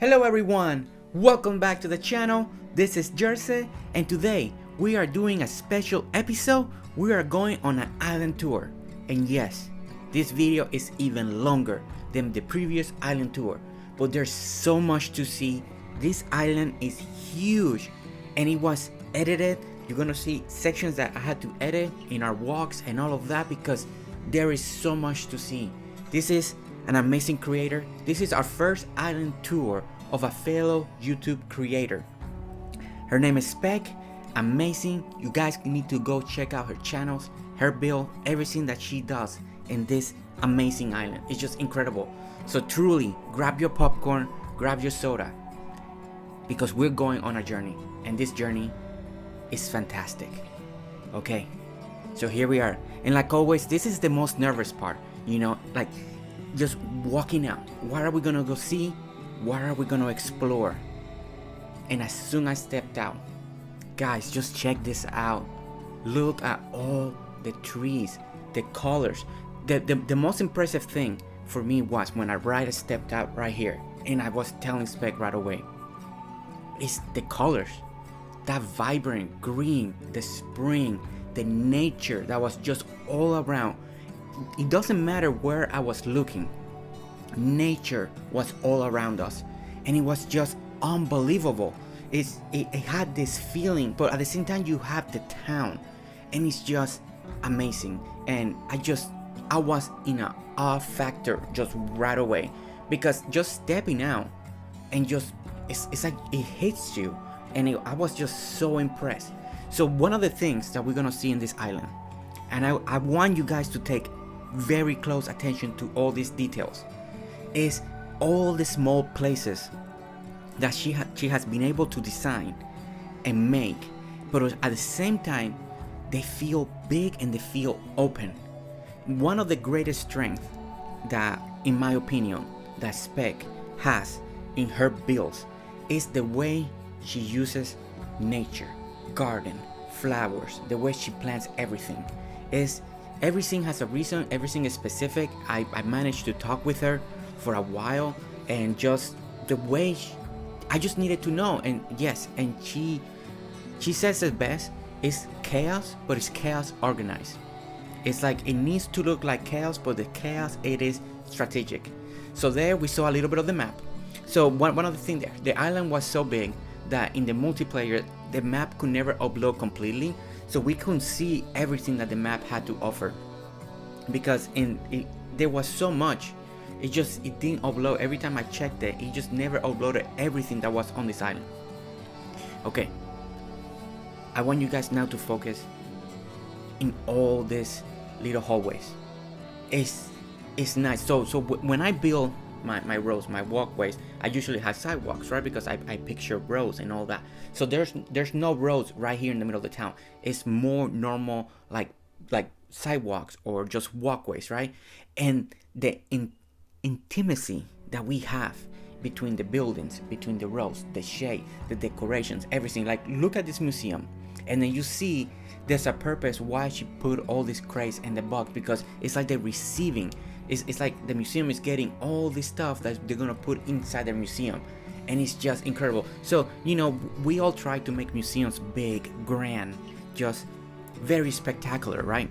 Hello everyone, welcome back to the channel. This is Jersey and today we are doing a special episode. We are going on an island tour, and yes, this video is even longer than the previous island tour, but there's so much to see. This island is huge and it was edited. You're gonna see sections that I had to edit in our walks and all of that because there is so much to see. This is an amazing creator. This is our first island tour of a fellow YouTube creator. Her name is Spec. Amazing. You guys need to go check out her channels, her build, everything that she does in this amazing island. It's just incredible. So truly, grab your popcorn, grab your soda, because we're going on a journey, and this journey is fantastic. Okay, so here we are, and like always, this is the most nervous part, you know, like just walking out. What are we gonna go see? What are we gonna explore? And as soon as I stepped out, guys, just check this out. Look at all the trees, the colors. The most impressive thing for me was when I stepped out right here, and I was telling Spec right away, is the colors. That vibrant green, the spring, the nature that was just all around. It doesn't matter where I was looking, nature was all around us, and it was just unbelievable. It had this feeling, but at the same time you have the town, and it's just amazing. And I was in a awe factor just right away, because just stepping out and just it's like it hits you, and I was just so impressed. So one of the things that we're gonna see in this island, and I want you guys to take very close attention to all these details, is all the small places that she has been able to design and make, but at the same time they feel big and they feel open. One of the greatest strengths that, in my opinion, that Spec has in her builds is the way she uses nature, garden, flowers, the way she plants everything. Everything has a reason, everything is specific. I managed to talk with her for a while, and just the way I just needed to know. And yes, and she says it best, it's chaos, but it's chaos organized. It's like it needs to look like chaos, but the chaos, it is strategic. So there we saw a little bit of the map. So one of the things there, the island was so big that in the multiplayer the map could never upload completely, so we couldn't see everything that the map had to offer, because there was so much. It didn't upload. Every time I checked it just never uploaded everything that was on this island. Okay, I want you guys now to focus in all these little hallways. It's nice. So when I build my roads, my walkways, I usually have sidewalks, right? Because I picture roads and all that. So there's no roads right here in the middle of the town. It's more normal, like sidewalks or just walkways, right? And the intimacy that we have between the buildings, between the roads, the shade, the decorations, everything. Like, look at this museum, and then you see there's a purpose why she put all these crates in the box, because it's like they're receiving. It's like the museum is getting all this stuff that they're gonna put inside the museum, and it's just incredible. So, you know, we all try to make museums big, grand, just very spectacular, right?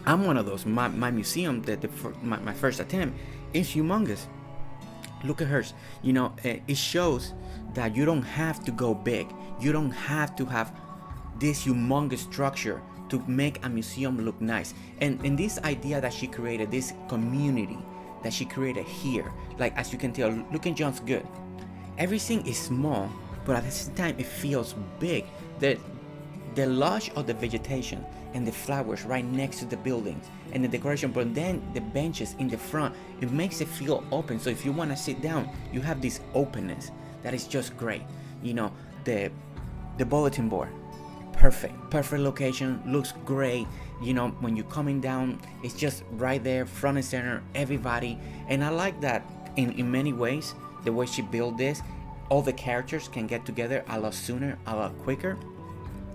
I'm one of those. My museum, my first attempt, is humongous. Look at hers. You know, it shows that you don't have to go big. You don't have to have this humongous structure to make a museum look nice. And this idea that she created, this community that she created here, like, as you can tell, looking just good. Everything is small, but at the same time it feels big. The lush of the vegetation and the flowers right next to the buildings and the decoration, but then the benches in the front, it makes it feel open. So if you want to sit down, you have this openness that is just great. You know, the bulletin board, perfect location, looks great. You know, when you're coming down, it's just right there, front and center, everybody. And I like that in many ways, the way she built this, all the characters can get together a lot sooner, a lot quicker.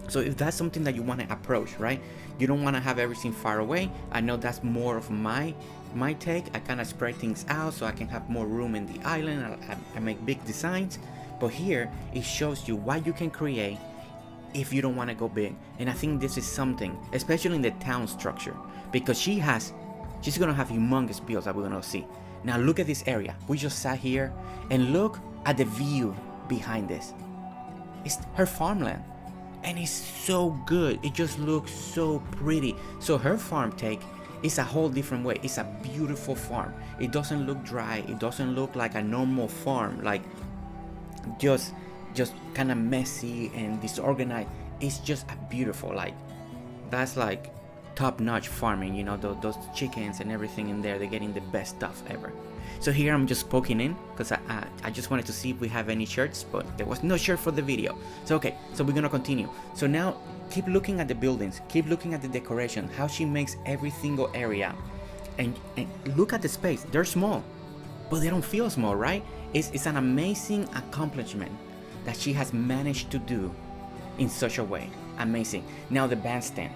So if that's something that you want to approach, right? You don't want to have everything far away. I know that's more of my my take. I kind of spread things out so I can have more room in the island. I make big designs, but here it shows you what you can create if you don't want to go big. And I think this is something, especially in the town structure, because she's gonna have humongous builds that we're gonna see. Now look at this area. We just sat here and look at the view behind this. It's her farmland, and it's so good. It just looks so pretty. So her farm take is a whole different way. It's a beautiful farm. It doesn't look dry. It doesn't look like a normal farm, like just kind of messy and disorganized. It's just a beautiful, like, that's like top-notch farming, you know, those chickens and everything in there, they're getting the best stuff ever. So here I'm just poking in because I just wanted to see if we have any shirts, but there was no shirt for the video. So okay, so we're gonna continue. So now keep looking at the buildings, keep looking at the decoration, how she makes every single area, and look at the space. They're small, but they don't feel small, right? It's an amazing accomplishment that she has managed to do in such a way. Amazing. Now the bandstand.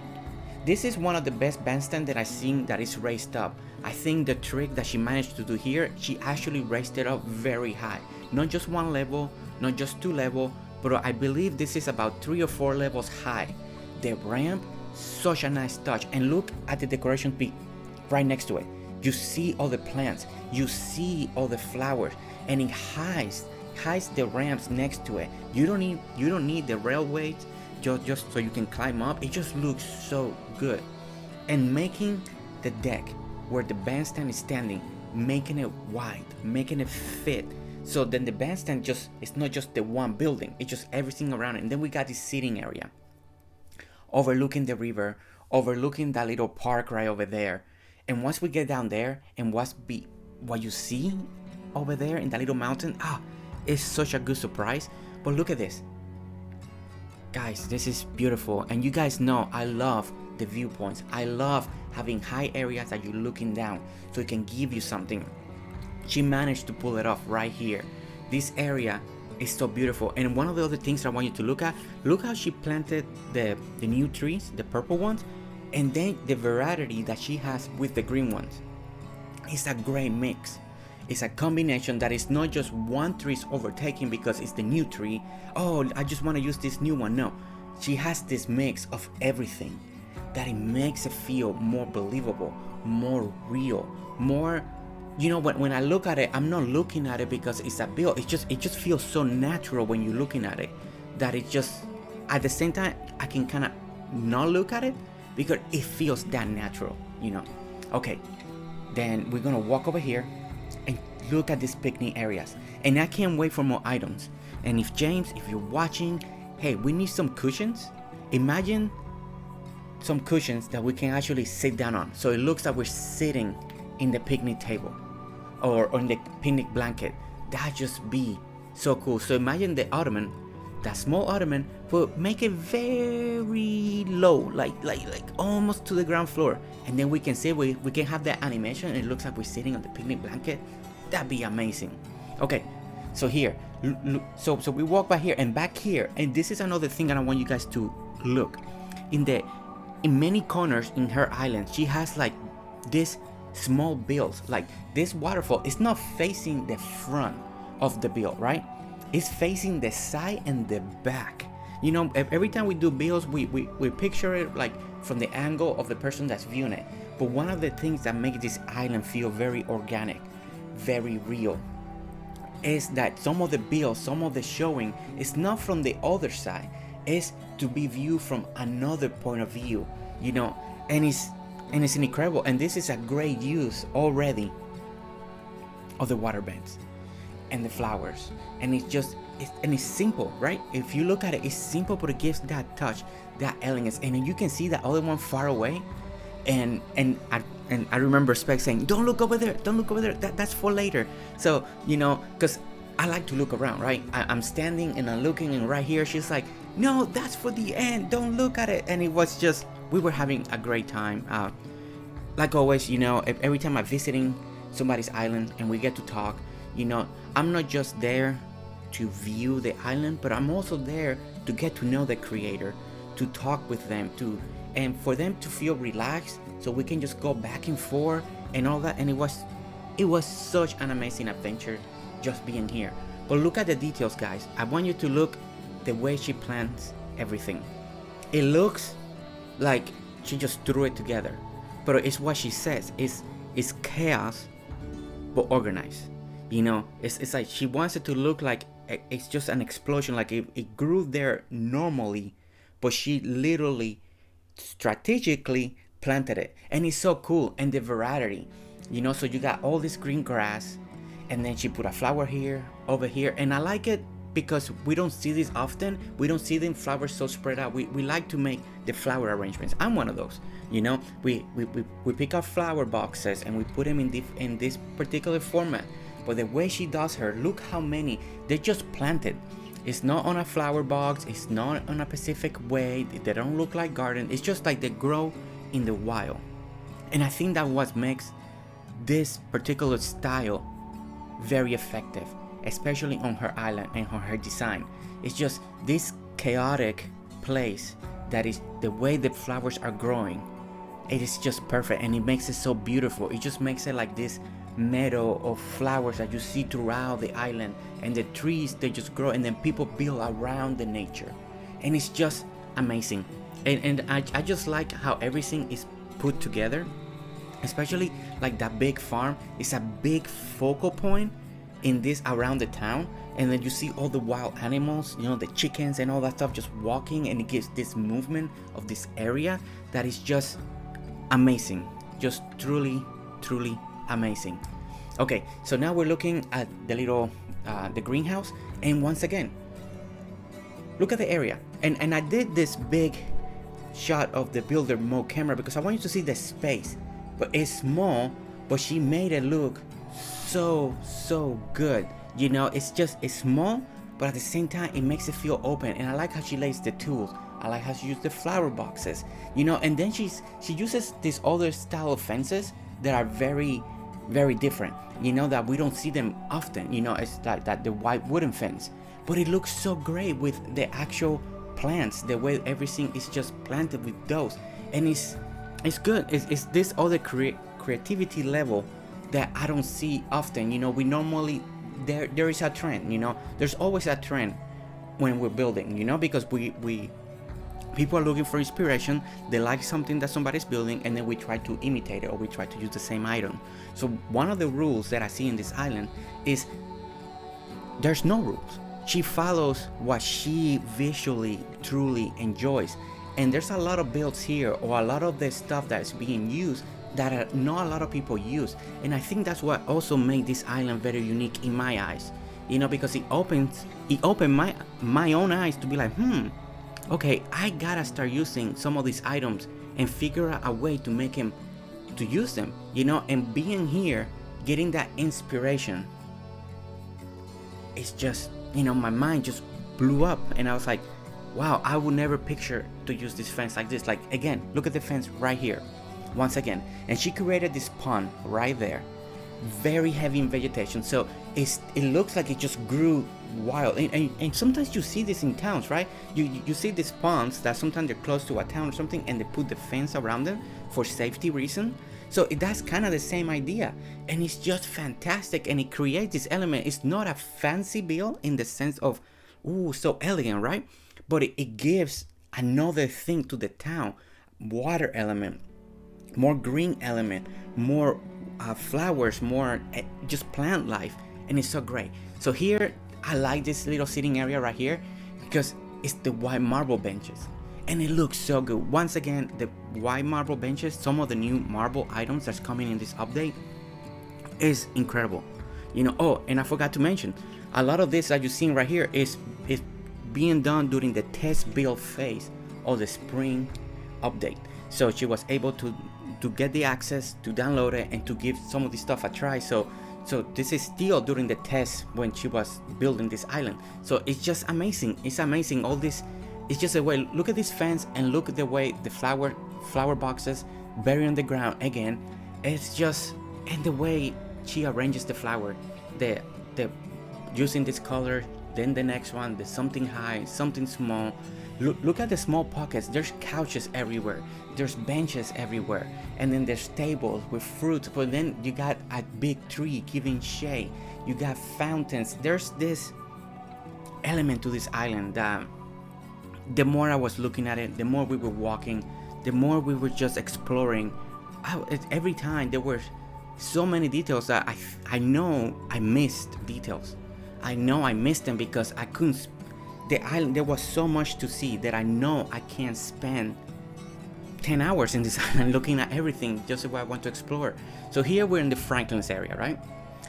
This is one of the best bandstand that I've seen that is raised up. I think the trick that she managed to do here, she actually raised it up very high. Not just one level, not just two levels, but I believe this is about 3 or 4 levels high. The ramp, such a nice touch. And look at the decoration peak right next to it. You see all the plants, you see all the flowers, and it hides the ramps next to it. You don't need the railways just so you can climb up. It just looks so good. And making the deck where the bandstand is standing, making it wide, making it fit, so then the bandstand it's not just the one building, it's just everything around it. And then we got this seating area overlooking the river, overlooking that little park right over there. And once we get down there and what you see over there in that little mountain, it's such a good surprise. But look at this, guys, this is beautiful. And you guys know I love the viewpoints. I love having high areas that you're looking down so it can give you something. She managed to pull it off right here. This area is so beautiful. And one of the other things I want you to look at, look how she planted the new trees, the purple ones, and then the variety that she has with the green ones. It's a great mix. It's a combination that is not just one tree is overtaking because it's the new tree. Oh, I just want to use this new one. No, she has this mix of everything that it makes it feel more believable, more real, more, you know, when I look at it, I'm not looking at it because it's a build. It just feels so natural when you're looking at it, that it just, at the same time, I can kind of not look at it because it feels that natural, you know. Okay, then we're gonna walk over here and look at these picnic areas. And I can't wait for more items. And if James, if you're watching, hey, we need some cushions. Imagine some cushions that we can actually sit down on, so it looks like we're sitting in the picnic table or on the picnic blanket. That just be so cool. So imagine the ottoman, that small ottoman, but make it very low, like almost to the ground floor, and then we can see we can have that animation and it looks like we're sitting on the picnic blanket. That'd be amazing. Okay, so here, so we walk by here and back here, and this is another thing that I want you guys to look. In many corners in her island, she has like this small builds, like this waterfall. It's not facing the front of the build, right? It's facing the side and the back. You know, every time we do builds, we picture it like from the angle of the person that's viewing it. But one of the things that makes this island feel very organic, very real, is that some of the builds, some of the showing is not from the other side, it's to be viewed from another point of view, you know, and it's incredible. And this is a great use already of the water beds and the flowers, and it's simple, right? If you look at it, it's simple, but it gives that touch, that elegance. And then you can see that other one far away, and I remember Spec saying, don't look over there, don't look over there, that's for later. So, you know, because I like to look around, right? I'm standing and I'm looking, and right here she's like, no, that's for the end, don't look at it. And it was just, we were having a great time. Like always, you know, every time I'm visiting somebody's island and we get to talk, you know, I'm not just there to view the island, but I'm also there to get to know the creator, to talk with them, and for them to feel relaxed, so we can just go back and forth and all that, and it was such an amazing adventure just being here. But look at the details, guys. I want you to look the way she plants everything. It looks like she just threw it together, but it's what she says. It's chaos but organized. You know, it's like she wants it to look like it's just an explosion, like it grew there normally, but she literally strategically planted it. And it's so cool. And the variety, you know, so you got all this green grass, and then she put a flower here, over here, and I like it because we don't see this often. We don't see them flowers so spread out. We like to make the flower arrangements. I'm one of those, you know. We pick up flower boxes and we put them in this particular format. But the way she does her, look how many they just planted. It's not on a flower box, it's not on a specific way, they don't look like garden. It's just like they grow in the wild. And I think that what makes this particular style very effective, especially on her island and on her design. It's just this chaotic place that is the way the flowers are growing. It is just perfect, and it makes it so beautiful. It just makes it like this meadow of flowers that you see throughout the island, and the trees, they just grow, and then people build around the nature, and it's just amazing. And I just like how everything is put together, especially like that big farm is a big focal point in this around the town. And then you see all the wild animals, you know, the chickens and all that stuff just walking, and it gives this movement of this area that is just amazing, just truly amazing. Okay, so now we're looking at the little the greenhouse, and once again, look at the area. And I did this big shot of the builder mode camera because I want you to see the space, but it's small, but she made it look so good. You know, it's small, but at the same time it makes it feel open. And I like how she lays the tools. I like how she used the flower boxes, you know. And then she uses this other style of fences that are very different, you know, that we don't see them often. You know, it's like that the white wooden fence, but it looks so great with the actual plants, the way everything is just planted with those. And it's good. It's this other creativity level that I don't see often. You know, we normally there is a trend, you know, there's always a trend when we're building, you know, because people are looking for inspiration. They like something that somebody's building, and then we try to imitate it, or we try to use the same item. So one of the rules that I see in this island is there's no rules. She follows what she visually truly enjoys. And there's a lot of builds here, or a lot of the stuff that's being used that not a lot of people use. And I think that's what also made this island very unique in my eyes, you know, because it opened my own eyes to be like, okay, I gotta start using some of these items and figure out a way to make them, to use them, you know. And being here, getting that inspiration, it's just, you know, my mind just blew up, and I was like, wow, I would never picture to use this fence like this. Like, again, look at the fence right here, once again. And she created this pond right there, very heavy in vegetation, so it looks like it just grew wild. And sometimes you see this in towns, right? You see these ponds that sometimes they're close to a town or something, and they put the fence around them for safety reason. So that's kind of the same idea, and it's just fantastic. And it creates this element. It's not a fancy build in the sense of, ooh, so elegant, right? But it gives another thing to the town. Water element, more green element, more flowers, more just plant life, and it's so great. So here I like this little sitting area right here because it's the white marble benches, and it looks so good. Once again, the white marble benches, some of the new marble items that's coming in this update is incredible, you know. Oh, and I forgot to mention, a lot of this that you're seeing right here is being done during the test build phase of the spring update. So she was able to get the access to download it and to give some of this stuff a try. So this is still during the test when she was building this island. So it's just amazing. It's amazing. All this, it's just a way. Look at this fence, and look at the way the flower boxes buried on the ground again. It's just, and the way she arranges the flower, the using this color, then the next one, the something high, something small. look at the small pockets. There's couches everywhere, there's benches everywhere, and then there's tables with fruit, but then you got a big tree giving shade, you got fountains. There's this element to this island that the more I was looking at it, the more we were walking, the more we were just exploring. Every time there were so many details that I know I missed details. I know I missed them because I couldn't. The island, there was so much to see that I know I can't spend 10 hours in this island looking at everything just what I want to explore. So here we're in the Franklin's area, right?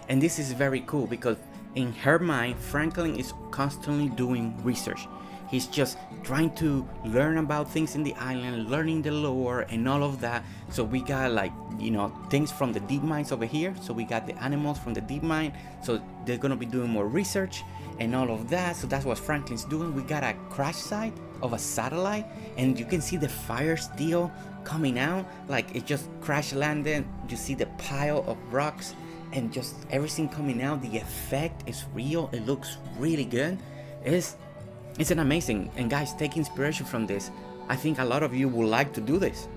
And this is very cool because in her mind, Franklin is constantly doing research. He's just trying to learn about things in the island, learning the lore and all of that. So we got like, you know, things from the deep mines over here. So we got the animals from the deep mine. So they're gonna be doing more research and all of that. So that's what Franklin's doing. We got a crash site of a satellite, and you can see the fire still coming out. Like it just crash landed. You see the pile of rocks and just everything coming out. The effect is real. It looks really good. It's an amazing. And guys, take inspiration from this. I think a lot of you would like to do this.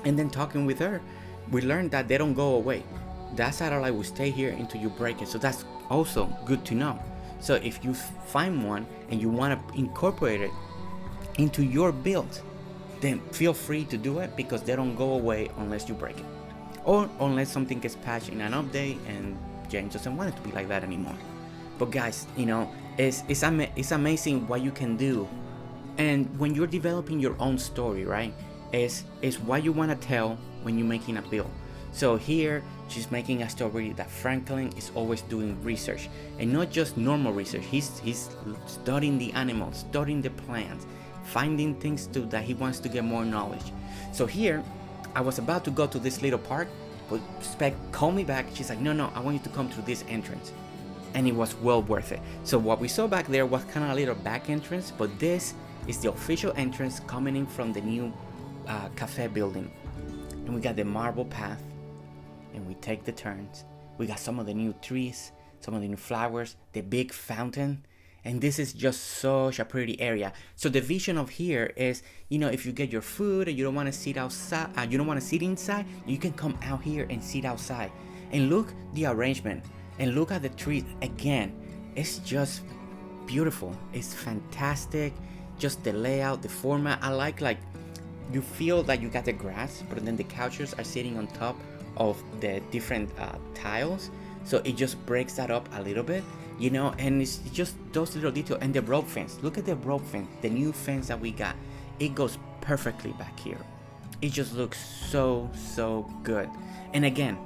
And then talking with her, we learned that they don't go away. That satellite will stay here until you break it. So that's also good to know. So if you find one and you want to incorporate it into your build, then feel free to do it because they don't go away unless you break it. Or unless something gets patched in an update and James doesn't want it to be like that anymore. But guys, you know, it's amazing what you can do. And when you're developing your own story, right, is what you want to tell when you're making a build. So here she's making a story that Franklin is always doing research, and not just normal research. He's studying the animals, studying the plants, finding things that he wants to get more knowledge. So here I was about to go to this little park, but Spec called me back. She's like, no, I want you to come through this entrance. And it was well worth it. So what we saw back there was kind of a little back entrance, but this is the official entrance coming in from the new cafe building. And we got the marble path, and we take the turns. We got some of the new trees, some of the new flowers, the big fountain, and this is just such a pretty area. So the vision of here is, you know, if you get your food and you don't want to sit outside, you don't want to sit inside, you can come out here and sit outside. And look the arrangement. And look at the trees again. It's just beautiful. It's fantastic. Just the layout, the format. I like you feel like you got the grass, but then the couches are sitting on top of the different tiles. So it just breaks that up a little bit, you know. And it's just those little details. And the rope fence. Look at the rope fence. The new fence that we got. It goes perfectly back here. It just looks so good. And again,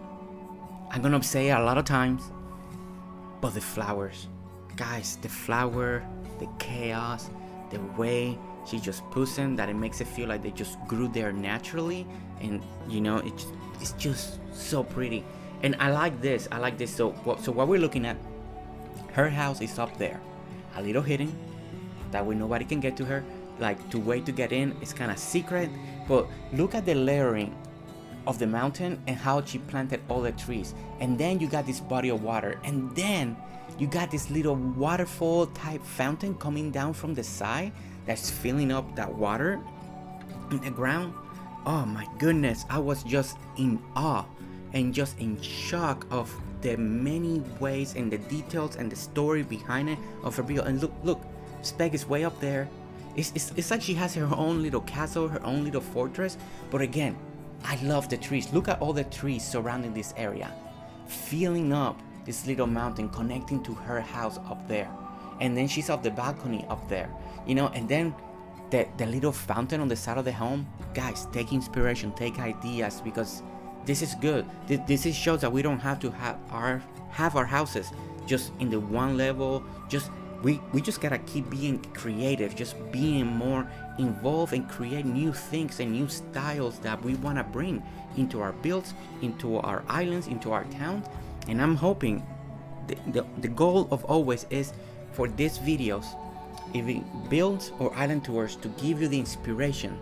I'm gonna say it a lot of times, but the flowers, guys, the flower, the chaos, the way she just puts them, that it makes it feel like they just grew there naturally. And you know, it's just so pretty. And I like this. So what we're looking at, her house is up there, a little hidden, that way nobody can get to her. Like, the way to get in is kind of secret. But look at the layering of the mountain and how she planted all the trees. And then you got this body of water, and then you got this little waterfall type fountain coming down from the side that's filling up that water in the ground. Oh my goodness, I was just in awe and just in shock of the many ways and the details and the story behind it of her build. And look, Spec is way up there. It's like she has her own little castle, her own little fortress. But again, I love the trees. Look at all the trees surrounding this area, filling up this little mountain, connecting to her house up there. And then she's off the balcony up there, you know. And then the little fountain on the side of the home. Guys, take inspiration, take ideas, because this is good. This shows that we don't have to have our houses just in the one level. We just gotta keep being creative, just being more involved and create new things and new styles that we want to bring into our builds, into our islands, into our towns. And I'm hoping the goal of always is for these videos, even builds or island tours, to give you the inspiration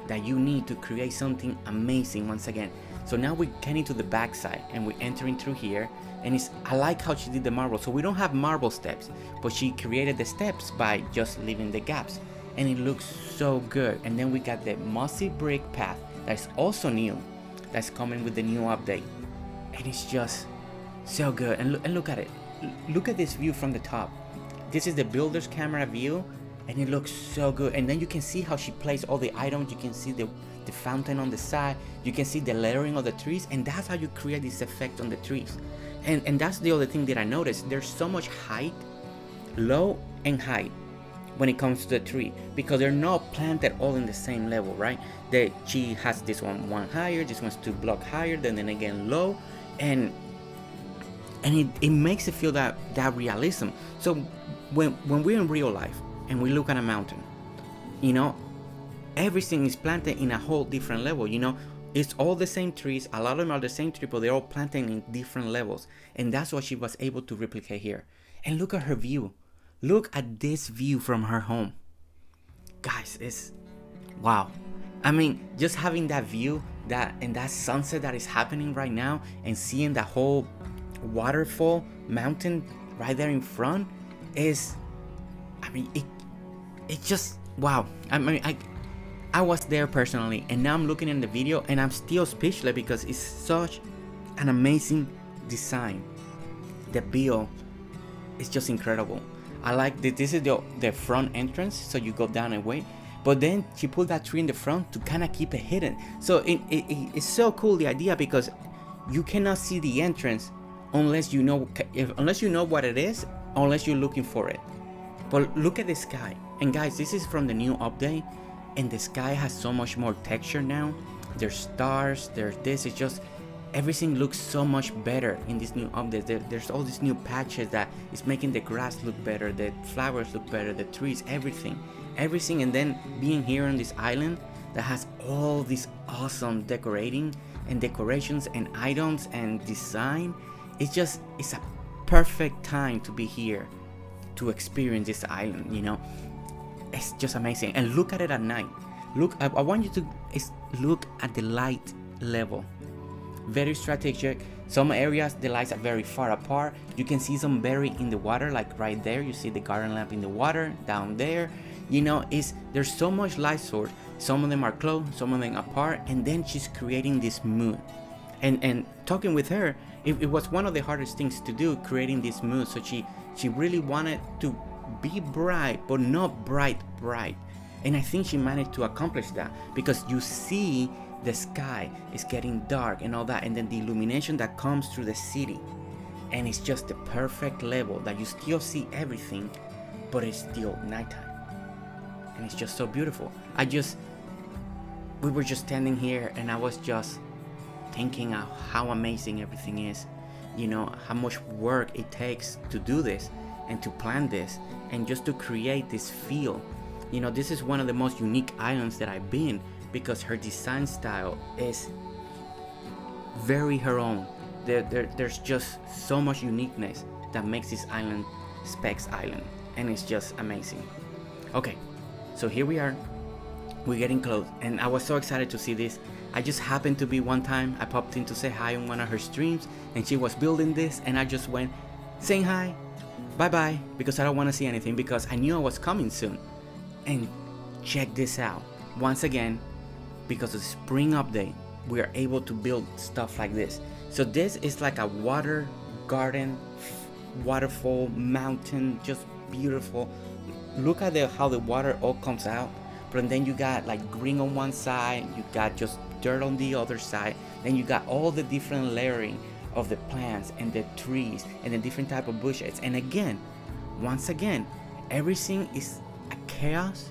that you need to create something amazing once again. So now we get into the backside and we're entering through here. And I like how she did the marble. So we don't have marble steps, but she created the steps by just leaving the gaps. and it looks so good. And then we got the mossy brick path that's also new, that's coming with the new update, and it's just so good. And look at it. Look at this view from the top. This is the builder's camera view, and it looks so good. And then you can see how she placed all the items. You can see the fountain on the side. You can see the layering of the trees, and that's how you create this effect on the trees. And that's the other thing that I noticed. There's so much height, low and high, when it comes to the tree, because they're not planted all in the same level, right? She has this one higher, this one's 2 blocks higher, then again low, and it makes it feel that realism. So when we're in real life and we look at a mountain, you know, everything is planted in a whole different level. You know, it's all the same trees. A lot of them are the same tree, but they're all planted in different levels, and that's what she was able to replicate here. And look at her view. Look at this view from her home, guys. It's wow. I mean, just having that view, that sunset that is happening right now, and seeing the whole waterfall mountain right there in front is, I mean, it just wow. I mean, I was there personally, and now I'm looking in the video and I'm still speechless because it's such an amazing design. The build is just incredible. I like that this is the front entrance, so you go down and wait, but then she put that tree in the front to kind of keep it hidden. So it's so cool, the idea, because you cannot see the entrance unless you know what it is, unless you're looking for it. But look at the sky, and guys, this is from the new update, and the sky has so much more texture now. There's stars, there's this. It's just everything looks so much better in this new update. There's all these new patches that is making the grass look better, the flowers look better, the trees, everything. And then being here on this island that has all these awesome decorations and items and design. It's a perfect time to be here to experience this island, you know. It's just amazing. And look at it at night. Look, I want you to look at the light level. Very strategic. Some areas the lights are very far apart. You can see some buried in the water, like right there. You see the garden lamp in the water down there. You know, there's so much light source. Some of them are close, some of them apart, and then she's creating this mood. And talking with her, it was one of the hardest things to do, creating this mood. So she really wanted to be bright, but not bright. And I think she managed to accomplish that, because you see the sky is getting dark and all that, and then the illumination that comes through the city, and it's just the perfect level that you still see everything, but it's still nighttime, and it's just so beautiful. We were just standing here, and I was just thinking of how amazing everything is, you know, how much work it takes to do this and to plan this and just to create this feel. You know, this is one of the most unique islands that I've been, because her design style is very her own. There's just so much uniqueness that makes this island Spec Island, and it's just amazing. Okay, so here we are. We're getting close, and I was so excited to see this. I just happened to be one time, I popped in to say hi on one of her streams, and she was building this, and I just went saying hi, bye, because I don't want to see anything, because I knew I was coming soon. And check this out. Once again, because of the spring update, we are able to build stuff like this. So this is like a water garden, waterfall, mountain, just beautiful. Look at how the water all comes out, but then you got like green on one side, you got just dirt on the other side, then you got all the different layering of the plants and the trees and the different type of bushes. And again, once again, everything is a chaos,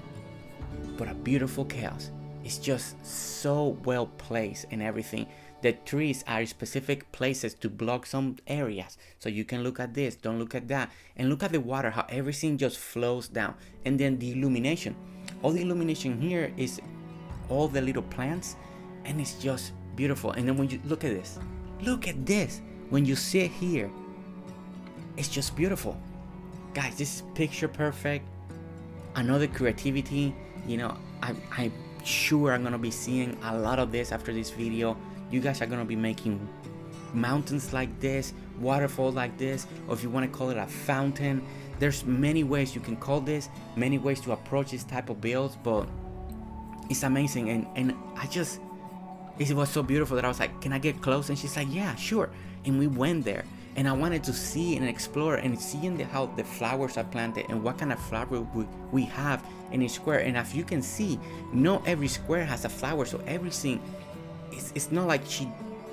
but a beautiful chaos. It's just so well placed and everything. The trees are specific places to block some areas, so you can look at this, don't look at that, and look at the water, how everything just flows down. And then the illumination, all the illumination here is all the little plants, and it's just beautiful. And then when you look at this, when you sit here, it's just beautiful. Guys, this is picture perfect. Another creativity, you know, I'm sure I'm gonna be seeing a lot of this after this video. You guys are gonna be making mountains like this, waterfall like this, or if you want to call it a fountain, there's many ways you can call this, many ways to approach this type of builds, but it's amazing. And it was so beautiful that I was like, can I get close? And she's like, yeah, sure. And we went there, and I wanted to see and explore and seeing how the flowers are planted and what kind of flower we have in each square. And as you can see, not every square has a flower, so everything, it's not like she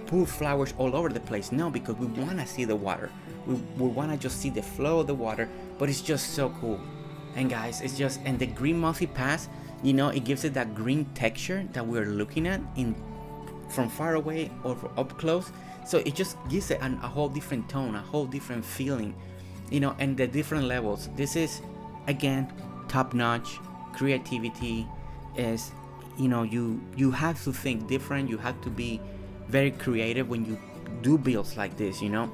put flowers all over the place. No, because we want to see the water. We want to just see the flow of the water, but it's just so cool. And guys, it's just, and the green mossy pass, you know, it gives it that green texture that we're looking at from far away or up close. So it just gives it a whole different tone, a whole different feeling, you know, and the different levels. This is, again, top-notch creativity. Is, you know, you have to think different. You have to be very creative when you do builds like this, you know.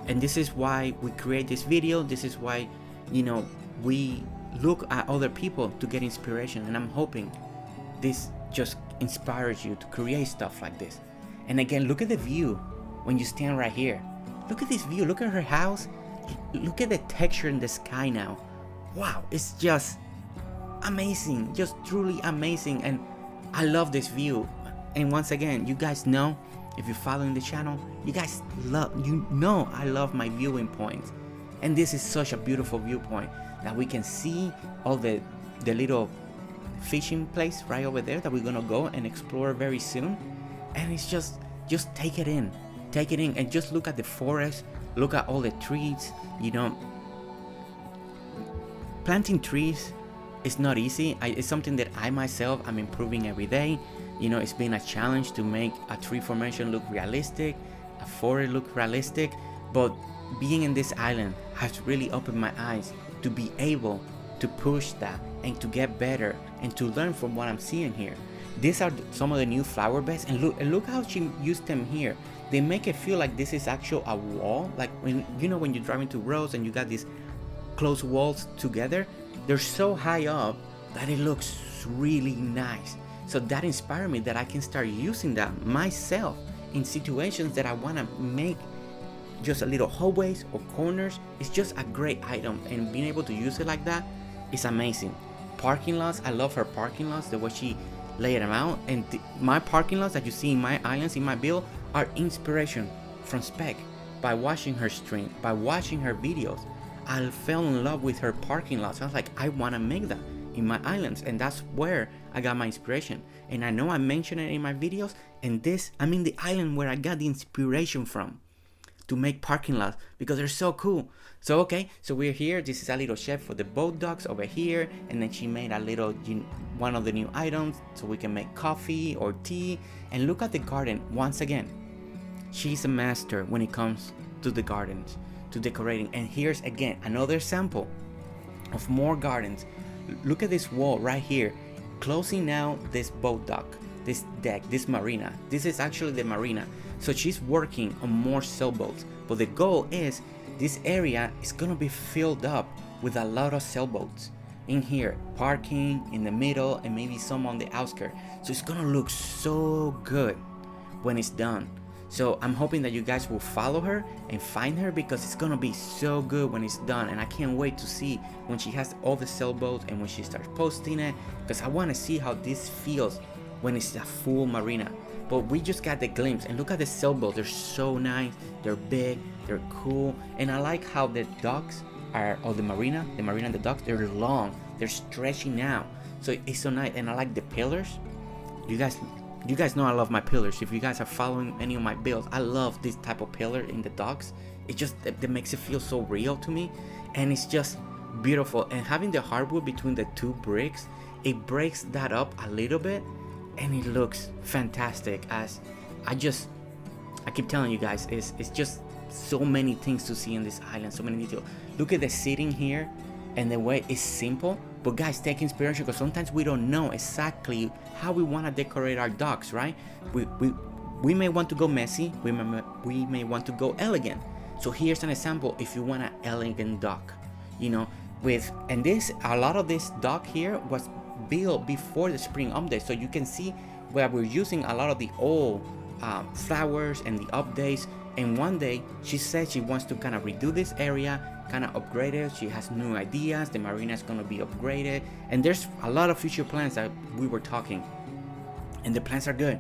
And this is why we create this video. This is why, you know, we look at other people to get inspiration. And I'm hoping this just inspires you to create stuff like this. And again, look at the view when you stand right here. Look at this view. Look at her house. Look at the texture in the sky now. Wow, it's just amazing, just truly amazing. And I love this view. And once again, you guys know, if you're following the channel, you guys know I love my viewing points. And this is such a beautiful viewpoint that we can see all the little fishing place right over there that we're gonna go and explore very soon. And it's just take it in, and just look at the forest, look at all the trees. You know, planting trees is not easy. It's something that I myself am improving every day. You know, it's been a challenge to make a tree formation look realistic, a forest look realistic, but being in this island has really opened my eyes to be able to push that and to get better and to learn from what I'm seeing here. These are some of the new flower beds, and look how she used them here. They make it feel like this is actual a wall, like when when you're driving to roads and you got these close walls together. They're so high up that it looks really nice. So that inspired me that I can start using that myself in situations that I want to make just a little hallways or corners. It's just a great item, and being able to use it like that is amazing. Parking lots, I love her parking lots, the way she laid them out. And my parking lots that you see in my islands, in my build, are inspiration from Spec. By watching her stream, by watching her videos, I fell in love with her parking lots. I was like, I want to make that in my islands, and that's where I got my inspiration. And I know I mentioned it in my videos, and I'm in the island where I got the inspiration from to make parking lots, because they're so cool. So okay, so we're here. This is a little shed for the boat docks over here, and then she made a little one of the new items so we can make coffee or tea. And look at the garden once again. She's a master when it comes to the gardens, to decorating. And here's again another sample of more gardens. Look at this wall right here, closing now this boat dock, this deck, this marina. This is actually the marina. So she's working on more sailboats, but the goal is this area is gonna be filled up with a lot of sailboats in here, parking in the middle and maybe some on the outskirts. So it's gonna look so good when it's done. So I'm hoping that you guys will follow her and find her, because it's gonna be so good when it's done. And I can't wait to see when she has all the sailboats and when she starts posting it, because I want to see how this feels when it's a full marina. But we just got the glimpse, and look at the sailboats. They're so nice, they're big, they're cool. And I like how the docks are, or the marina and the docks, they're long, they're stretching out. So it's so nice. And I like the pillars. You guys know I love my pillars. If you guys are following any of my builds, I love this type of pillar in the docks. It just that makes it feel so real to me, and it's just beautiful. And having the hardwood between the two bricks, it breaks that up a little bit, and it looks fantastic. As I keep telling you guys, it's just so many things to see in this island, so many details. Look at the seating here, and the way it's simple. But guys, take inspiration, because sometimes we don't know exactly how we want to decorate our docks, right? We may want to go messy, we may want to go elegant. So here's an example. If you want an elegant dock, and a lot of this dock here was built before the spring update. So you can see where we're using a lot of the old flowers and the updates. And one day she said she wants to kind of redo this area kind of upgraded. She has new ideas. The marina is going to be upgraded, and there's a lot of future plans that we were talking, and the plans are good.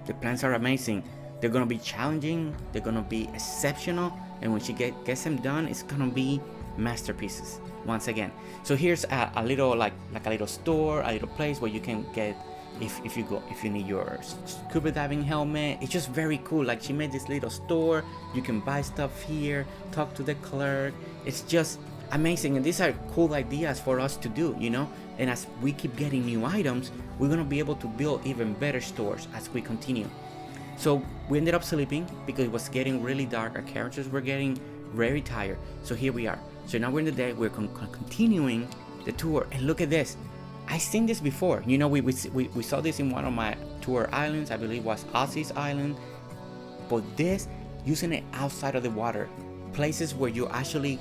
The plans are amazing. They're going to be challenging. They're going to be exceptional, and when she gets them done, it's going to be masterpieces once again. So here's a little like a little store, a little place where you can get, if you need your scuba diving helmet. It's just very cool. Like, she made this little store. You can buy stuff here, talk to the clerk. It's just amazing, and these are cool ideas for us to do, you know. And as we keep getting new items, we're gonna be able to build even better stores as we continue. So we ended up sleeping because it was getting really dark. Our characters were getting very tired. So here we are. So now we're in the day. We're continuing the tour, and look at this. I've seen this before. You know, we saw this in one of my tour islands. I believe it was Ozzy's Island. But this, using it outside of the water, places where you actually,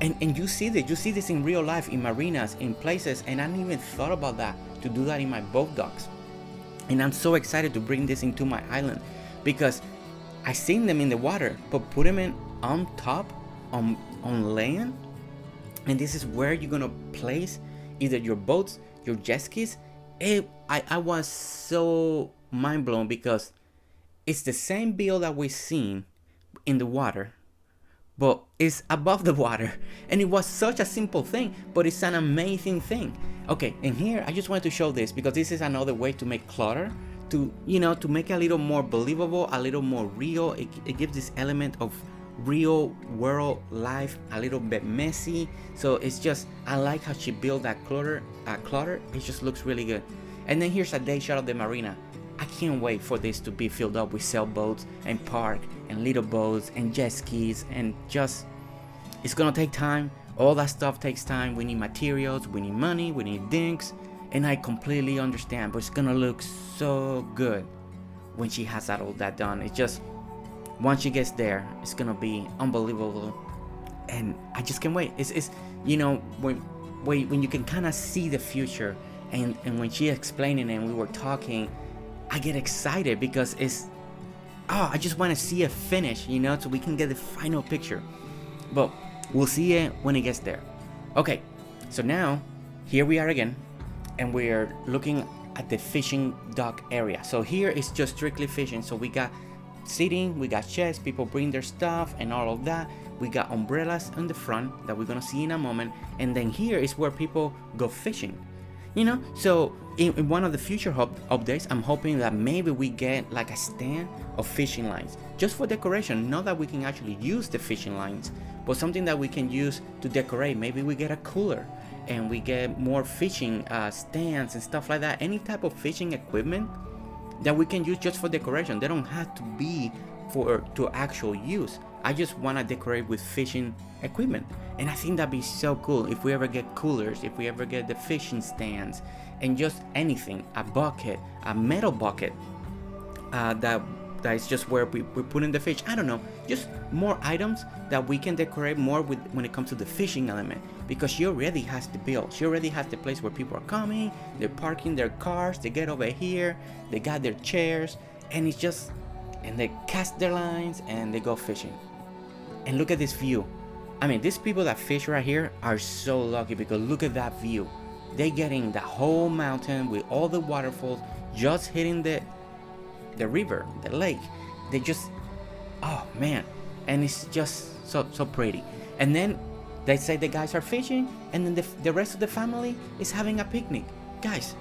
and you see this in real life, in marinas, in places, and I didn't even thought about that, to do that in my boat docks. And I'm so excited to bring this into my island, because I seen them in the water, but put them in on top, on land, and this is where you're gonna place either your boats, your jet skis. I was so mind blown, because it's the same build that we've seen in the water, but it's above the water, and it was such a simple thing, but it's an amazing thing. Okay, and here I just wanted to show this because this is another way to make clutter, to, you know, to make it a little more believable, a little more real. It gives this element of real world life, a little bit messy. So it's just, I like how she built that clutter. It just looks really good. And then here's a day shot of the marina. I can't wait for this to be filled up with sailboats and park and little boats and jet skis, and just, it's gonna take time. All that stuff takes time. We need materials, we need money, we need dinks, and I completely understand, but it's gonna look so good when she has all that done. It's just, once she gets there, it's gonna be unbelievable, and I just can't wait. It's you know, when you can kind of see the future, and when she explaining and we were talking, I get excited because it's, I just want to see it finish, you know, so we can get the final picture. But we'll see it when it gets there. Okay, so now here we are again, and we're looking at the fishing dock area. So here it's just strictly fishing. So we got seating, we got chairs, people bring their stuff and all of that. We got umbrellas on the front that we're gonna see in a moment, and then here is where people go fishing, you know. So in one of the future updates, I'm hoping that maybe we get like a stand of fishing lines just for decoration. Not that we can actually use the fishing lines, but something that we can use to decorate. Maybe we get a cooler and we get more fishing stands and stuff like that. Any type of fishing equipment that we can use just for decoration. They don't have to be to actual use. I just want to decorate with fishing equipment, and I think that'd be so cool if we ever get coolers, if we ever get the fishing stands, and just anything, a bucket, a metal bucket that is just where we put in the fish. I don't know, just more items that we can decorate more with when it comes to the fishing element, because she already has the build. She already has the place where people are coming, they're parking their cars, they get over here, they got their chairs, and it's just, and they cast their lines and they go fishing. And look at this view. I mean, these people that fish right here are so lucky, because look at that view. They're getting the whole mountain with all the waterfalls just hitting the river, the lake. They just, oh man, and it's just so pretty. And then they say the guys are fishing, and then the rest of the family is having a picnic. Guys,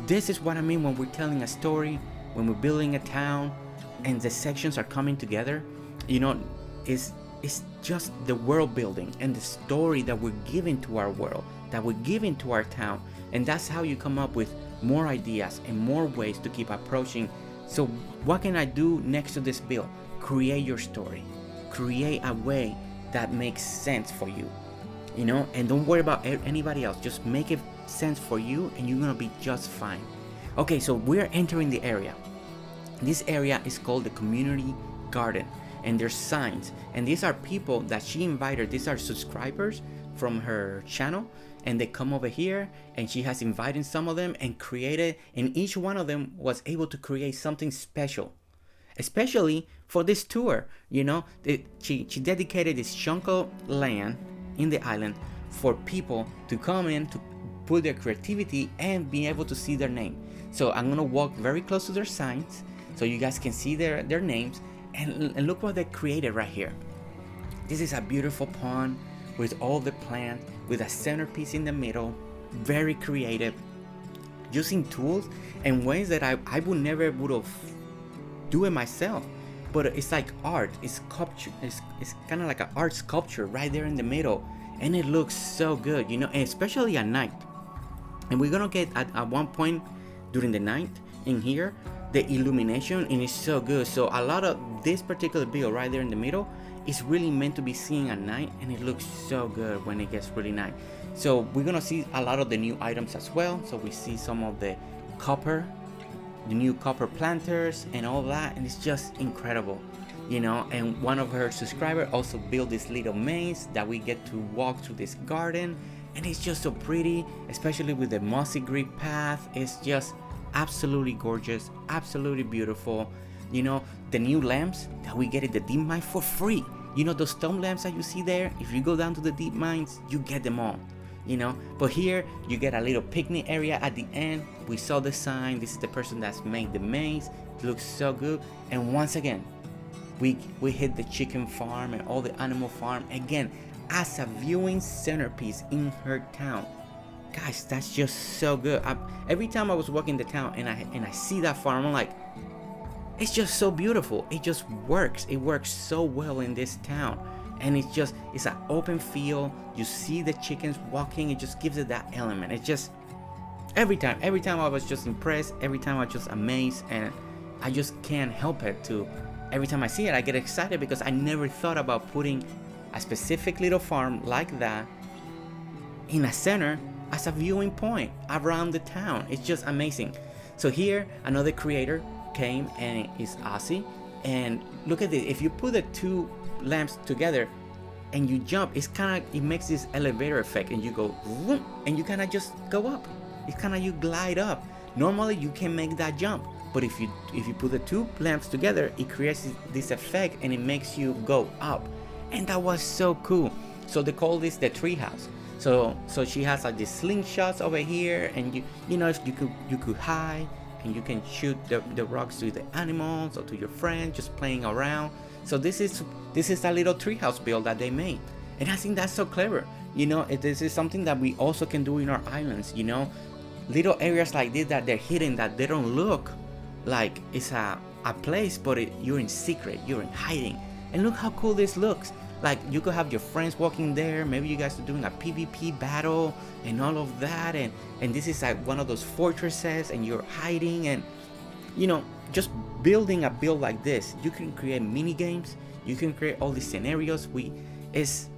this is what I mean when we're telling a story, when we're building a town, and the sections are coming together. You know, it's just the world building and the story that we're giving to our world, that we're giving to our town, and that's how you come up with more ideas and more ways to keep approaching. So what can I do next to this build? Create your story, create a way that makes sense for you, you know, and don't worry about anybody else. Just make it sense for you, and you're gonna be just fine. Okay, so we're entering the area. This area is called the community garden, and there's signs, and these are people that she invited. These are subscribers from her channel, and they come over here, and she has invited some of them and created, and each one of them was able to create something special. especially for this tour. You know, she dedicated this chunk of land in the island for people to come in to put their creativity and be able to see their name. So I'm gonna walk very close to their signs so you guys can see their names, and look what they created right here. This is a beautiful pond with all the plants, with a centerpiece in the middle. Very creative, using tools and ways that I would never would have do it myself. But it's like art. It's sculpture. It's kind of like an art sculpture right there in the middle, and it looks so good, you know, especially at night. And we're gonna get at one point during the night in here the illumination, and it's so good. So a lot of this particular build right there in the middle is really meant to be seen at night, and it looks so good when it gets really night. So we're gonna see a lot of the new items as well. So we see some of the new copper planters and all that, and it's just incredible, you know. And one of her subscribers also built this little maze that we get to walk through this garden, and it's just so pretty, especially with the mossy green path. It's just absolutely gorgeous, absolutely beautiful. You know, the new lamps that we get at the deep mine for free. You know, those stone lamps that you see there, if you go down to the deep mines, you get them all, you know. But here you get a little picnic area at the end. We saw the sign. This is the person that's made the maze. It looks so good. And once again, we hit the chicken farm and all the animal farm again as a viewing centerpiece in her town. Guys, that's just so good. Every time I was walking the town and I see that farm, I'm like, it's just so beautiful. It just works. It works so well in this town. And it's an open field. You see the chickens walking. It just gives it that element. It's just every time I was just impressed. Every time I was just amazed, and I just can't help it to. Every time I see it, I get excited because I never thought about putting a specific little farm like that in a center as a viewing point around the town. It's just amazing. So here, another creator came, and it's Aussie. And look at this. If you put the two lamps together and you jump, it makes this elevator effect, and you go whoop, and you kind of just go up. It's kind of, you glide up. Normally you can make that jump, but if you put the two lamps together, it creates this effect, and it makes you go up. And that was so cool. So they call this the treehouse. So she has like these slingshots over here, and you know, if you could hide, and you can shoot the rocks to the animals or to your friends just playing around. So this is a little treehouse build that they made, and I think that's so clever. You know, this is something that we also can do in our islands. You know, little areas like this that they're hidden, that they don't look like it's a place, but you're in secret, you're in hiding. And look how cool this looks. Like, you could have your friends walking there. Maybe you guys are doing a PvP battle and all of that. And this is like one of those fortresses, and you're hiding. And, you know, just building a build like this, you can create mini games. You can create all these scenarios. It's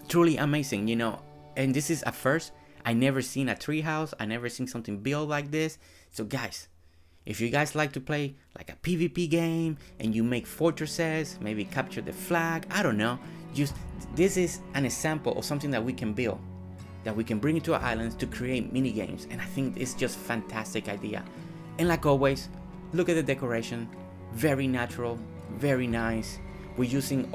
truly amazing, you know. And this is at first, I never seen a treehouse. I never seen something built like this. So guys, if you guys like to play like a PvP game and you make fortresses, maybe capture the flag, I don't know, this is an example of something that we can build, that we can bring into our islands to create mini games. And I think it's just fantastic idea. And like always, look at the decoration, very natural, very nice. We're using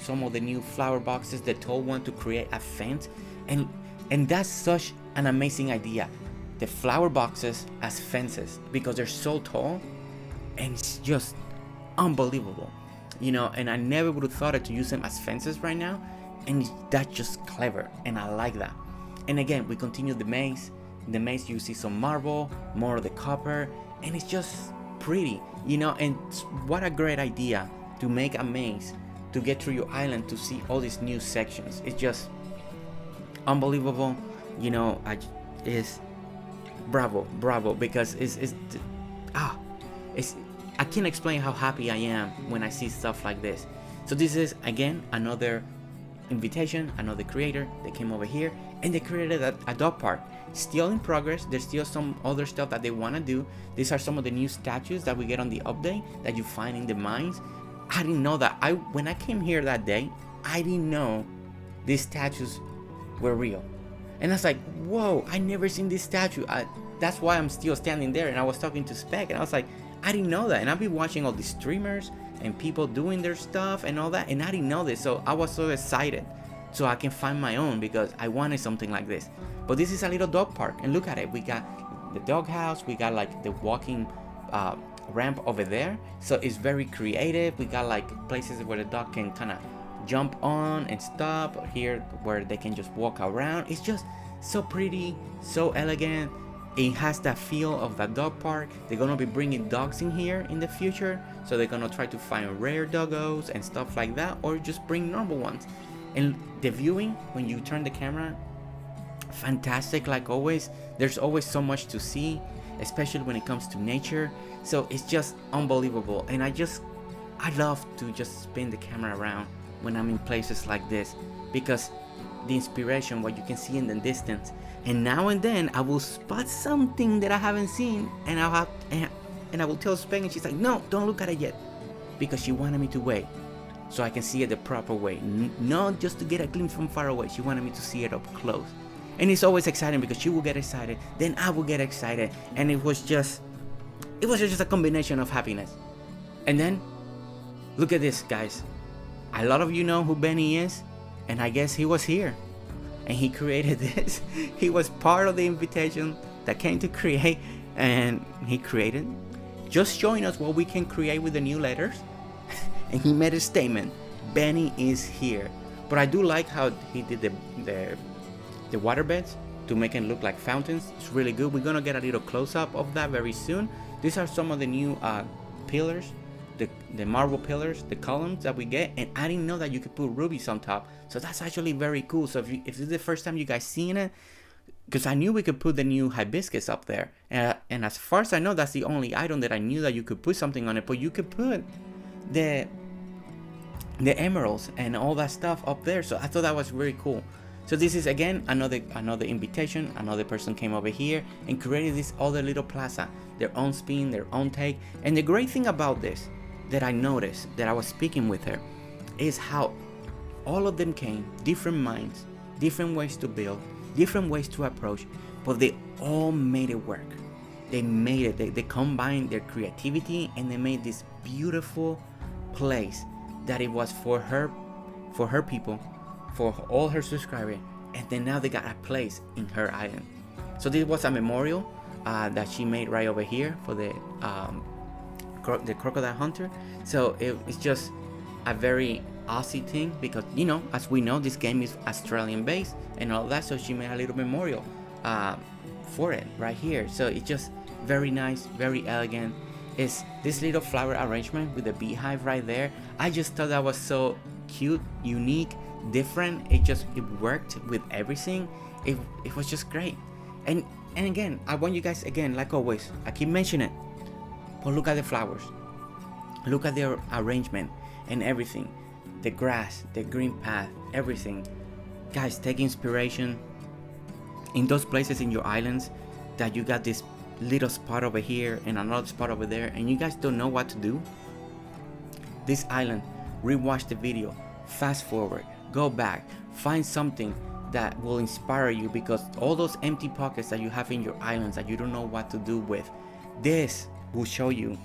some of the new flower boxes, the tall one, to create a fence, and that's such an amazing idea. The flower boxes as fences, because they're so tall, and it's just unbelievable, you know. And I never would have thought to use them as fences right now, and that's just clever, and I like that. And again, we continue the maze. In the maze, you see some marble, more of the copper, and it's just pretty, you know. And what a great idea to make a maze to get through your island to see all these new sections. It's just unbelievable, you know. Bravo, because I can't explain how happy I am when I see stuff like this. So this is again another invitation, another creator. They came over here and they created a dog park. Still in progress. There's still some other stuff that they want to do. These are some of the new statues that we get on the update that you find in the mines. I didn't know that. When I came here that day, I didn't know these statues were real. And I was like, whoa, I never seen this statue. That's why I'm still standing there. And I was talking to Spec, and I was like, I didn't know that, and I've been watching all these streamers and people doing their stuff and all that, and I didn't know this, so I was so excited so I can find my own because I wanted something like this. But this is a little dog park, and look at it. We got the dog house, we got like the walking ramp over there, so it's very creative. We got like places where the dog can kind of jump on and stop, here where they can just walk around. It's just so pretty, so elegant. It has that feel of the dog park. They're gonna be bringing dogs in here in the future, so they're gonna try to find rare doggos and stuff like that, or just bring normal ones. And the viewing, when you turn the camera, fantastic like always. There's always so much to see, especially when it comes to nature. So it's just unbelievable, and I love to just spin the camera around when I'm in places like this, because the inspiration, what you can see in the distance, and now and then I will spot something that I haven't seen, and I will tell Spec, and she's like, no, don't look at it yet, because she wanted me to wait so I can see it the proper way, not just to get a glimpse from far away. She wanted me to see it up close, and it's always exciting because she will get excited, then I will get excited, and it was just a combination of happiness. And then look at this, guys. A lot of you know who Benny is, and I guess he was here and he created this. He was part of the invitation that came to create, and he created, just showing us what we can create with the new letters. And he made a statement, Benny is here. But I do like how he did the water beds to make it look like fountains. It's really good. We're gonna get a little close-up of that very soon. These are some of the new pillars, the marble pillars, the columns that we get, and I didn't know that you could put rubies on top, so that's actually very cool. So if this is the first time you guys seen it, because I knew we could put the new hibiscus up there, and as far as I know, that's the only item that I knew that you could put something on it, but you could put the emeralds and all that stuff up there, so I thought that was very cool. So this is again another invitation. Another person came over here and created this other little plaza, their own spin, their own take. And the great thing about this that I noticed, that I was speaking with her, is how all of them came, different minds, different ways to build, different ways to approach, but they all made it work. They made it, they combined their creativity, and they made this beautiful place that it was for her people, for all her subscribers, and then now they got a place in her island. So this was a memorial that she made right over here for the crocodile hunter. So it's just a very Aussie thing, because you know, as we know, this game is Australian based and all that, so she made a little memorial for it right here. So it's just very nice, very elegant. It's this little flower arrangement with the beehive right there. I just thought that was so cute, unique, different. It worked with everything. It was just great. And again, I want you guys, again, like always, I keep mentioning it, but look at the flowers, look at their arrangement and everything, the grass, the green path, everything. Guys, take inspiration in those places in your islands that you got this little spot over here and another spot over there, and you guys don't know what to do. This island, rewatch the video, fast forward, go back, find something that will inspire you, because all those empty pockets that you have in your islands that you don't know what to do with, this will show you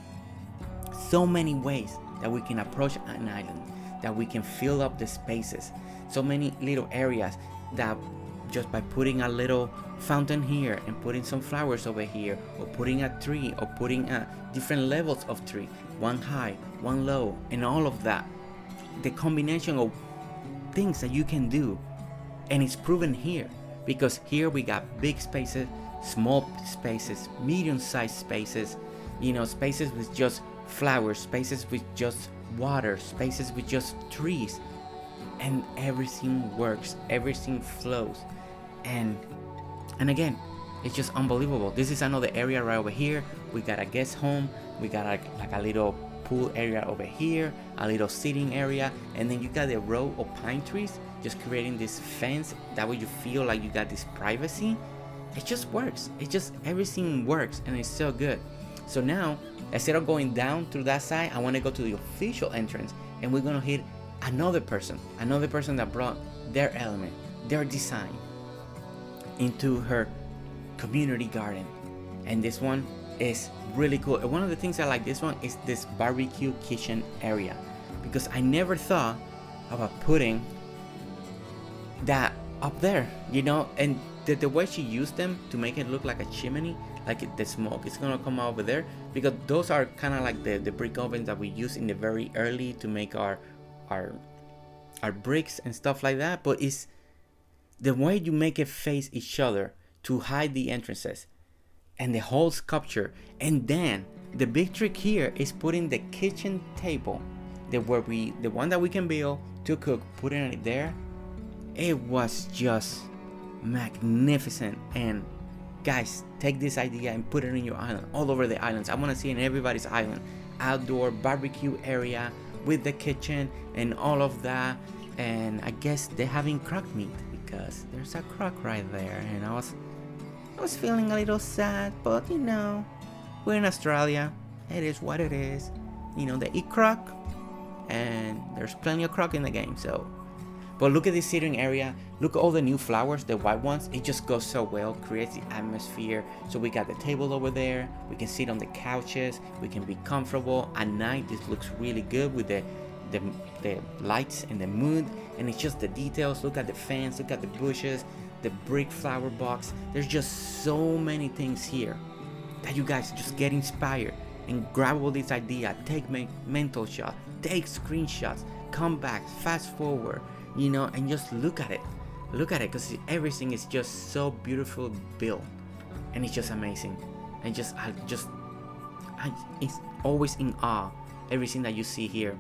so many ways that we can approach an island, that we can fill up the spaces, so many little areas that just by putting a little fountain here and putting some flowers over here, or putting a tree, or putting different levels of tree, one high, one low, and all of that, the combination of things that you can do. And it's proven here, because here we got big spaces, small spaces, medium-sized spaces, you know, spaces with just flowers, spaces with just water, spaces with just trees, and everything works, everything flows. And again, it's just unbelievable. This is another area right over here. We got a guest home, we got like a little pool area over here, a little sitting area, and then you got a row of pine trees, just creating this fence. That way you feel like you got this privacy. It just works. It just, everything works, and it's so good. So now, instead of going down through that side, I want to go to the official entrance, and we're gonna hit another person that brought their element, their design into her community garden. And this one is really cool. And one of the things I like this one is this barbecue kitchen area, because I never thought about putting that up there, you know. And the way she used them to make it look like a chimney, like the smoke is gonna come over there, because those are kind of like the brick ovens that we use in the very early to make our bricks and stuff like that. But it's the way you make it face each other to hide the entrances and the whole sculpture. And then the big trick here is putting the kitchen table, the one that we can build to cook, putting it there. It was just magnificent. And guys, take this idea and put it in your island, all over the islands. I want to see in everybody's island, outdoor barbecue area with the kitchen and all of that. And I guess they're having crock meat, because there's a crock right there. And I was feeling a little sad, but you know, we're in Australia, it is what it is. You know, they eat crock, and there's plenty of crock in the game. So, but look at this seating area. Look at all the new flowers, the white ones. It just goes so well, creates the atmosphere. So we got the table over there. We can sit on the couches. We can be comfortable at night. This looks really good with the lights and the mood. And it's just the details. Look at the fans. Look at the bushes, the brick flower box. There's just so many things here that you guys just get inspired and grab all this idea. Take mental shots, take screenshots, come back, fast forward, you know, and just look at it, because everything is just so beautiful built, and it's just amazing. And it's always in awe, everything that you see here.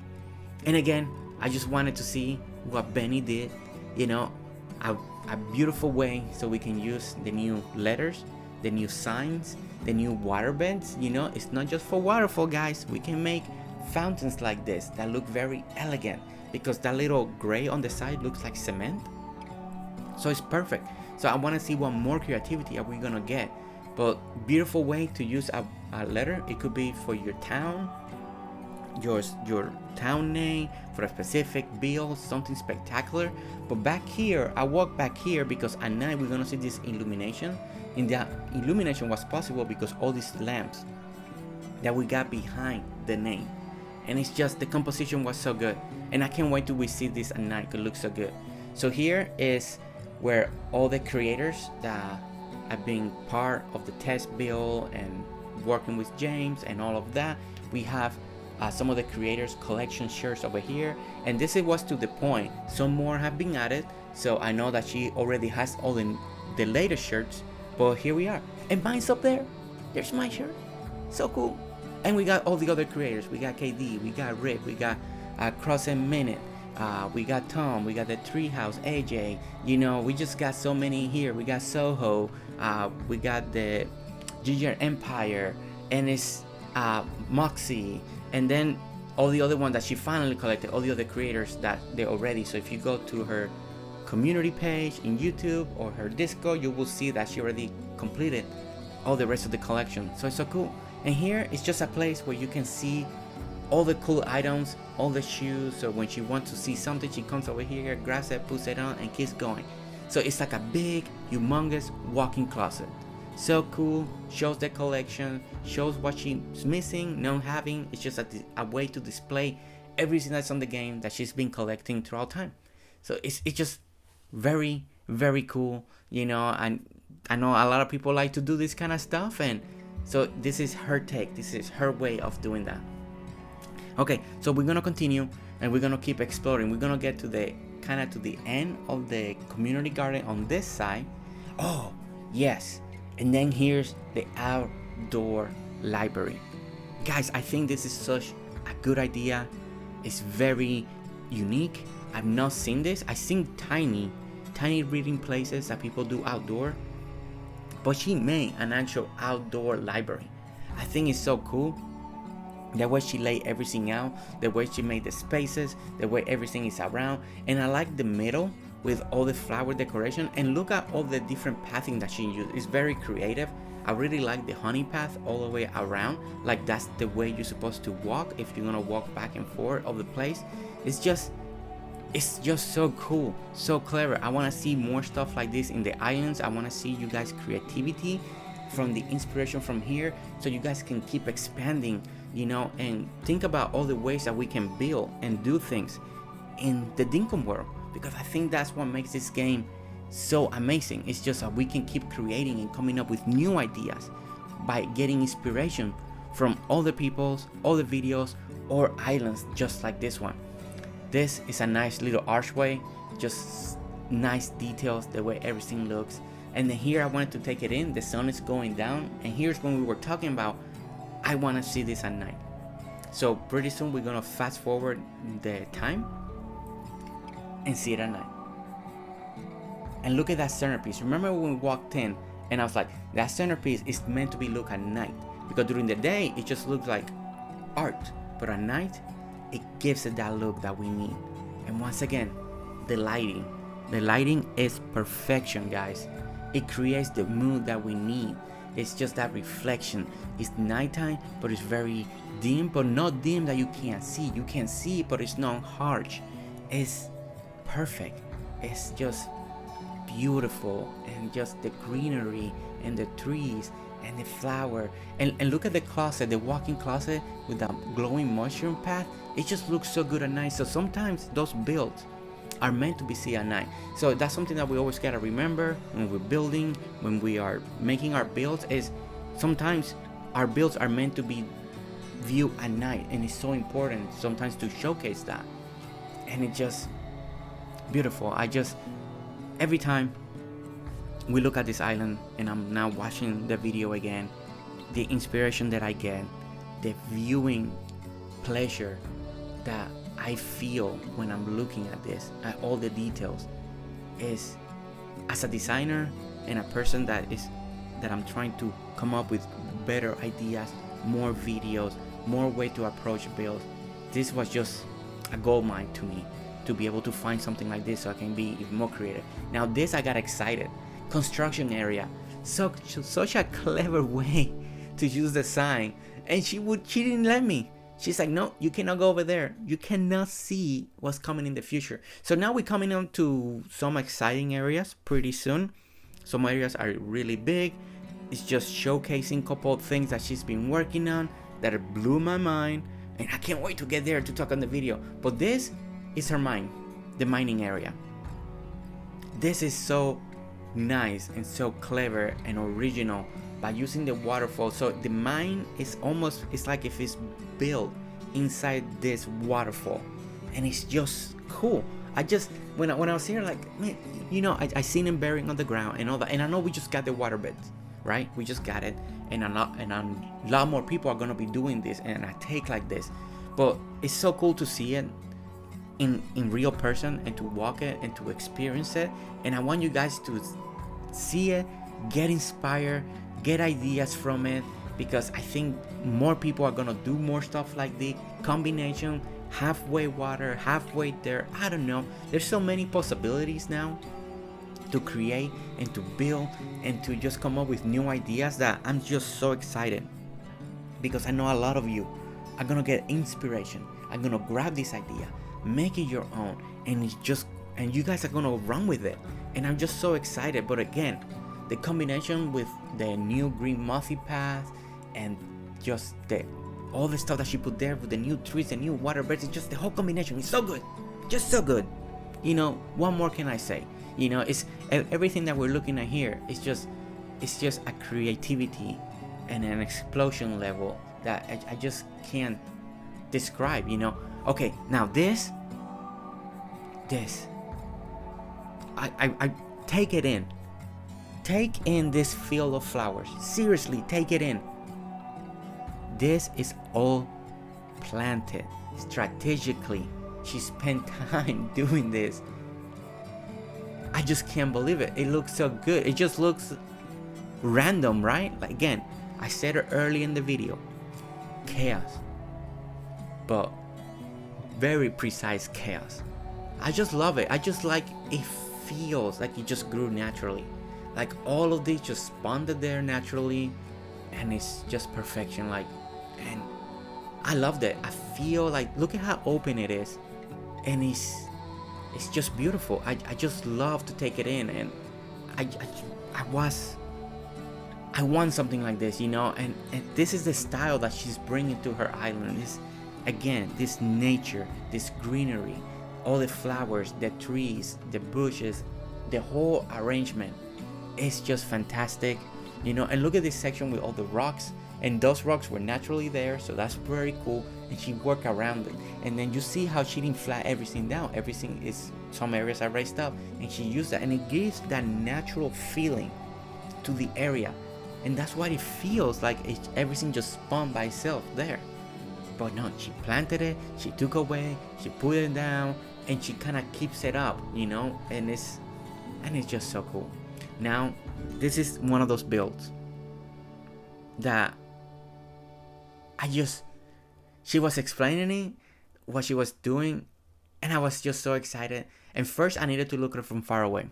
And again, I just wanted to see what Benny did, you know, a beautiful way so we can use the new letters, the new signs, the new water beds. You know, it's not just for waterfall, guys. We can make fountains like this that look very elegant, because that little gray on the side looks like cement. So it's perfect. So I want to see what more creativity are we gonna get. But beautiful way to use a letter. It could be for your town, your town name, for a specific bill, something spectacular. But back here, I walk back here because at night we're gonna see this illumination. And that illumination was possible because all these lamps that we got behind the name. And it's just, the composition was so good. And I can't wait till we see this at night. It looks so good. So here is where all the creators that have been part of the test build and working with James and all of that. We have some of the creators collection shirts over here. And this was to the point. Some more have been added. So I know that she already has all the latest shirts. But here we are. And mine's up there. There's my shirt. So cool. And we got all the other creators. We got KD, we got Rick, we got Cross and Minute, we got Tom, we got the Treehouse, AJ. You know, we just got so many here. We got Soho, we got the Ginger Empire, and it's Moxie, and then all the other ones that she finally collected, all the other creators that they're already. So if you go to her community page in YouTube or her Discord, you will see that she already completed all the rest of the collection. So it's so cool. And here it's just a place where you can see all the cool items, all the shoes. So when she wants to see something, she comes over here, grabs it, puts it on, and keeps going. So it's like a big, humongous walk-in closet. So cool. Shows the collection, shows what she's missing, not having. It's just a way to display everything that's on the game that she's been collecting throughout time. So it's just very, very cool, you know. And I know a lot of people like to do this kind of stuff, and so this is her take, this is her way of doing that. Okay, so we're gonna continue and we're gonna keep exploring. We're gonna get to the end of the community garden on this side. Oh yes, and then here's the outdoor library. Guys, I think this is such a good idea. It's very unique. I've not seen this. I've seen tiny reading places that people do outdoor, but she made an actual outdoor library. I think it's so cool. The way she laid everything out, the way she made the spaces, the way everything is around. And I like the middle with all the flower decoration. And look at all the different pathing that she used. It's very creative. I really like the honey path all the way around. Like that's the way you're supposed to walk if you're gonna walk back and forth of the place. It's just so cool, so clever. I want to see more stuff like this in the islands. I want to see you guys' creativity from the inspiration from here, so you guys can keep expanding, you know, and think about all the ways that we can build and do things in the Dinkum world, because I think that's what makes this game so amazing. It's just that we can keep creating and coming up with new ideas by getting inspiration from other people's, other videos, or islands just like this one. This is a nice little archway, just nice details, the way everything looks. And then here I wanted to take it in, the sun is going down, and here's when we were talking about I want to see this at night. So pretty soon we're gonna fast forward the time and see it at night. And look at that centerpiece. Remember when we walked in and I was like, that centerpiece is meant to be looked at night, because during the day it just looks like art, but at night it gives it that look that we need. And once again, the lighting is perfection, guys. It creates the mood that we need. It's just that reflection. It's nighttime, but it's very dim, but not dim that you can't see. You can see, but it's not harsh. It's perfect. It's just beautiful, and just the greenery and the trees and the flower, and look at the closet, the walk-in closet with that glowing mushroom path. It just looks so good at night. So sometimes those builds are meant to be seen at night. So that's something that we always gotta remember when we're building, when we are making our builds, is sometimes our builds are meant to be viewed at night, and it's so important sometimes to showcase that. And it's just beautiful. Every time we look at this island, and I'm now watching the video again, the inspiration that I get, the viewing pleasure that I feel when I'm looking at this, at all the details, is, as a designer and a person that I'm trying to come up with better ideas, more videos, more way to approach builds. This was just a gold mine to me, to be able to find something like this so I can be even more creative. Now this, I got excited. Construction area, such a clever way to use the sign, and she didn't let me. She's like, no, you cannot go over there. You cannot see what's coming in the future. So now we're coming on to some exciting areas pretty soon. Some areas are really big. It's just showcasing a couple of things that she's been working on that blew my mind, and I can't wait to get there to talk on the video. But this is her mine, the mining area. This is so nice and so clever and original by using the waterfall. So the mine is almost, it's like if it's built inside this waterfall, and it's just cool. When I was here, like, man, you know, I seen him burying on the ground and all that, and I know we just got the water beds, right? We just got it, and a lot more people are gonna be doing this and I take like this, but it's so cool to see it in real person, and to walk it and to experience it. And I want you guys to see it, get inspired, get ideas from it, because I think more people are gonna do more stuff like the combination, halfway water, halfway there. I don't know, there's so many possibilities now to create and to build and to just come up with new ideas, that I'm just so excited, because I know a lot of you are gonna get inspiration. I'm gonna grab this idea, make it your own, and you guys are gonna run with it, and I'm just so excited. But again, the combination with the new green mossy path and just all the stuff that she put there with the new trees and new water beds, it's just the whole combination is so good, just so good. You know, what more can I say? You know, it's everything that we're looking at here. It's just a creativity and an explosion level that I just can't describe, you know. Okay, now this I take it in. Take in this field of flowers. Seriously, take it in. This is all planted strategically. She spent time doing this. I just can't believe it. It looks so good. It just looks random, right? Like, again, I said it early in the video. Chaos. But very precise chaos. I just love it. I just like it. Feels like it just grew naturally. Like all of this just spawned there naturally, and it's just perfection. Like, and I loved it. I feel like, look at how open it is, and it's just beautiful. I just love to take it in, and I I want something like this, you know, and this is the style that she's bringing to her island. This, again, this nature, this greenery, all the flowers, the trees, the bushes, the whole arrangement is just fantastic, you know. And look at this section with all the rocks, and those rocks were naturally there, so that's very cool. And she worked around it, and then you see how she didn't flat everything down. Everything is, some areas are raised up, and she used that, and it gives that natural feeling to the area. And that's what it feels like. Everything just spawned by itself there. But no, she planted it, she took away, she put it down, and she kind of keeps it up, you know. And it's just so cool. Now, this is one of those builds that she was explaining what she was doing, and I was just so excited. And first I needed to look at it from far away,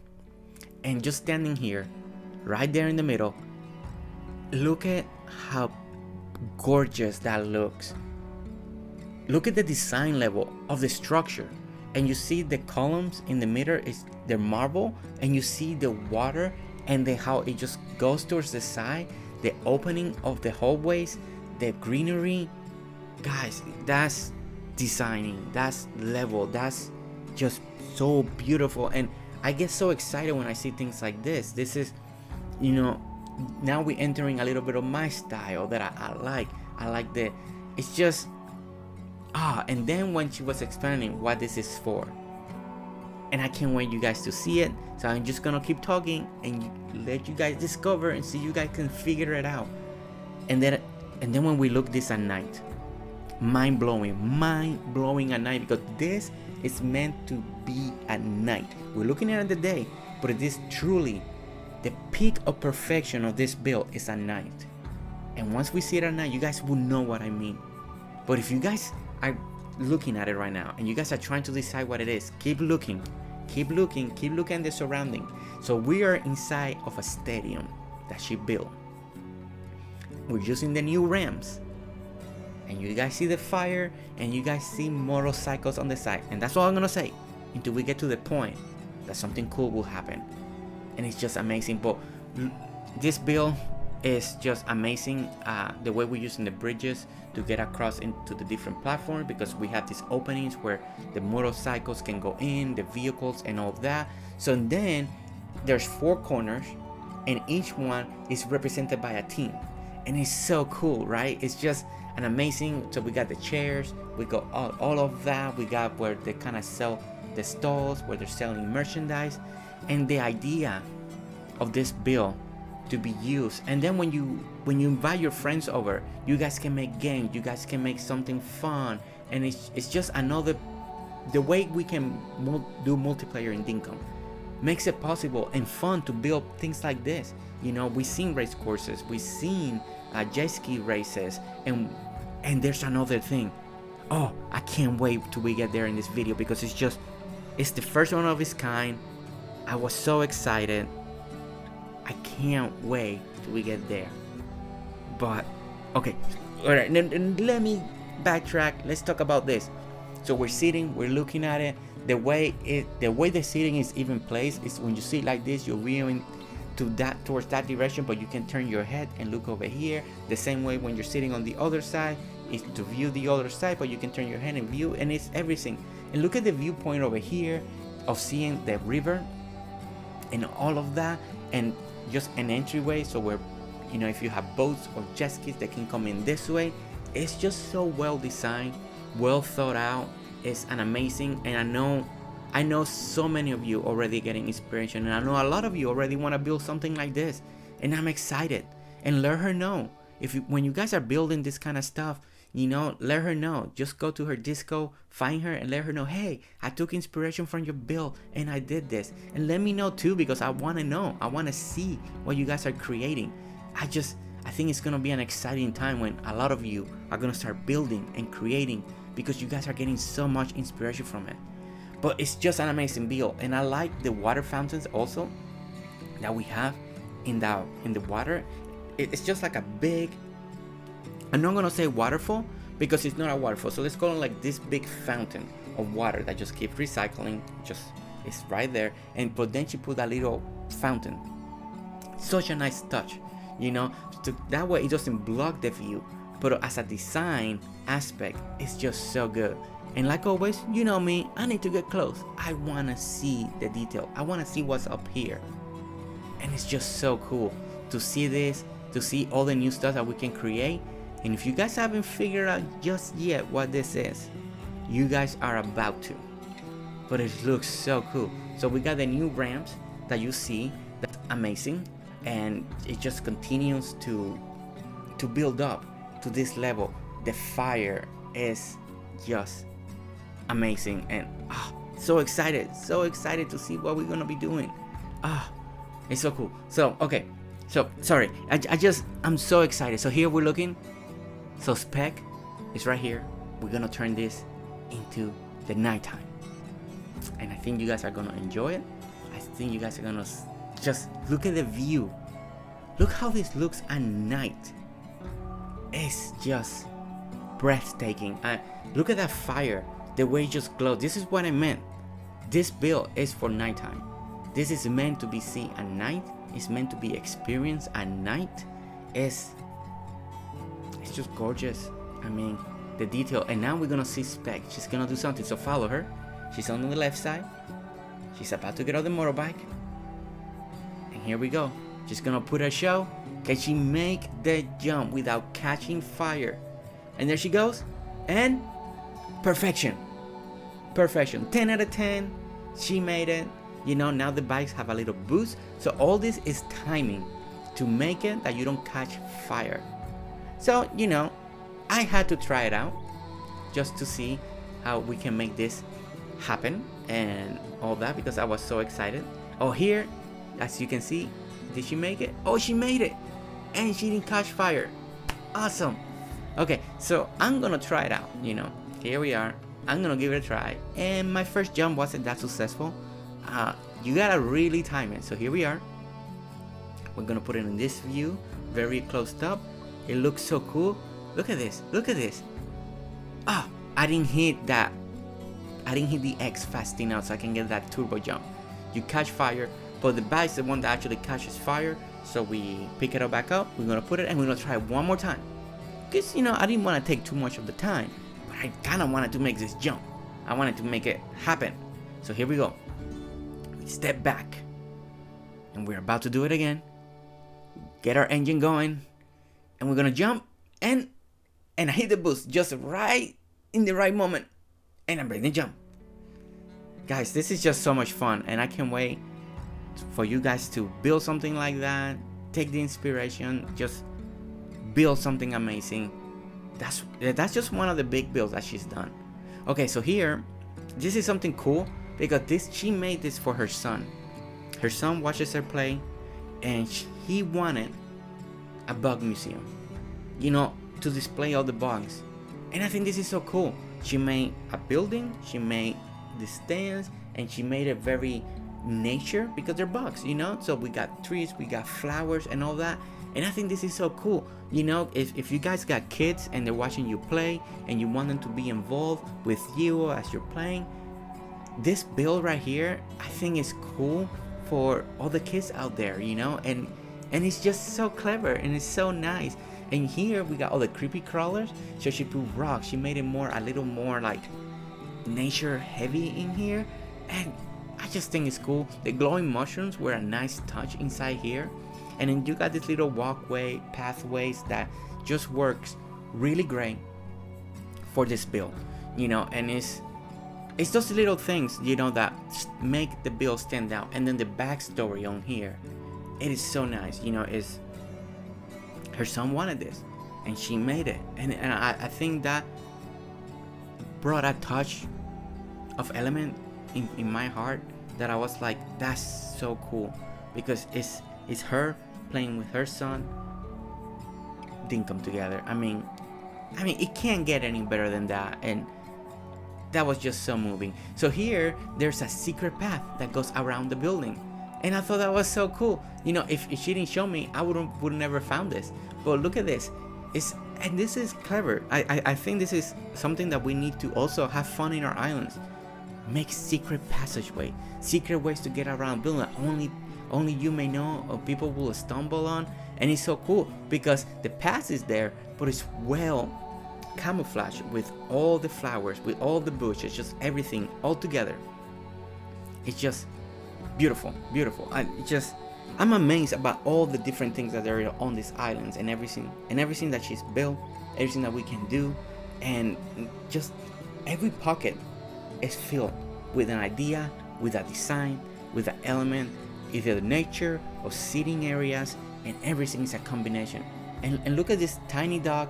and just standing here right there in the middle, look at how gorgeous that looks. Look at the design level of the structure, and you see the columns in the middle is the marble, and you see the water and how it just goes towards the side, the opening of the hallways, the greenery. Guys, that's designing, that's level, that's just so beautiful. And I get so excited when I see things like this. This is, you know, now we're entering a little bit of my style that I like the, it's just and then when she was explaining what this is for, and I can't wait you guys to see it, so I'm just gonna keep talking and let you guys discover and see you guys can figure it out. And then when we look this at night, mind-blowing at night, because this is meant to be at night. We're looking at it the day, but it is truly the peak of perfection of this build is at night. And once we see it at night, you guys will know what I mean. But if you guys are looking at it right now and you guys are trying to decide what it is, keep looking at the surrounding. So we are inside of a stadium that she built. We're using the new ramps, and you guys see the fire, and you guys see motorcycles on the side. And that's all I'm gonna say until we get to the point that something cool will happen. And it's just amazing. But this build is just amazing. The way we're using the bridges to get across into the different platforms, because we have these openings where the motorcycles can go in, the vehicles and all of that. So then there's 4 corners, and each one is represented by a team, and it's so cool, right? It's just an amazing. So we got the chairs, we got all of that. We got where they kind of sell the stalls where they're selling merchandise, and the idea of this build to be used. And then when you invite your friends over, you guys can make games, you guys can make something fun, and it's just another, the way we can do multiplayer in Dinkum makes it possible and fun to build things like this. You know, we've seen race courses, we've seen jet ski races, and there's another thing. Oh, I can't wait till we get there in this video, because it's the first one of its kind. I was so excited. I can't wait till we get there. But okay, all right, let me backtrack. Let's talk about this. So we're sitting, we're looking at it. The way the seating is even placed is when you sit like this, you're viewing towards that direction, but you can turn your head and look over here. The same way when you're sitting on the other side is to view the other side, but you can turn your head and view, and it's everything. And look at the viewpoint over here of seeing the river and all of that, and just an entryway. So where, you know, if you have boats or jet skis, they can come in this way. It's just so well designed, well thought out. It's an amazing, and I know so many of you already getting inspiration, and I know a lot of you already want to build something like this, and I'm excited. And let her know when you guys are building this kind of stuff, you know, let her know. Just go to her Disco, find her, and let her know, hey, I took inspiration from your build and I did this. And let me know too, because I want to know, I want to see what you guys are creating. I think it's gonna be an exciting time when a lot of you are gonna start building and creating, because you guys are getting so much inspiration from it. But it's just an amazing build, and I like the water fountains also that we have in the water. It's just like a big, I'm not gonna say waterfall because it's not a waterfall, so let's call it like this big fountain of water that just keeps recycling. It's right there, but then she put a little fountain. Such a nice touch. you know, that way it doesn't block the view. But as a design aspect, it's just so good. And like always, you know me, I need to get close. I want to see the detail. I want to see what's up here. And it's just so cool to see this, to see all the new stuff that we can create. And if you guys haven't figured out just yet what this is, you guys are about to. But it looks so cool. So we got the new ramps that you see. That's amazing. And it just continues to build up to this level. The fire is just amazing. And so excited to see what we're gonna be doing. It's so cool. So okay, so sorry, I'm so excited. So here we're looking. So Spec is right here. We're gonna turn this into the nighttime, and I think you guys are gonna enjoy it. I think you guys are gonna just look at the view. Look how this looks at night. It's just breathtaking. Look at that fire, the way it just glows. This is what I meant. This build is for nighttime. This is meant to be seen at night. It's meant to be experienced at night. It's just gorgeous. I mean, the detail. And now we're gonna see Spec. She's gonna do something. So follow her. She's on the left side. She's about to get on the motorbike. And here we go. She's gonna put her show. Can she make the jump without catching fire? And there she goes. And perfection. 10 out of 10. She made it. You know, now the bikes have a little boost. So all this is timing to make it that you don't catch fire. So, you know, I had to try it out just to see how we can make this happen and all that, because I was so excited. Oh, here, as you can see, did she make it? Oh, she made it. And she didn't catch fire. Awesome. Okay, so I'm gonna try it out, you know. Here we are. I'm gonna give it a try. And my first jump wasn't that successful. You gotta really time it. So here we are. We're gonna put it in this view, very close up. It looks so cool. Look at this. Look at this. I didn't hit that. I didn't hit the X fast enough so I can get that turbo jump. You catch fire, but the bike's the one that actually catches fire. So we pick it up back up. We're gonna put it and we're gonna try it one more time. Cause you know I didn't want to take too much of the time, but I kind of wanted to make this jump. I wanted to make it happen. So here we go. Step back, and we're about to do it again. Get our engine going, and we're gonna jump, and I hit the boost just right in the right moment, and I'm ready to jump. Guys, this is just so much fun, and I can't wait for you guys to build something like that. Take the inspiration, just build something amazing. That's just one of the big builds that she's done. Okay, so here, this is something cool. Because she made this for her son. Her son watches her play, and he wanted a bug museum, you know, to display all the bugs. And I think this is so cool. She made a building, she made the stands, and she made it very nature because they're bugs, you know. So we got trees, we got flowers, and all that. And I think this is so cool. You know, if you guys got kids and they're watching you play, and you want them to be involved with you as you're playing, this build right here, I think is cool for all the kids out there, you know, and it's just so clever and it's so nice. And here we got all the creepy crawlers. So she put rocks. She made it a little more like nature heavy in here, and I just think it's cool. The glowing mushrooms were a nice touch inside here, and then you got this little walkway, pathways that just works really great for this build, you know, and it's those little things, you know, that make the build stand out. And then the backstory on here, it is so nice, you know. Is her son wanted this, and she made it, and I think that brought a touch of element in my heart that I was like, that's so cool, because it's her playing with her son, Dinkum together. I mean, it can't get any better than that, and that was just so moving. So here, there's a secret path that goes around the building, and I thought that was so cool. You know, if she didn't show me, I would never found this. But look at this. And this is clever. I think this is something that we need to also have fun in our islands. Make secret passageway, secret ways to get around building that only you may know, or people will stumble on. And it's so cool because the path is there, but it's well camouflaged with all the flowers, with all the bushes, just everything all together. It's just beautiful, beautiful. I'm amazed about all the different things that are on these islands, and everything that she's built, everything that we can do, and just every pocket is filled with an idea, with a design, with an element, either nature or seating areas, and everything is a combination. And look at this tiny dock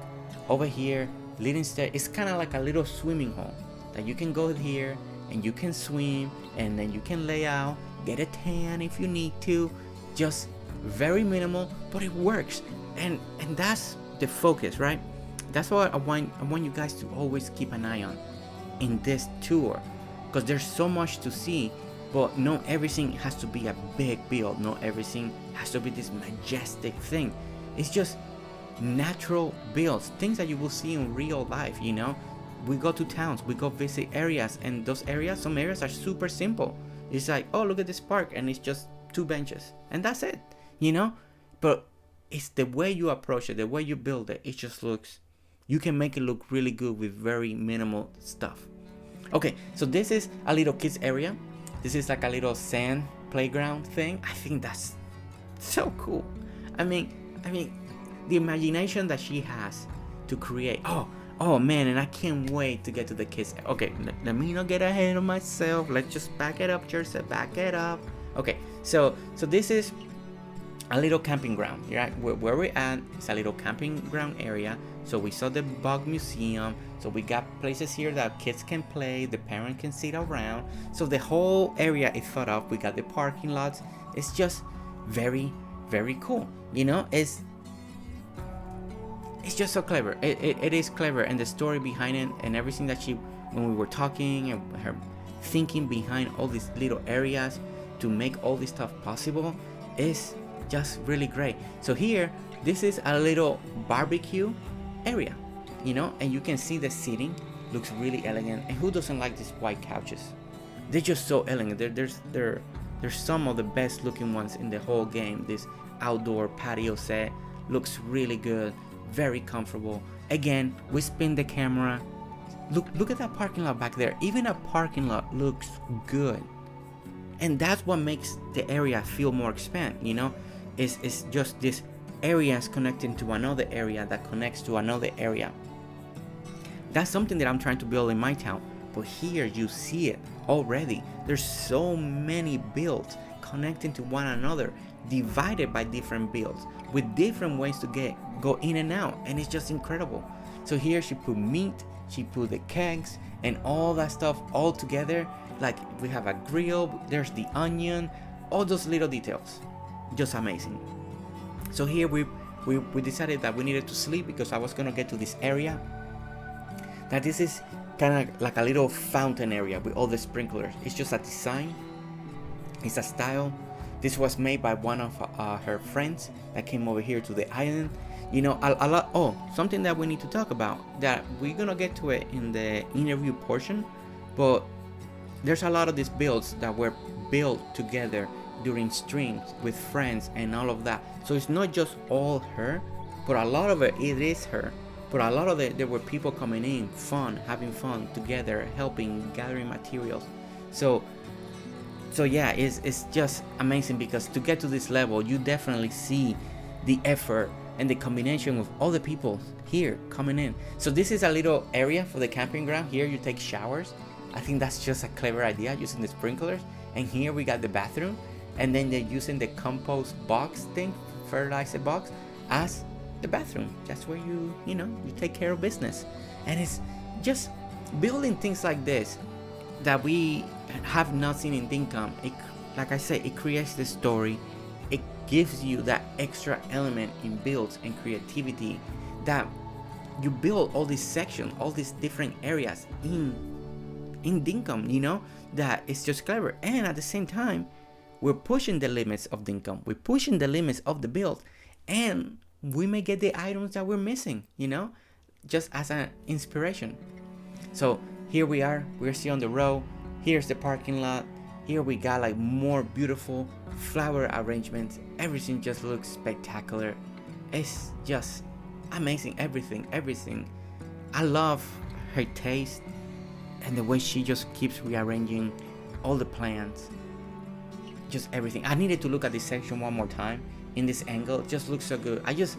over here, leading stair. It's kind of like a little swimming hole that you can go here and you can swim, and then you can lay out, get a tan if you need to. Just very minimal, but it works, and that's the focus, right? That's what I want you guys to always keep an eye on in this tour, because there's so much to see. But not everything has to be a big build. Not everything has to be this majestic thing. It's just natural builds, things that you will see in real life. You know, we go to towns, we go visit areas, and those areas, some areas are super simple. It's like, oh, look at this park, and it's just 2 benches, and that's it. You know, but it's the way you approach it, the way you build it. It just looks, you can make it look really good with very minimal stuff. Okay, so this is a little kids area. This is like a little sand playground thing. I think that's so cool. I mean, the imagination that she has to create. Oh man, and I can't wait to get to the kids. Okay, let me not get ahead of myself. Let's just back it up, Jersey. Back it up. Okay, so this is a little camping ground, right? Where we're at is a little camping ground area. So we saw the bug museum. So we got places here that kids can play, the parent can sit around. So the whole area is thought of. We got the parking lots. It's just very, very cool. You know, it's just so clever. It is clever, and the story behind it and everything that when we were talking, and her thinking behind all these little areas to make all this stuff possible is just really great. So here, this is a little barbecue area, you know, and you can see the seating looks really elegant. And who doesn't like these white couches? They're just so elegant. They're some of the best looking ones in the whole game. This outdoor patio set looks really good, very comfortable. Again, we spin the camera. Look at that parking lot back there. Even a parking lot looks good. And that's what makes the area feel more expanded, you know? It's just this areas connecting to another area that connects to another area. That's something that I'm trying to build in my town. But here you see it already. There's so many builds connecting to one another, divided by different builds, with different ways to go in and out. And it's just incredible. So here she put meat, she put the kegs, and all that stuff all together. Like we have a grill, there's the onion, all those little details. Just amazing. So here we decided that we needed to sleep, because I was gonna get to this area. That this is kind of like a little fountain area with all the sprinklers. It's just a design. It's a style. This was made by one of her friends that came over here to the island. You know, a lot. Oh, something that we need to talk about, that we're gonna get to it in the interview portion, but there's a lot of these builds that were built together during streams with friends and all of that. So it's not just all her, but a lot of it is her. But a lot of it, there were people coming in, having fun together, helping, gathering materials. So yeah, it's just amazing, because to get to this level, you definitely see the effort and the combination of all the people here coming in. So this is a little area for the camping ground. Here you take showers. I think that's just a clever idea, using the sprinklers. And here we got the bathroom, and then they're using the compost box thing, fertilizer box, as the bathroom. That's where you take care of business. And it's just building things like this that we have not seen in Dinkum. Like I said, it creates the story. It gives you that extra element in builds and creativity, that you build all these sections, all these different areas in Dinkum, you know, that it's just clever. And at the same time, we're pushing the limits of Dinkum. We're pushing the limits of the build, and we may get the items that we're missing, you know, just as an inspiration. So here we are, we're still on the road. Here's the parking lot. Here we got like more beautiful flower arrangements. Everything just looks spectacular. It's just amazing. Everything. I love her taste and the way she just keeps rearranging all the plants, just everything. I needed to look at this section one more time in this angle. It just looks so good. I just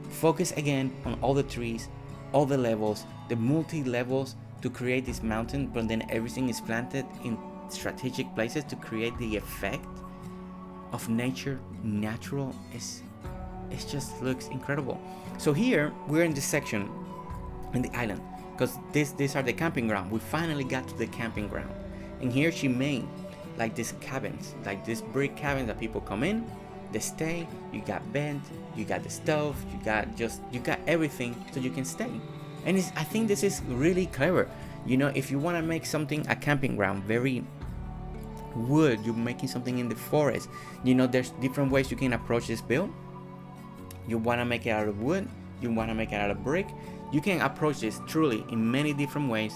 focus again on all the trees, all the levels, the multi-levels to create this mountain, but then everything is planted in strategic places to create the effect of nature. Natural is, it just looks incredible. So here we're in this section in the island, because these are the camping ground. We finally got to the camping ground, and here she made like these cabins, like this brick cabin that people come in, they stay. You got bed, you got the stove, you got everything so you can stay. And I think this is really clever. You know, if you want to make something a camping ground, very wood, you're making something in the forest, you know, there's different ways you can approach this build. You want to make it out of wood, you want to make it out of brick, you can approach this truly in many different ways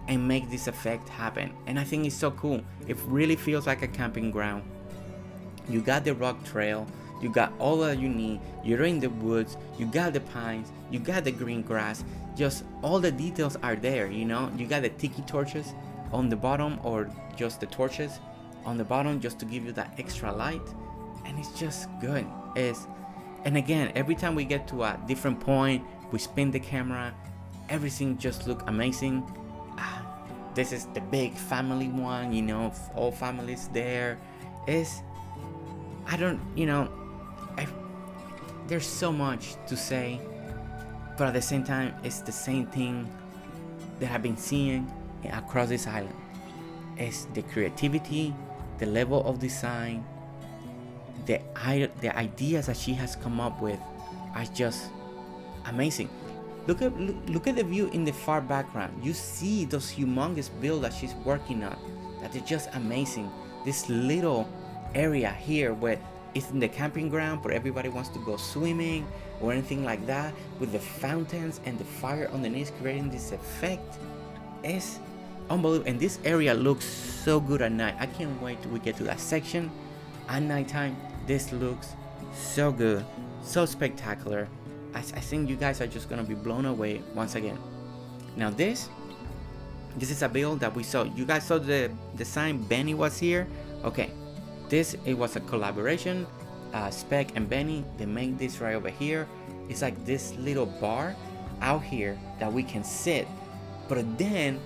and make this effect happen. And I think it's so cool. It really feels like a camping ground. You got the rock trail, you got all that you need, you're in the woods, you got the pines, you got the green grass, just all the details are there, you know. You got the tiki torches on the bottom, or just the torches on the bottom, just to give you that extra light. And it's just good. And again, every time we get to a different point, we spin the camera, everything just look amazing. This is the big family one, you know, all families there. There's so much to say, but at the same time, it's the same thing that I've been seeing across this island. It's the creativity, the level of design, the ideas that she has come up with are just amazing. Look at the view in the far background. You see those humongous builds that she's working on, that is just amazing. This little area here where it's in the camping ground, but everybody wants to go swimming or anything like that, with the fountains and the fire underneath creating this effect is unbelievable. And this area looks so good at night. I can't wait till we get to that section at nighttime. This looks so good, so spectacular. I think you guys are just gonna be blown away once again. Now this is a build that we saw. You guys saw the design. Benny was here. Okay, it was a collaboration. Spec and Benny, they made this right over here. It's like this little bar out here that we can sit, but then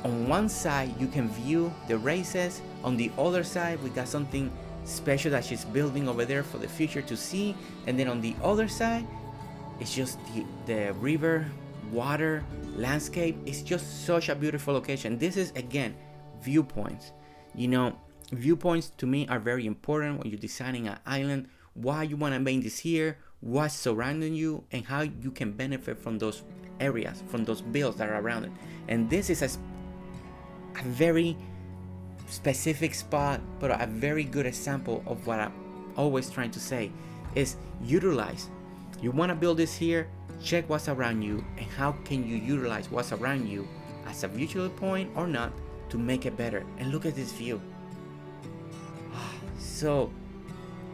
on one side you can view the races. On the other side we got something special that she's building over there for the future to see. And then on the other side, it's just the river, water, landscape. It's just such a beautiful location. This is, again, viewpoints. You know, viewpoints to me are very important when you're designing an island. Why you want to make this here, what's surrounding you, and how you can benefit from those areas, from those builds that are around it. And this is a very specific spot, but a very good example of what I'm always trying to say is utilize. You want to build this here, check what's around you and how can you utilize what's around you as a visual point or not to make it better. And look at this view. So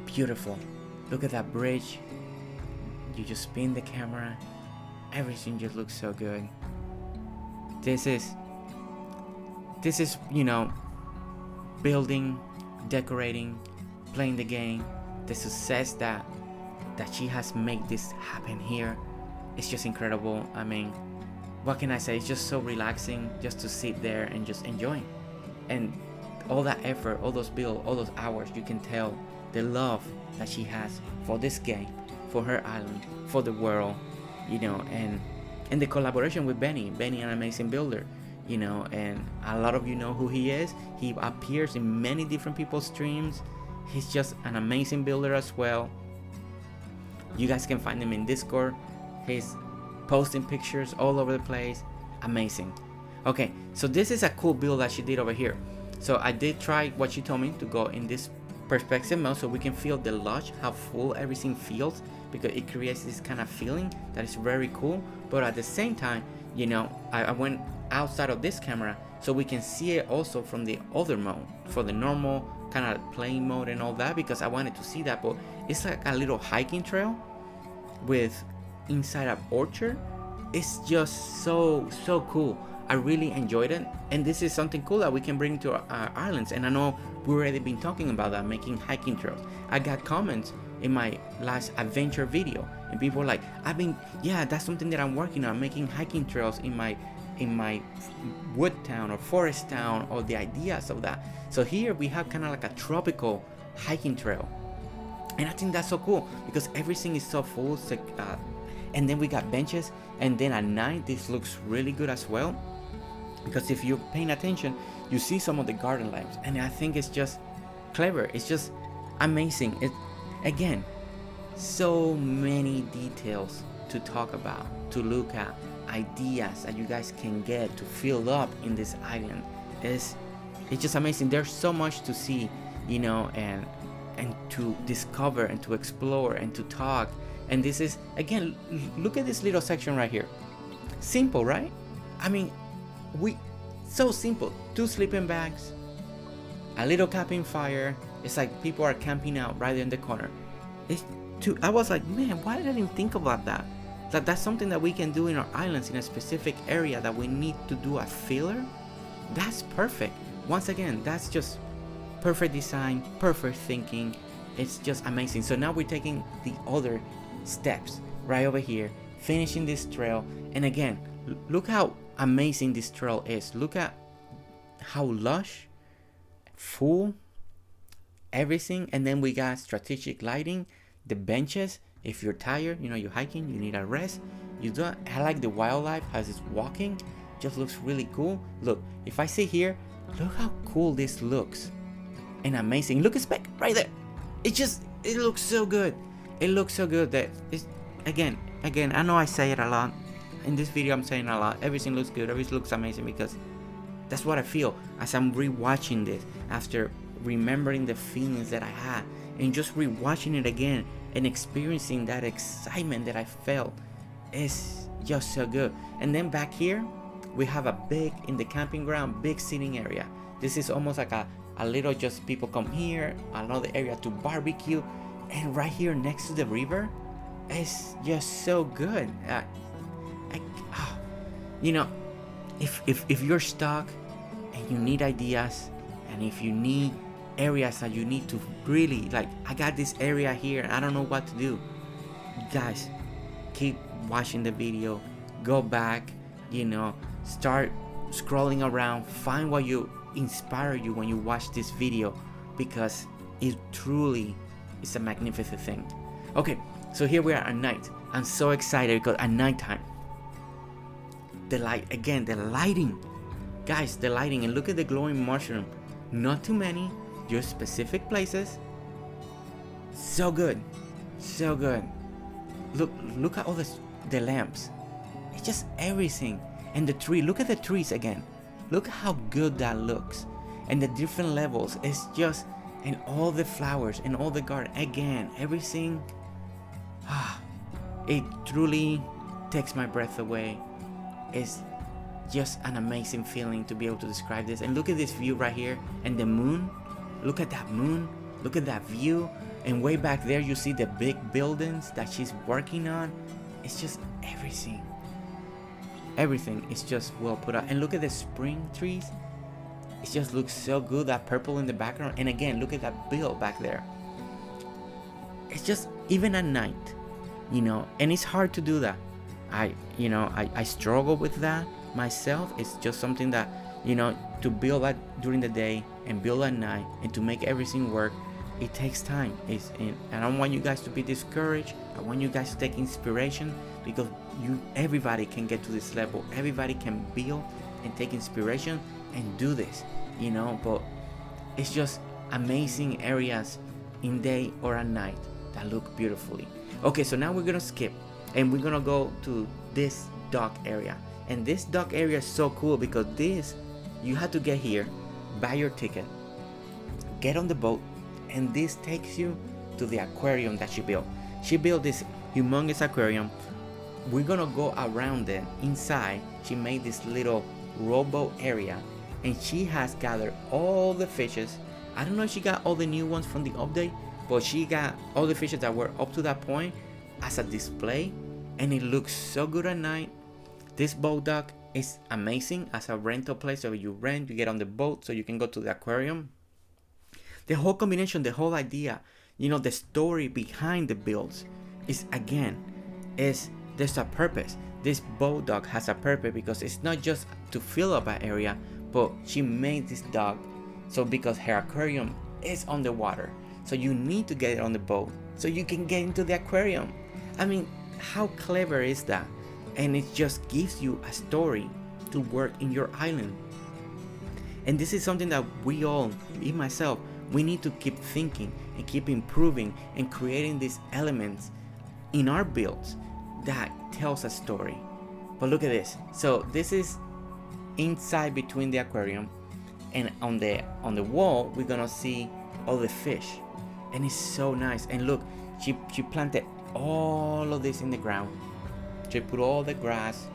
beautiful. Look at that bridge. You just spin the camera, everything just looks so good. This is you know, building, decorating, playing the game, the success that she has made this happen here. It's just incredible. I mean, what can I say? It's just so relaxing just to sit there and just enjoy. And all that effort, all those builds, all those hours, you can tell the love that she has for this game, for her island, for the world, you know. And the collaboration with Benny, an amazing builder, you know, and a lot of you know who he is. He appears in many different people's streams. He's just an amazing builder as well. You guys can find him in Discord. He's posting pictures all over the place. Amazing. Okay, so this is a cool build that she did over here. So I did try what she told me to go in this perspective mode so we can feel the lodge, how full everything feels, because it creates this kind of feeling that is very cool. But at the same time, you know, I went outside of this camera so we can see it also from the other mode, for the normal kind of playing mode and all that, because I wanted to see that. But it's like a little hiking trail, with inside an orchard. It's just so cool. I really enjoyed it, and this is something cool that we can bring to our islands. And I know we already been talking about that, making hiking trails. I got comments in my last adventure video, and people were like, yeah, that's something that I'm working on, making hiking trails in my wood town or forest town, or the ideas of that. So here we have kind of like a tropical hiking trail, and I think that's so cool because everything is so full. It's like, and then we got benches, and then at night this looks really good as well, because if you're paying attention, you see some of the garden lamps, and I think it's just clever. It's just amazing. It, again, so many details to talk about, to look at, ideas that you guys can get to fill up in this island. It's just amazing. There's so much to see, you know, and to discover and to explore and to talk. And this is, again, look at this little section right here. Simple, right? I mean, so simple. 2 sleeping bags, a little camping fire. It's like people are camping out right in the corner. I was like, man, why did I even think about that? That's something that we can do in our islands in a specific area that we need to do a filler. That's perfect. Once again, that's just perfect design, perfect thinking. It's just amazing. So now we're taking the other steps right over here, finishing this trail. And again, look how amazing this trail is. Look at how lush, full, everything. And then we got strategic lighting, the benches. If you're tired, you know, you're hiking, you need a rest. I like the wildlife as it's walking. Just looks really cool. Look, if I sit here, look how cool this looks. And amazing. Look at Spec right there. It looks so good. It looks so good that it's, again, I know I say it a lot. In this video I'm saying a lot. Everything looks good. Everything looks amazing, because that's what I feel as I'm rewatching this, after remembering the feelings that I had, and just rewatching it again and experiencing that excitement that I felt. Is just so good. And then back here we have a big, in the camping ground, big sitting area. This is almost like a little, just people come here, another area to barbecue. And right here next to the river, it's just so good. You know, if you're stuck and you need ideas, and if you need areas that you need to really, like, I got this area here and I don't know what to do, guys, keep watching the video, go back, you know, start scrolling around, find what you inspire you when you watch this video, because it truly is a magnificent thing. Okay, so here we are at night. I'm so excited because at nighttime, the light, again, the lighting, guys, the lighting, and look at the glowing mushroom. Not too many, just specific places. So good, so good. Look at all the lamps. It's just everything. And the tree, look at the trees again. Look how good that looks. And the different levels. It's just, and all the flowers and all the garden. Again, everything. It truly takes my breath away. It's just an amazing feeling to be able to describe this. And look at this view right here. And the moon. Look at that moon. Look at that view. And way back there you see the big buildings that she's working on. It's just everything. Everything is just well put out. And look at the spring trees. It just looks so good, that purple in the background. And again, look at that bill back there. It's just, even at night, you know, and it's hard to do that. I struggle with that myself. It's just something that, you know, to build that during the day and build at night and to make everything work, it takes time. And I don't want you guys to be discouraged. I want you guys to take inspiration, because everybody can get to this level. Everybody can build and take inspiration and do this, you know. But it's just amazing areas in day or at night that look beautifully. Okay, so now we're gonna skip and we're gonna go to this dock area. And this dock area is so cool because this, you have to get here, buy your ticket, get on the boat, and this takes you to the aquarium that she built. She built this humongous aquarium. We're gonna go around it. Inside, she made this little rowboat area, and she has gathered all the fishes. I don't know if she got all the new ones from the update, but she got all the fishes that were up to that point as a display, and it looks so good at night. This boat dock is amazing as a rental place. So you rent, you get on the boat so you can go to the aquarium. The whole combination, the whole idea, the story behind the builds is, again, there's a purpose. This boat dock has a purpose because it's not just to fill up an area, but she made this dock so because her aquarium is on the water. So you need to get it on the boat so you can get into the aquarium. I mean, how clever is that? And it just gives you a story to work in your island. And this is something that we all, me myself, we need to keep thinking and keep improving and creating these elements in our builds that tells a story. But look at this. So this is inside between the aquarium, and on the wall we're gonna see all the fish, and it's so nice. And look, she planted all of this in the ground. She put all the grass,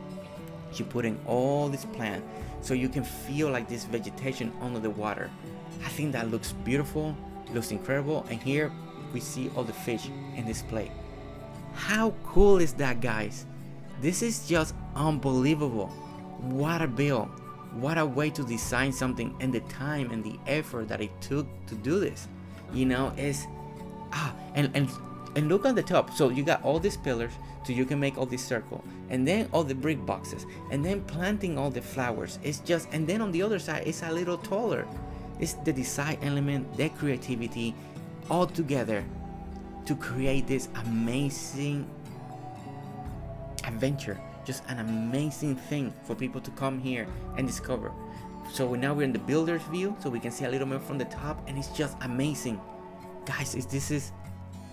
she put in all this plant, so you can feel like this vegetation under the water. I think that looks beautiful, looks incredible. And here we see all the fish in this plate. How cool is that, guys? This is just unbelievable. What a build, what a way to design something, and the time and the effort that it took to do this. Is and look on the top. So you got all these pillars, so you can make all this circle, and then all the brick boxes, and then planting all the flowers. It's just, and then on the other side it's a little taller. It's the design element, the creativity, all together to create this amazing adventure, just an amazing thing for people to come here and discover. So now we're in the builder's view, so we can see a little more from the top, and it's just amazing. Guys, this is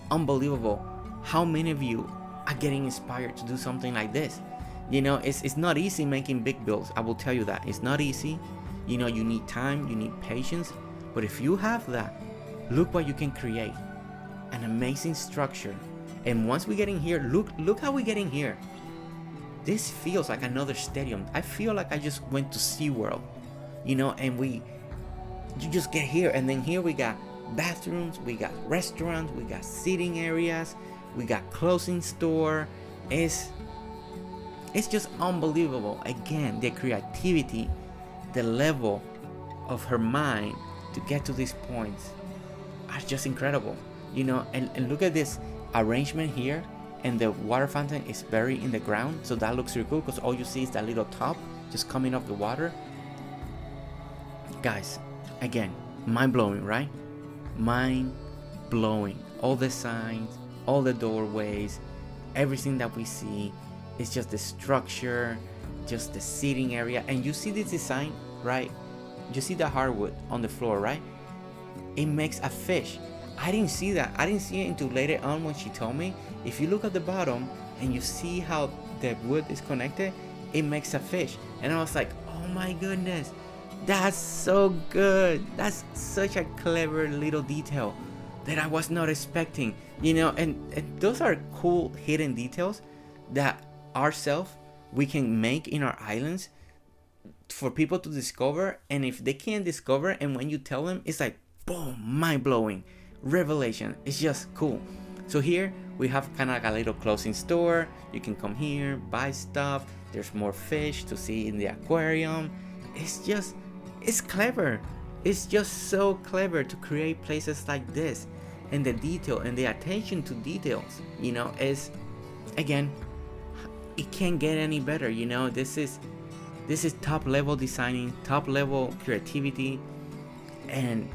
unbelievable. How many of you are getting inspired to do something like this? It's not easy making big builds. I will tell you that. It's not easy. You need time, you need patience. But if you have that, look what you can create. An amazing structure. And once we get in here, look how we get in here. This feels like another stadium. I feel like I just went to SeaWorld. And you just get here, and then here we got bathrooms, we got restaurants, we got seating areas, we got clothing store. It's just unbelievable. Again, the creativity, the level of her mind to get to these points are just incredible. And look at this arrangement here, and the water fountain is buried in the ground, so that looks really cool because all you see is that little top just coming off the water. Guys, again, mind-blowing, right? Mind-blowing. All the signs, all the doorways, everything that we see is just the structure, just the seating area. And you see this design, right? You see the hardwood on the floor, right? It makes a fish. I didn't see that. I didn't see it until later on when she told me. If you look at the bottom and you see how the wood is connected, it makes a fish. And I was like, oh my goodness, that's so good. That's such a clever little detail that I was not expecting. And those are cool hidden details that ourselves we can make in our islands for people to discover. And if they can't discover, and when you tell them, it's like boom, mind-blowing revelation. It's just cool. So here we have kind of like a little clothing store. You can come here, buy stuff. There's more fish to see in the aquarium. It's clever. It's just so clever to create places like this, and the detail and the attention to details, is, again, it can't get any better. This is top level designing, top level creativity, and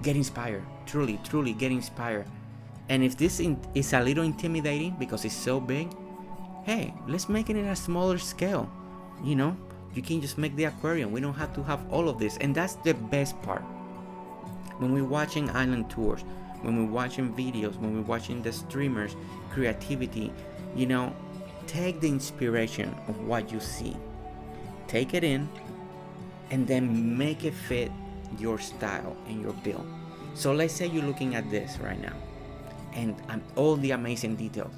get inspired. Truly get inspired. And if this is a little intimidating because it's so big, hey, let's make it at a smaller scale. You can just make the aquarium. We don't have to have all of this. And that's the best part. When we're watching island tours, when we're watching videos, when we're watching the streamers, creativity, take the inspiration of what you see, take it in, and then make it fit your style and your build. So let's say you're looking at this right now, and all the amazing details,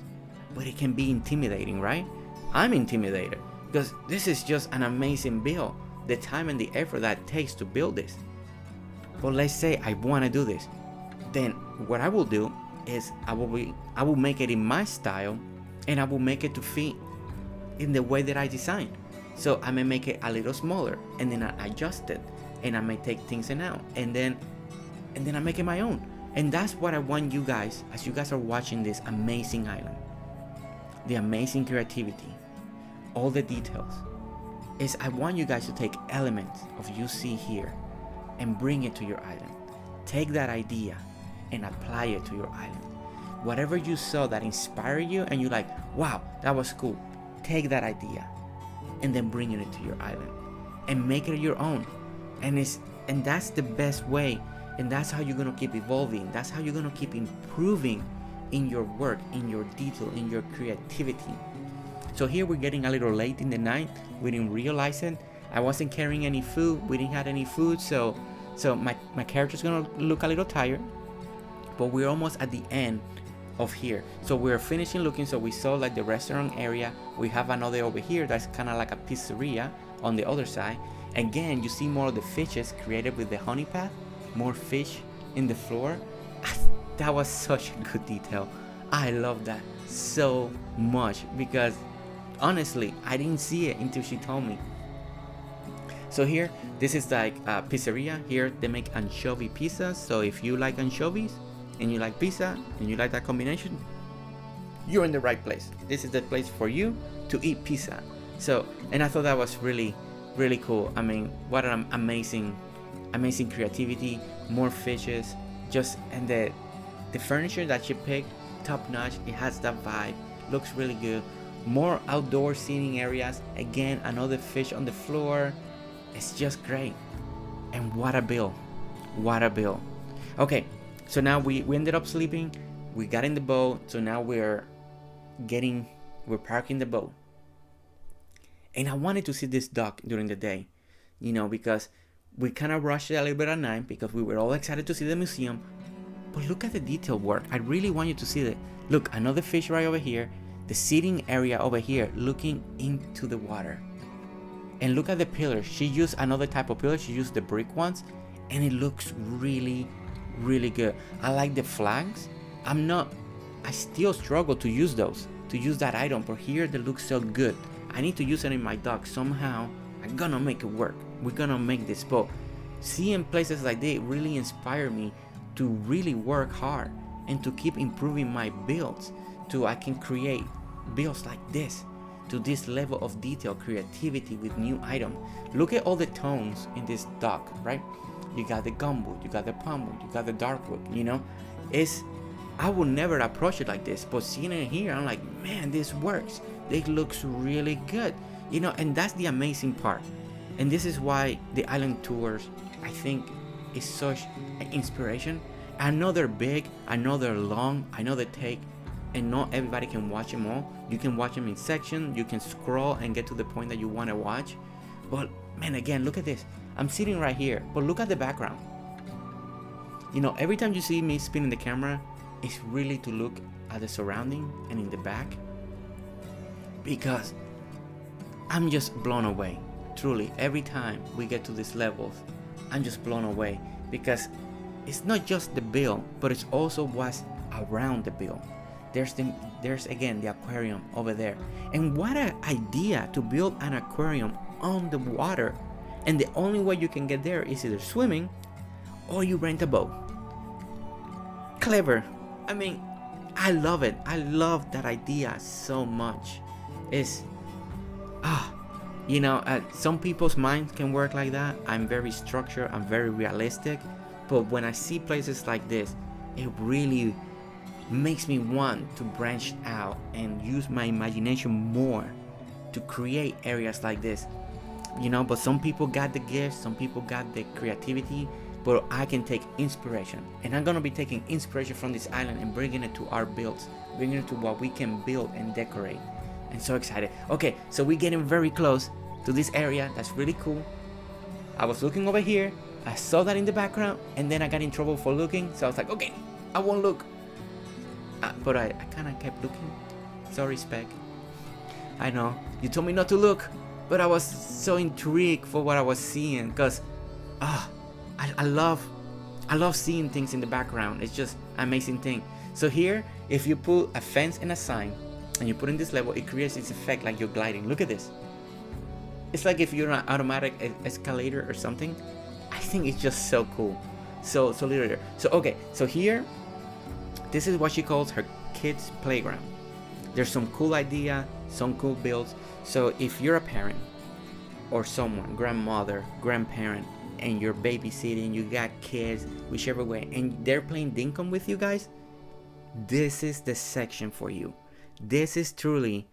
but it can be intimidating, right? I'm intimidated because this is just an amazing build, the time and the effort that it takes to build this. But let's say I want to do this, then what I will do is I will make it in my style, and I will make it to fit in the way that I designed. So I may make it a little smaller, and then I adjust it, and I may take things in out, and then I make it my own. And that's what I want you guys, as you guys are watching this amazing island, the amazing creativity, all the details, is I want you guys to take elements of you see here and bring it to your island. Take that idea and apply it to your island. Whatever you saw that inspired you and you're like, wow, that was cool, take that idea and then bring it to your island and make it your own. And that's the best way, and that's how you're gonna keep evolving. That's how you're gonna keep improving in your work, in your detail, in your creativity. So here we're getting a little late in the night. We didn't realize it. I wasn't carrying any food. We didn't have any food, so my character's gonna look a little tired. But we're almost at the end of here. So we're finishing looking. So we saw like the restaurant area. We have another over here that's kind of like a pizzeria on the other side. Again, you see more of the fishes created with the honey path. More fish in the floor. That was such a good detail. I love that so much because honestly, I didn't see it until she told me. So here, this is like a pizzeria. Here they make anchovy pizzas. So if you like anchovies and you like pizza and you like that combination, you're in the right place. This is the place for you to eat pizza. So, and I thought that was really, really cool. I mean, what an amazing creativity. More fishes, and the furniture that she picked, top notch. It has that vibe, looks really good. More outdoor seating areas. Again, another fish on the floor. It's just great. And what a bill. Okay, so now we ended up sleeping. We got in the boat. So now we're parking the boat. And I wanted to see this dock during the day, because we kind of rushed it a little bit at night because we were all excited to see the museum. But look at the detail work. I really want you to see it. Look, another fish right over here. The seating area over here looking into the water. And look at the pillars. She used another type of pillar. She used the brick ones. And it looks really, really good. I like the flags. I still struggle to use those. To use that item. But here they look so good. I need to use it in my dock. Somehow I'm gonna make it work. We're gonna make this boat. Seeing places like this really inspire me to really work hard and to keep improving my builds. I can create builds like this, to this level of detail, creativity with new items. Look at all the tones in this dock, right? You got the gumwood, you got the palm wood, you got the darkwood. I would never approach it like this, but seeing it here, I'm like, man, this works. It looks really good, and that's the amazing part. And this is why the island tours, I think, is such an inspiration. I know they're big, I know they're long, I know they take, and not everybody can watch them all. You can watch them in sections, you can scroll and get to the point that you want to watch. But man, again, look at this. I'm sitting right here, but look at the background. Every time you see me spinning the camera, it's really to look at the surrounding and in the back, because I'm just blown away. Truly, every time we get to these levels, I'm just blown away, because it's not just the build, but it's also what's around the build. There's again the aquarium over there, and what an idea to build an aquarium on the water, and the only way you can get there is either swimming or you rent a boat. Clever. I mean, I love it. I love that idea so much. Some people's minds can work like that. I'm very structured, I'm very realistic, but when I see places like this, it really makes me want to branch out and use my imagination more to create areas like this. But some people got the gifts, some people got the creativity, but I can take inspiration, and I'm gonna be taking inspiration from this island and bringing it to our builds, bringing it to what we can build and decorate. I'm so excited. Okay, so we're getting very close to this area. That's really cool. I was looking over here, I saw that in the background, and then I got in trouble for looking, so I was like, okay, I won't look. But I kind of kept looking. Sorry, Spec. I know, you told me not to look, but I was so intrigued for what I was seeing, because I love seeing things in the background. It's just an amazing thing. So here, if you put a fence and a sign and you put in this level, it creates this effect like you're gliding. Look at this. It's like if you're on an automatic escalator or something. I think it's just so cool. So literally. So okay, so here, this is what she calls her kids' playground. There's some cool idea, some cool builds. So if you're a parent or someone, grandmother, grandparent, and you're babysitting, you got kids, whichever way, and they're playing Dinkum with you guys, this is the section for you. This is truly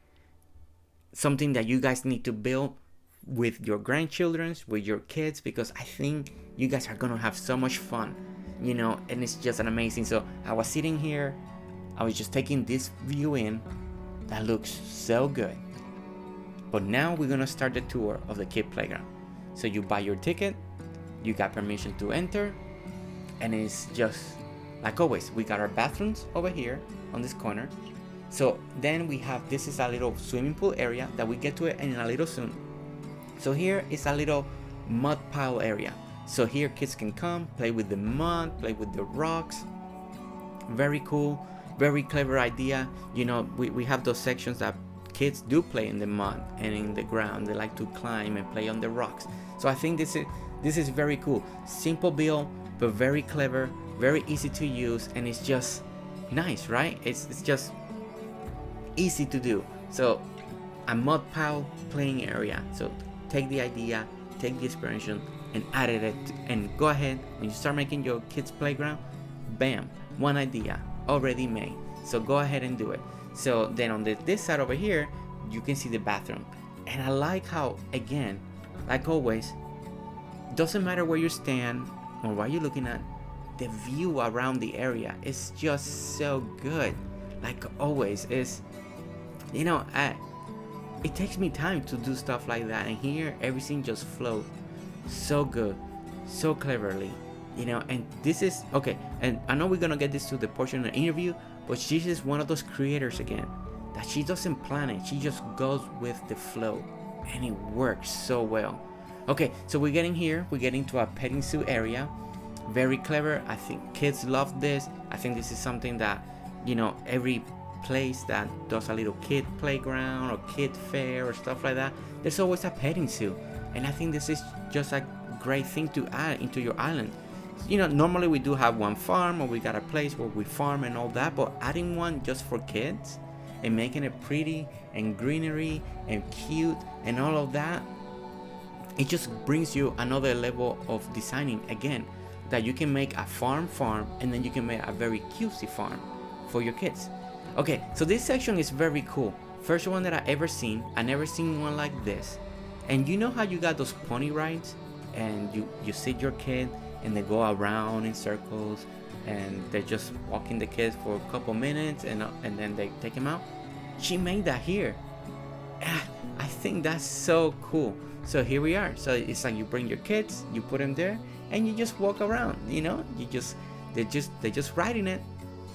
something that you guys need to build with your grandchildren, with your kids, because I think you guys are gonna have so much fun, you know, and it's just an amazing. So I was sitting here, I was just taking this view in. That looks so good. But now we're gonna start the tour of the kid playground. So you buy your ticket, you got permission to enter, and it's just like always. We got our bathrooms over here on this corner. So then we have, this is a little swimming pool area that we get to it in a little soon. So here is a little mud pile area. So here kids can come, play with the mud, play with the rocks. Very cool, very clever idea. You know, we have those sections that kids do play in the mud and in the ground. They like to climb and play on the rocks. So I think this is very cool. Simple build, but very clever, very easy to use, and it's just nice, right? It's just easy to do. So a mud pile playing area. So take the idea, take the inspiration, and added it, and go ahead when you start making your kids playground, bam, one idea already made. So go ahead and do it. So then on this side over here, you can see the bathroom, and I like how, again, like always, doesn't matter where you stand or what you're looking at, the view around the area is just so good. Like always, is, you know, it takes me time to do stuff like that, and here everything just flows so good, so cleverly, you know. And this is okay, and I know we're gonna get this to the portion of the interview, but she's just one of those creators again that she doesn't plan it, she just goes with the flow, and it works so well. Okay, so we're getting here, we're getting to a petting zoo area. Very clever. I think kids love this. I think this is something that, you know, every place that does a little kid playground or kid fair or stuff like that, there's always a petting zoo, and I think this is just a great thing to add into your island. You know, normally we do have one farm, or we got a place where we farm and all that, but adding one just for kids and making it pretty and greenery and cute and all of that, it just brings you another level of designing again, that you can make a farm, and then you can make a very cutesy farm for your kids. Okay, so this section is very cool. First one that I ever seen. I never seen one like this. And you know how you got those pony rides, and you sit your kid and they go around in circles, and they're just walking the kids for a couple minutes, and then they take them out. She made that here. I think that's so cool. So here we are. So it's like you bring your kids, you put them there, and you just walk around. You know, they're just riding it.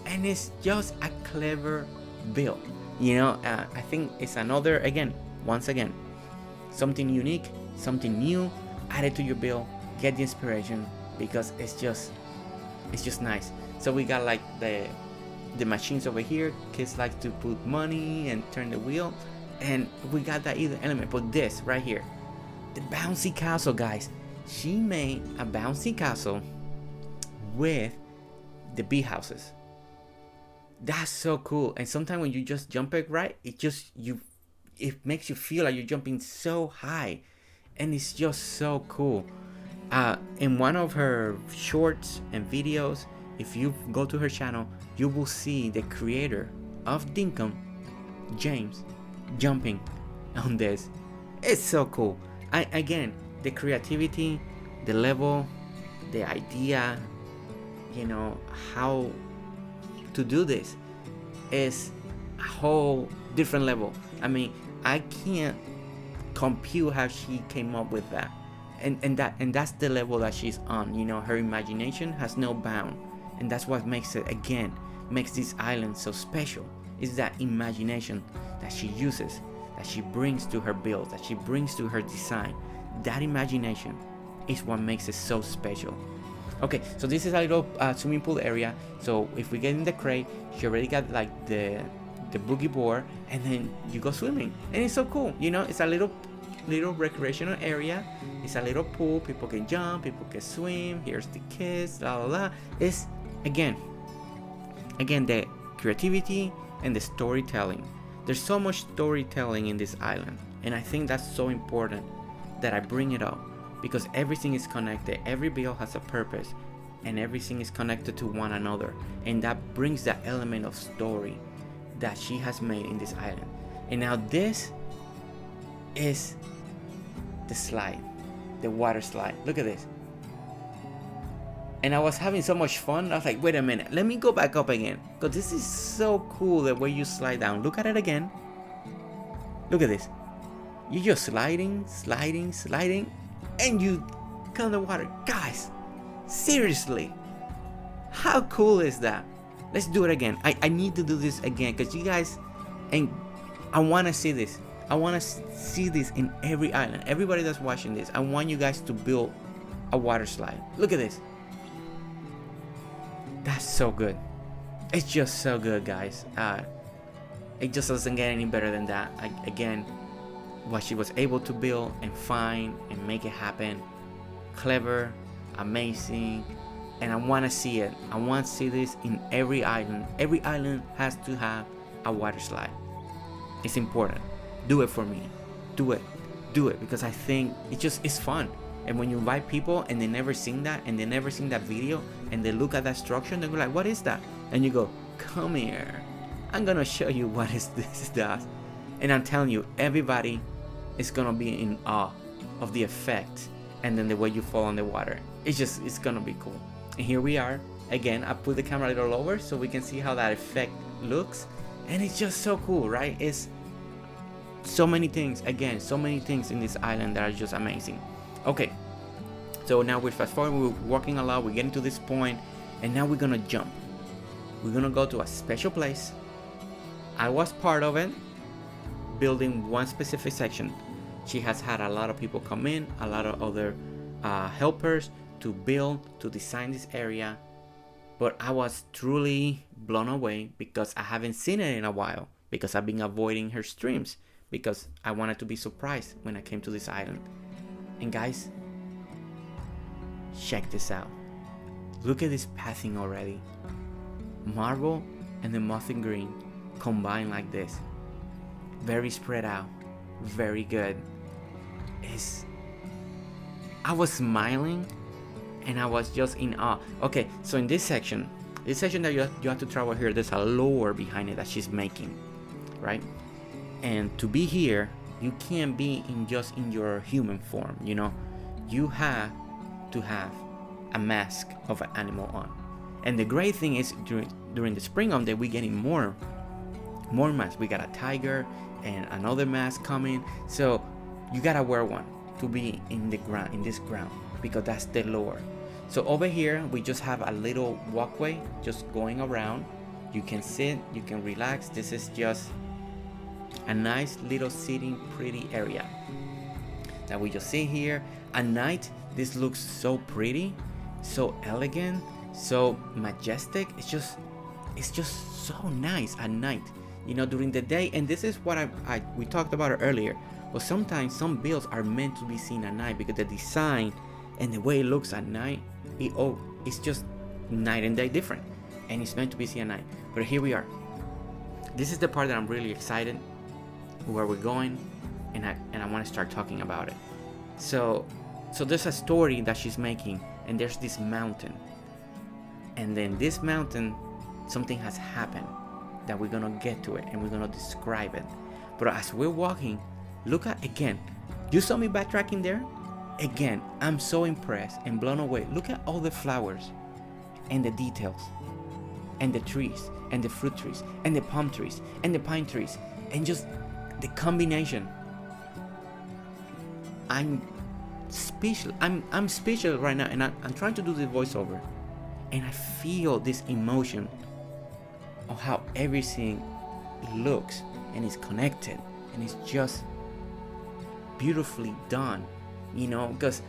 And it's just a clever build, you know. I think it's another, once again, something unique, something new added to your build. Get the inspiration, because it's just nice. So we got like the machines over here. Kids like to put money and turn the wheel, and we got that either element. But this right here, the bouncy castle, guys. She made a bouncy castle with the bee houses. That's so cool. And sometimes when you just jump it right, it makes you feel like you're jumping so high, and it's just so cool. In one of her shorts and videos, if you go to her channel, you will see the creator of Dinkum, James, jumping on this. It's so cool. Again, the creativity, the level, the idea, you know, how to do this is a whole different level. I mean, I can't compute how she came up with that, and that's the level that she's on. You know, her imagination has no bound, and that's what makes this island so special. Is that imagination that she uses, that she brings to her build, that she brings to her design. That imagination is what makes it so special. Okay, so this is a little swimming pool area. So if we get in the crate, she already got like the boogie board, and then you go swimming, and it's so cool. You know, it's a little recreational area. It's a little pool. People can jump, people can swim. Here's the kids, blah blah blah. It's again the creativity and the storytelling. There's so much storytelling in this island, and I think that's so important that I bring it up, because everything is connected. Every build has a purpose, and everything is connected to one another, and that brings that element of story that she has made in this island. And now this is the slide, the water slide. Look at this. And I was having so much fun. I was like, wait a minute, let me go back up again, because this is so cool the way you slide down. Look at it again. Look at this. You're just sliding, and you come in the water. Guys, seriously, how cool is that? Let's do it again. I need to do this again, because you guys, and I want to see this. I want to see this in every island. Everybody that's watching this, I want you guys to build a water slide. Look at this. That's so good. It's just so good, guys. It just doesn't get any better than that. Again, what she was able to build and find and make it happen, clever, amazing, and I want to see it. I want to see this in every island. Every island has to have a water slide. It's important. Do it for me. Do it, because I think it's fun. And when you invite people and they never seen that, and they never seen that video, and they look at that structure and they go like, what is that? And you go, come here, I'm gonna show you what this does. And I'm telling you, everybody is gonna be in awe of the effect, and then the way you fall in the water. It's gonna be cool. And here we are again. I put the camera a little lower so we can see how that effect looks, and it's just so cool, right? It's so many things, again, so many things in this island that are just amazing. Okay, so now we're fast forward, we're walking a lot, we're getting to this point, and now we're gonna jump. We're gonna go to a special place. I was part of it, building one specific section. She has had a lot of people come in, a lot of other helpers to build, to design this area, but I was truly blown away because I haven't seen it in a while, because I've been avoiding her streams, because I wanted to be surprised when I came to this island. And guys, check this out. Look at this pathing already. Marble and the moss and green combined like this. Very spread out, very good. I was smiling and I was just in awe. Okay, so in this section that you have to travel here, there's a lore behind it that she's making, right? And to be here, you can't be in your human form, you know. You have to have a mask of an animal on. And the great thing is during the spring update, we're getting more masks. We got a tiger and another mask coming. So you gotta wear one to be in this ground, because that's the lore. So over here, we just have a little walkway just going around. You can sit, you can relax. This is just a nice little sitting pretty area that we just sit here. At night, this looks so pretty, so elegant, so majestic. It's just so nice at night, you know. During the day, and this is what we talked about it earlier, but sometimes some builds are meant to be seen at night because the design and the way it looks at night, it's just night and day different, and it's meant to be seen at night. But here we are. This is the part that I'm really excited where we're going, and I want to start talking about it. So there's a story that she's making, and there's this mountain, and then this mountain, something has happened that we're gonna get to it and we're gonna describe it. But as we're walking, look at again. You saw me backtracking there? Again, I'm so impressed and blown away. Look at all the flowers and the details and the trees and the fruit trees and the palm trees and the pine trees, and just the combination. I'm speechless. I'm speechless right now, and I'm trying to do the voiceover, and I feel this emotion of how everything looks and is connected, and it's just beautifully done, you know. Because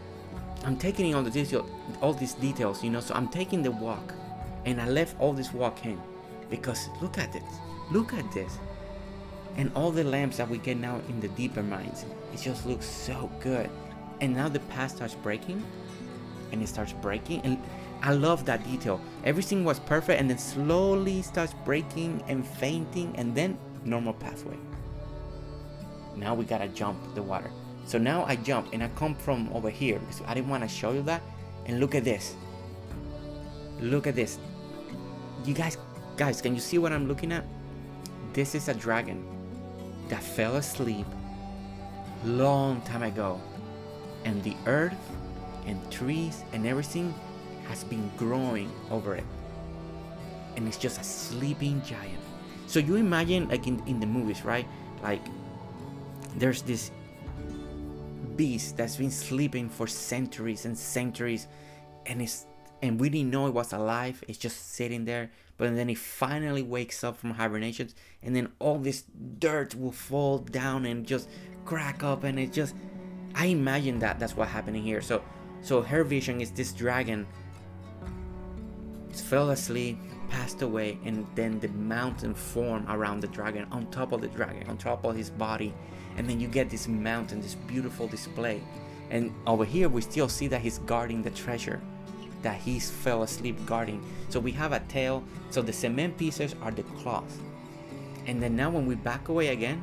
I'm taking in all these details, you know. So I'm taking the walk, and I left all this walk in because look at this, and all the lamps that we get now in the deeper mines. It just looks so good. And now the path starts breaking, and it starts breaking, and I love that detail. Everything was perfect, and then slowly starts breaking and fainting, and then normal pathway. Now we gotta jump the water. So now I jump and I come from over here because I didn't want to show you that. And look at this. Look at this. You guys, can you see what I'm looking at? This is a dragon that fell asleep long time ago, and the earth and trees and everything has been growing over it, and it's just a sleeping giant. So you imagine, like in the movies, right? Like there's this beast that's been sleeping for centuries and centuries, and we didn't know it was alive. It's just sitting there, but then it finally wakes up from hibernation, and then all this dirt will fall down and just crack up, and it just, I imagine that's what's happening here. So her vision is this dragon fell asleep, passed away, and then the mountain formed around the dragon, on top of the dragon, on top of his body, and then you get this mountain, this beautiful display. And over here we still see that he's guarding the treasure that he fell asleep guarding. So we have a tail, so the cement pieces are the claws, and then now when we back away again,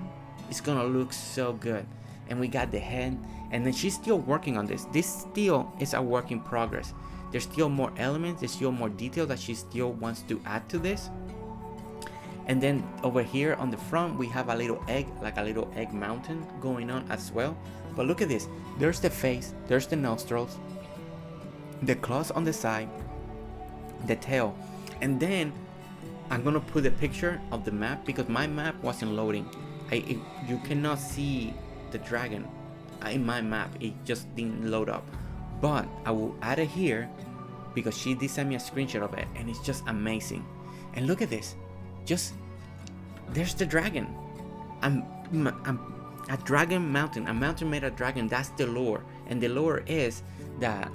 it's gonna look so good. And we got the head, and then she's still working on this. This still is a work in progress. There's still more elements, there's still more detail that she still wants to add to this. And then over here on the front we have a little egg, like a little egg mountain going on as well. But look at this, there's the face, there's the nostrils, the claws on the side, the tail. And then I'm gonna put a picture of the map because my map wasn't loading. You cannot see the dragon in my map, it just didn't load up. But I will add it here because she did send me a screenshot of it, and it's just amazing. And look at this, just there's the dragon. I'm a dragon mountain, a mountain made of dragon. That's the lore, and the lore is that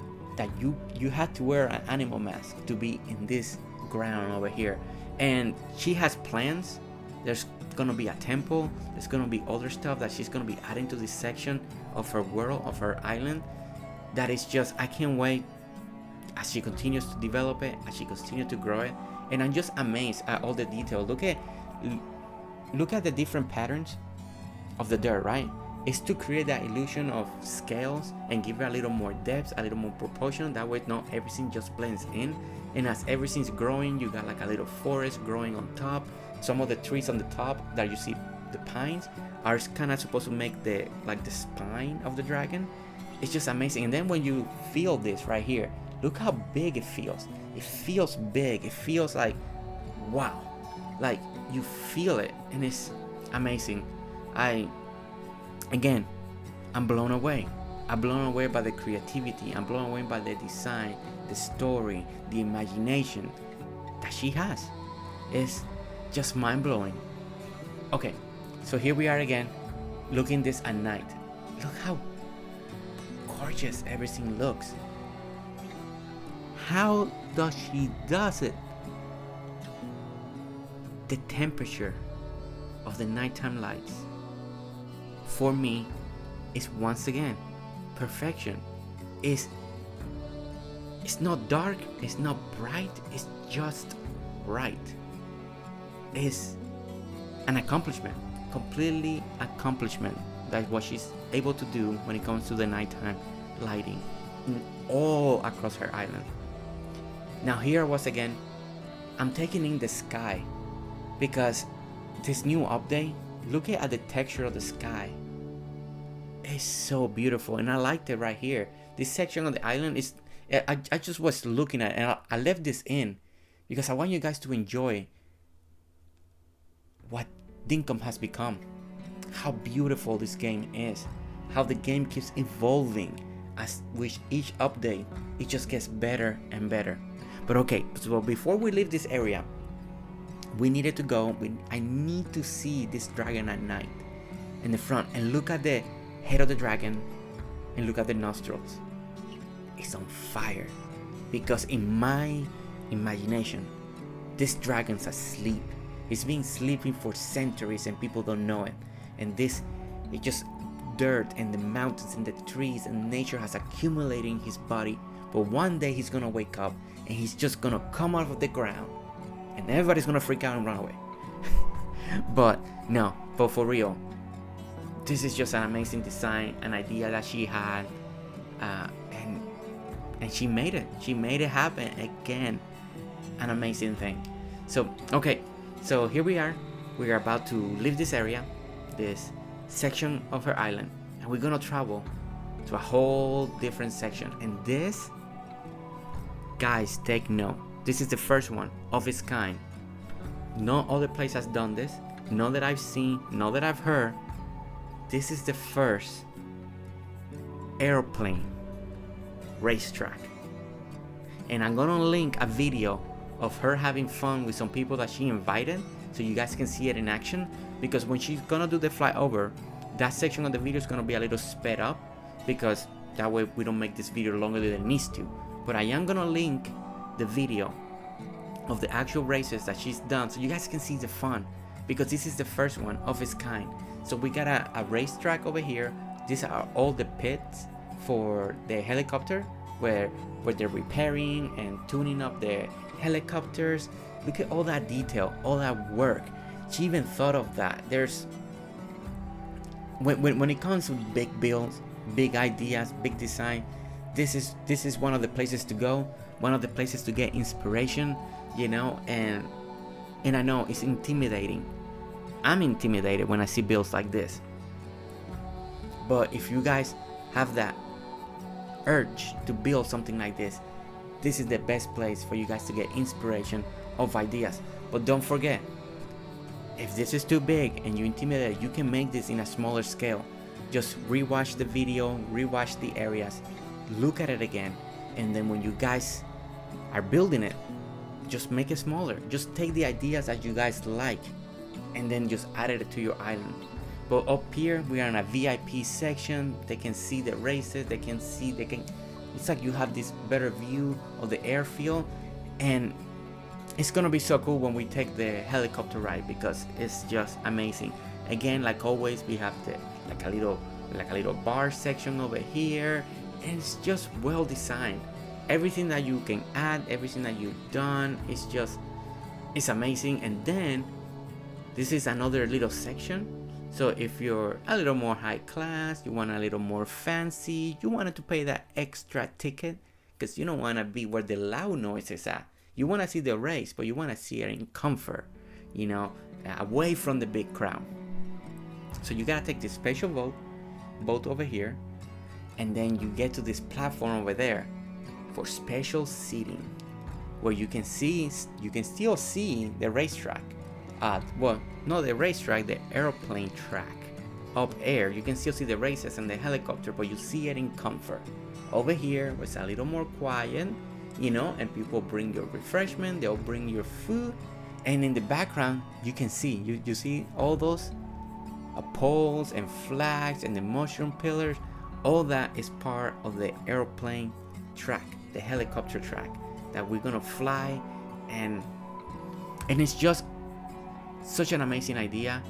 you had to wear an animal mask to be in this ground over here. And she has plans. There's gonna be a temple, there's gonna be other stuff that she's gonna be adding to this section of her world, of her island, that is just, I can't wait as she continues to develop it, as she continues to grow it. And I'm just amazed at all the detail. Look at the different patterns of the dirt, right? It's to create that illusion of scales and give it a little more depth, a little more proportion. That way not everything just blends in. And as everything's growing, you got like a little forest growing on top. Some of the trees on the top that you see, the pines, are kind of supposed to make the spine of the dragon. It's just amazing. And then when you feel this right here, look how big it feels. It feels big. It feels like, wow, like you feel it, and it's amazing. Again, I'm blown away. I'm blown away by the creativity. I'm blown away by the design, the story, the imagination that she has. It's just mind-blowing. Okay, so here we are again, looking this at night. Look how gorgeous everything looks. How does she does it? The temperature of the nighttime lights, for me, is once again perfection. It's not dark, it's not bright, it's just right. It's an accomplishment, completely accomplishment. That's what she's able to do when it comes to the nighttime lighting all across her island. Now here once again, I'm taking in the sky because this new update, looking at the texture of the sky, it's so beautiful, and I liked it right here. This section of the island is, I just was looking at it, and I left this in because I want you guys to enjoy what Dinkum has become, how beautiful this game is, how the game keeps evolving as with each update. It just gets better and better. But okay, so before we leave this area, we needed to go, I need to see this dragon at night in the front, and look at the head of the dragon and look at the nostrils. is on fire, because in my imagination, this dragon's asleep. He's been sleeping for centuries and people don't know it. And this, it's just dirt and the mountains and the trees and nature has accumulated in his body. But one day he's gonna wake up and he's just gonna come out of the ground and everybody's gonna freak out and run away. But no, but for real, this is just an amazing design, an idea that she had, and she made it. She made it happen again. An amazing thing. So okay, so here we are. We are about to leave this area, this section of her island, and we're gonna travel to a whole different section. And this, guys, take note. This is the first one of its kind. No other place has done this. None that I've seen, none that I've heard. This is the first airplane racetrack. And I'm gonna link a video of her having fun with some people that she invited, so you guys can see it in action. Because when she's gonna do the flyover, that section of the video is gonna be a little sped up, because that way we don't make this video longer than it needs to. But I am gonna link the video of the actual races that she's done, so you guys can see the fun, because this is the first one of its kind. So we got a racetrack over here. These are all the pits for the helicopter, where they're repairing and tuning up the helicopters. Look at all that detail, all that work. She even thought of that. There's when it comes to big builds, big ideas, big design, this is one of the places to go, one of the places to get inspiration, you know. And I know it's intimidating. I'm intimidated when I see builds like this. But if you guys have that urge to build something like this, this is the best place for you guys to get inspiration of ideas. But don't forget, if this is too big and you're intimidated, you can make this in a smaller scale. Just rewatch the video, rewatch the areas, look at it again, and then when you guys are building it, just make it smaller. Just take the ideas that you guys like and then just add it to your island. But up here we are in a VIP section. They can see the races, it's like you have this better view of the airfield. And it's gonna be so cool when we take the helicopter ride, because it's just amazing. Again, like always, we have the like a little bar section over here, and it's just well designed. Everything that you can add, everything that you've done, it's amazing. And then this is another little section. So if you're a little more high class, you want a little more fancy, you wanted to pay that extra ticket, because you don't want to be where the loud noise is at. You want to see the race, but you want to see it in comfort, you know, away from the big crowd. So you gotta take this special boat over here, and then you get to this platform over there for special seating, where you can still see the racetrack. Well, not the racetrack, the airplane track. Up air, you can still see the races and the helicopter, but you see it in comfort. Over here, it's a little more quiet, you know, and people bring your refreshment, they'll bring your food, and in the background, you can see, you see all those poles and flags and the mushroom pillars. All that is part of the airplane track, the helicopter track that we're gonna fly, and it's just such an amazing idea,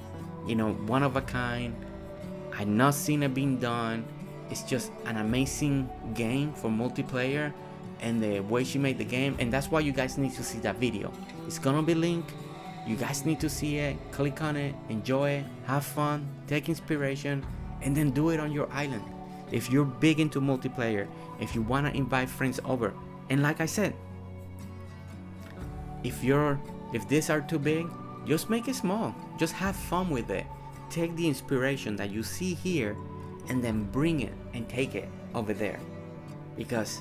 you know, one of a kind. I've not seen it being done. It's just an amazing game for multiplayer, and the way she made the game, and that's why you guys need to see that video. It's gonna be linked. You guys need to see it, click on it, enjoy it, have fun, take inspiration, and then do it on your island. If you're big into multiplayer, if you wanna invite friends over, and like I said, if these are too big, just make it small. Just have fun with it. Take the inspiration that you see here and then bring it and take it over there, because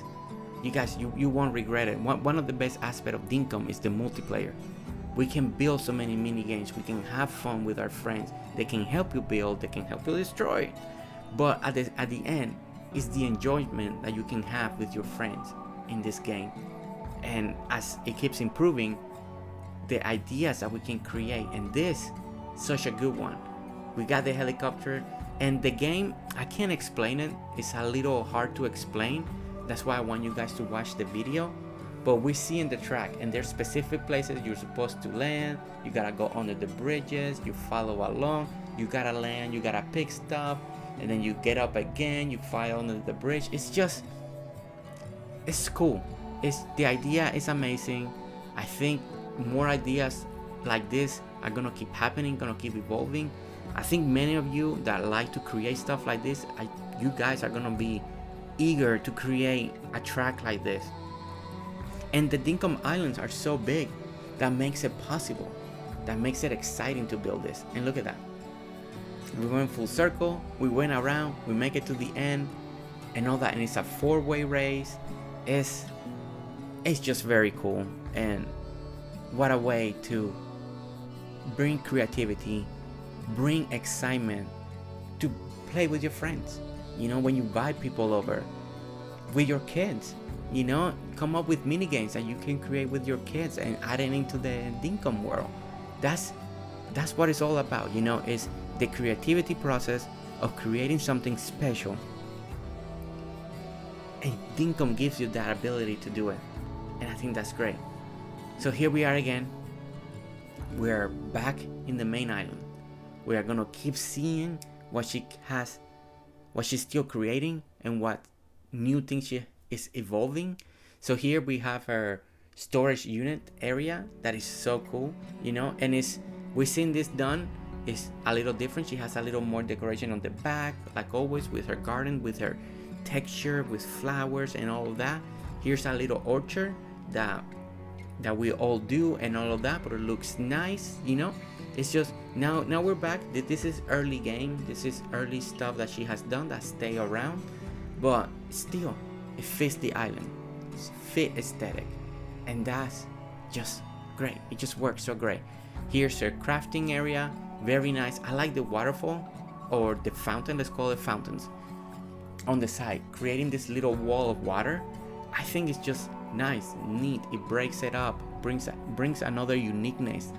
you guys, you won't regret it. One of the best aspects of Dinkum is the multiplayer. We can build so many mini games. We can have fun with our friends. They can help you build, they can help you destroy. But at the end, it's the enjoyment that you can have with your friends in this game. And as it keeps improving, the ideas that we can create, and this, such a good one. We got the helicopter, and the game, I can't explain it. It's a little hard to explain, That's why I want you guys to watch the video. But we see in the track, and there's specific places you're supposed to land. You gotta go under the bridges, you follow along, you gotta land, you gotta pick stuff, and then you get up again, you fly under the bridge. It's cool. The idea is amazing. I think more ideas like this are gonna keep happening, gonna keep evolving. I think many of you that like to create stuff like this, you guys are gonna be eager to create a track like this. And the Dinkum Islands are so big that makes it possible, that makes it exciting to build this. And look at that. We went full circle, we went around, we make it to the end, and all that. And it's a 4-way race. It's just very cool. And what a way to bring creativity, bring excitement, to play with your friends. You know, when you invite people over, with your kids, you know, come up with mini games that you can create with your kids and add it into the Dinkum world. That's what it's all about, you know, is the creativity process of creating something special. And Dinkum gives you that ability to do it. And I think that's great. So here we are again. We're back in the main island. We are gonna keep seeing what she has, what she's still creating, and what new things she is evolving. So here we have her storage unit area that is so cool, you know, and we've seen this done. It's a little different. She has a little more decoration on the back, like always, with her garden, with her texture, with flowers and all of that. Here's a little orchard that we all do and all of that, but it looks nice, you know. It's just now we're back. This is early game. This is early stuff that she has done that stay around, but still it fits the island. It's fit aesthetic, and that's just great. It just works so great. Here's her crafting area, very nice. I like the waterfall, or the fountain, let's call it fountains, on the side, creating this little wall of water. I think it's just nice, neat. It breaks it up, brings another uniqueness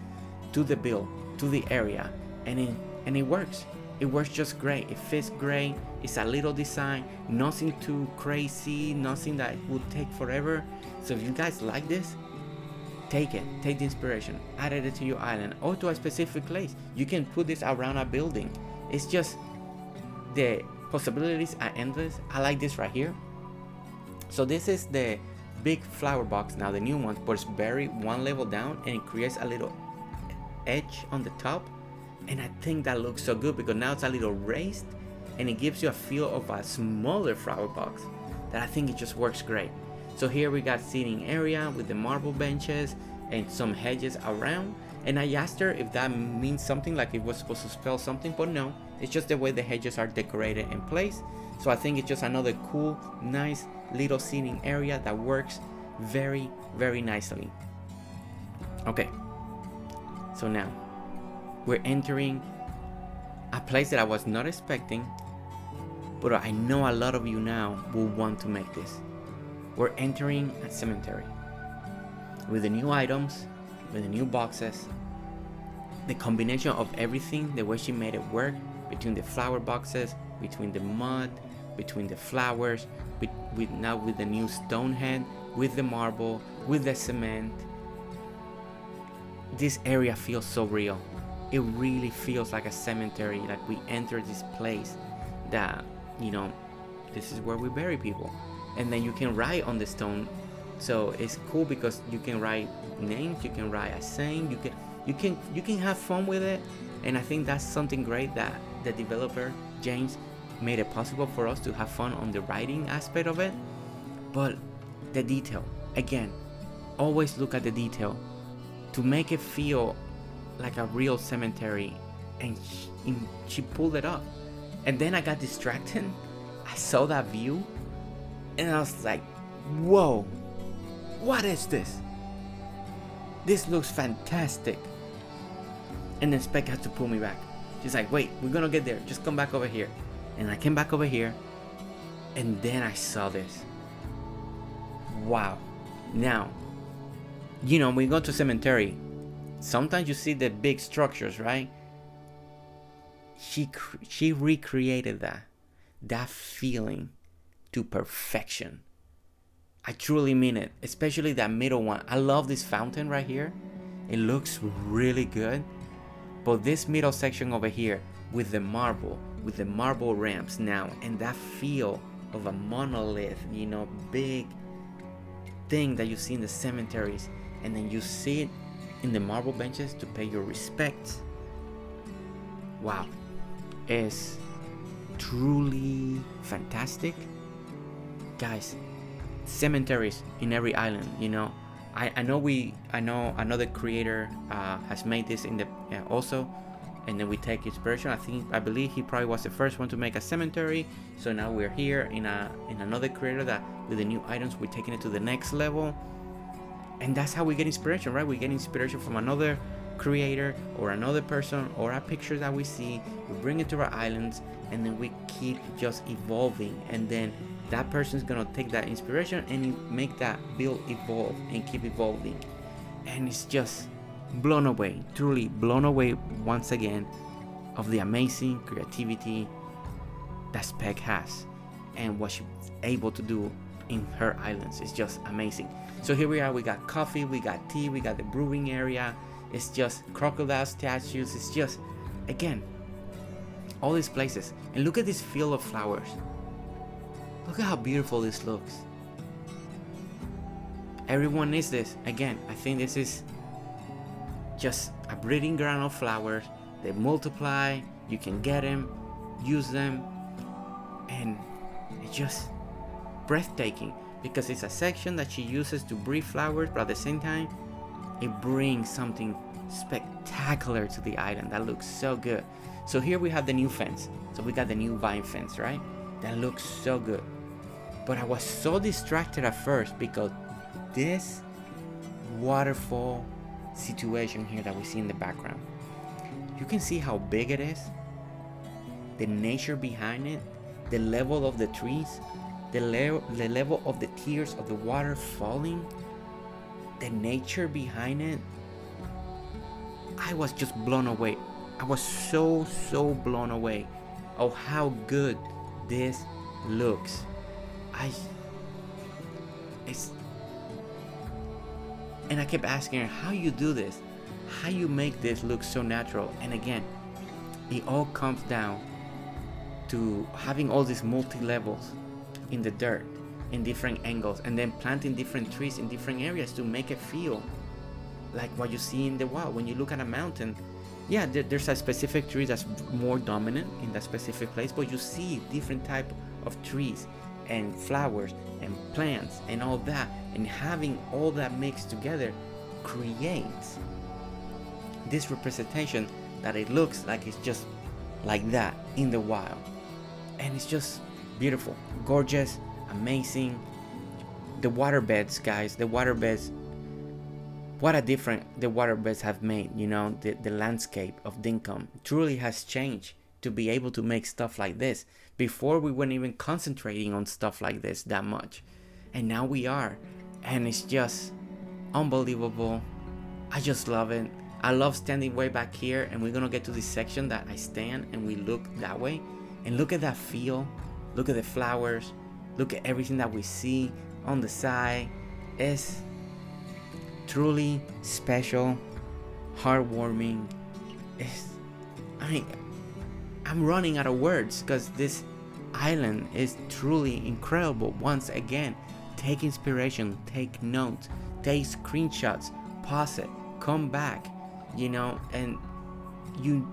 to the build, to the area, and it works. It works just great. It fits great. It's a little design, nothing too crazy, nothing that would take forever. So if you guys like this, take the inspiration, add it to your island or to a specific place. You can put this around a building. It's just, the possibilities are endless. I like this right here. So this is the big flower box now, the new one, but it's buried one level down, and it creates a little edge on the top. And I think that looks so good because now it's a little raised, and it gives you a feel of a smaller flower box that I think it just works great. So here we got seating area with the marble benches and some hedges around. And I asked her if that means something, like it was supposed to spell something, but no, it's just the way the hedges are decorated and placed. So I think it's just another cool, nice little seating area that works very, very nicely. Okay, so now we're entering a place that I was not expecting, but I know a lot of you now will want to make this. We're entering a cemetery with the new items, with the new boxes, the combination of everything, the way she made it work, between the flower boxes, between the mud, between the flowers, now with the new stone head, with the marble, with the cement. This area feels so real. It really feels like a cemetery, like we enter this place that, you know, this is where we bury people. And then you can write on the stone. So it's cool because you can write names, you can write a saying, you can have fun with it. And I think that's something great that the developer James made it possible for us to have fun on the writing aspect of it. But the detail, again, always look at the detail to make it feel like a real cemetery. And she pulled it up. And then I got distracted. I saw that view and I was like, whoa, what is this? This looks fantastic. And then Spec had to pull me back. She's like, wait, we're gonna get there, just come back over here. And I came back over here, and then I saw this. Wow. Now, you know, when you go to cemetery, sometimes you see the big structures, right? She recreated that feeling to perfection. I truly mean it, especially that middle one. I love this fountain right here. It looks really good. But this middle section over here with the marble ramps now, and that feel of a monolith, you know, big thing that you see in the cemeteries, and then you see it in the marble benches to pay your respects. Wow, it's truly fantastic. Guys, cemeteries in every island, you know. I know another creator has made this in the also, and then we take inspiration. I believe he probably was the first one to make a cemetery. So now we're here in another creator that with the new items we're taking it to the next level, and that's how we get inspiration, right? We get inspiration from another creator or another person or a picture that we see. We bring it to our islands, and then we keep just evolving, and then that person's gonna take that inspiration and make that build evolve and keep evolving. And it's just blown away, truly blown away once again of the amazing creativity that Spec has and what she's able to do in her islands. It's just amazing. So here we are, we got coffee, we got tea, we got the brewing area. It's just crocodile statues. It's just, again, all these places. And look at this field of flowers. Look at how beautiful this looks. Everyone needs this. Again, I think this is just a breeding ground of flowers. They multiply, you can get them, use them, and it's just breathtaking because it's a section that she uses to breed flowers, but at the same time, it brings something spectacular to the island that looks so good. So here we have the new fence. So we got the new vine fence, right? That looks so good. But I was so distracted at first because this waterfall situation here that we see in the background, you can see how big it is, the nature behind it, the level of the trees, the level of the tears of the water falling, the nature behind it. I was just blown away. I was so blown away of how good this looks. And I kept asking her, how you do this? How you make this look so natural? And again, it all comes down to having all these multi-levels in the dirt, in different angles, and then planting different trees in different areas to make it feel like what you see in the wild. When you look at a mountain, yeah, there's a specific tree that's more dominant in that specific place, but you see different type of trees and flowers and plants and all that, and having all that mixed together creates this representation that it looks like it's just like that in the wild. And it's just beautiful, gorgeous, amazing. The waterbeds, guys, the waterbeds, what a difference the waterbeds have made. You know, the landscape of Dinkum truly has changed to be able to make stuff like this. Before, we weren't even concentrating on stuff like this that much, and now we are, and it's just unbelievable. I just love it. I love standing way back here, and we're gonna get to this section that I stand and we look that way, and look at that feel, look at the flowers, look at everything that we see on the side. It's truly special, heartwarming. I'm running out of words because this island is truly incredible. Once again, take inspiration, take notes, take screenshots, pause it, come back, you know, and you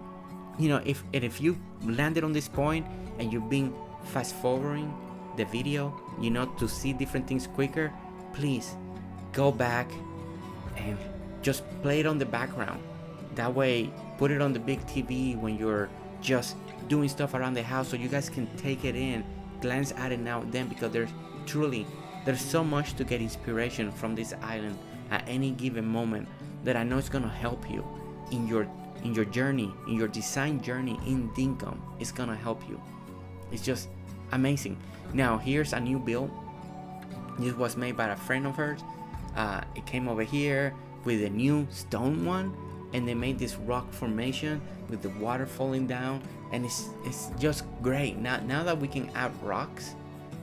know, if you landed on this point and you've been fast forwarding the video, you know, to see different things quicker, please go back and just play it on the background. That way, put it on the big TV when you're just doing stuff around the house, so you guys can take it in, glance at it now and then, because there's so much to get inspiration from this island at any given moment that I know it's gonna help you in your journey, in your design journey in Dinkum. It's gonna help you. It's just amazing. Now here's a new build. This was made by a friend of hers. It came over here with a new stone one, and they made this rock formation with the water falling down, and it's just great. Now that we can add rocks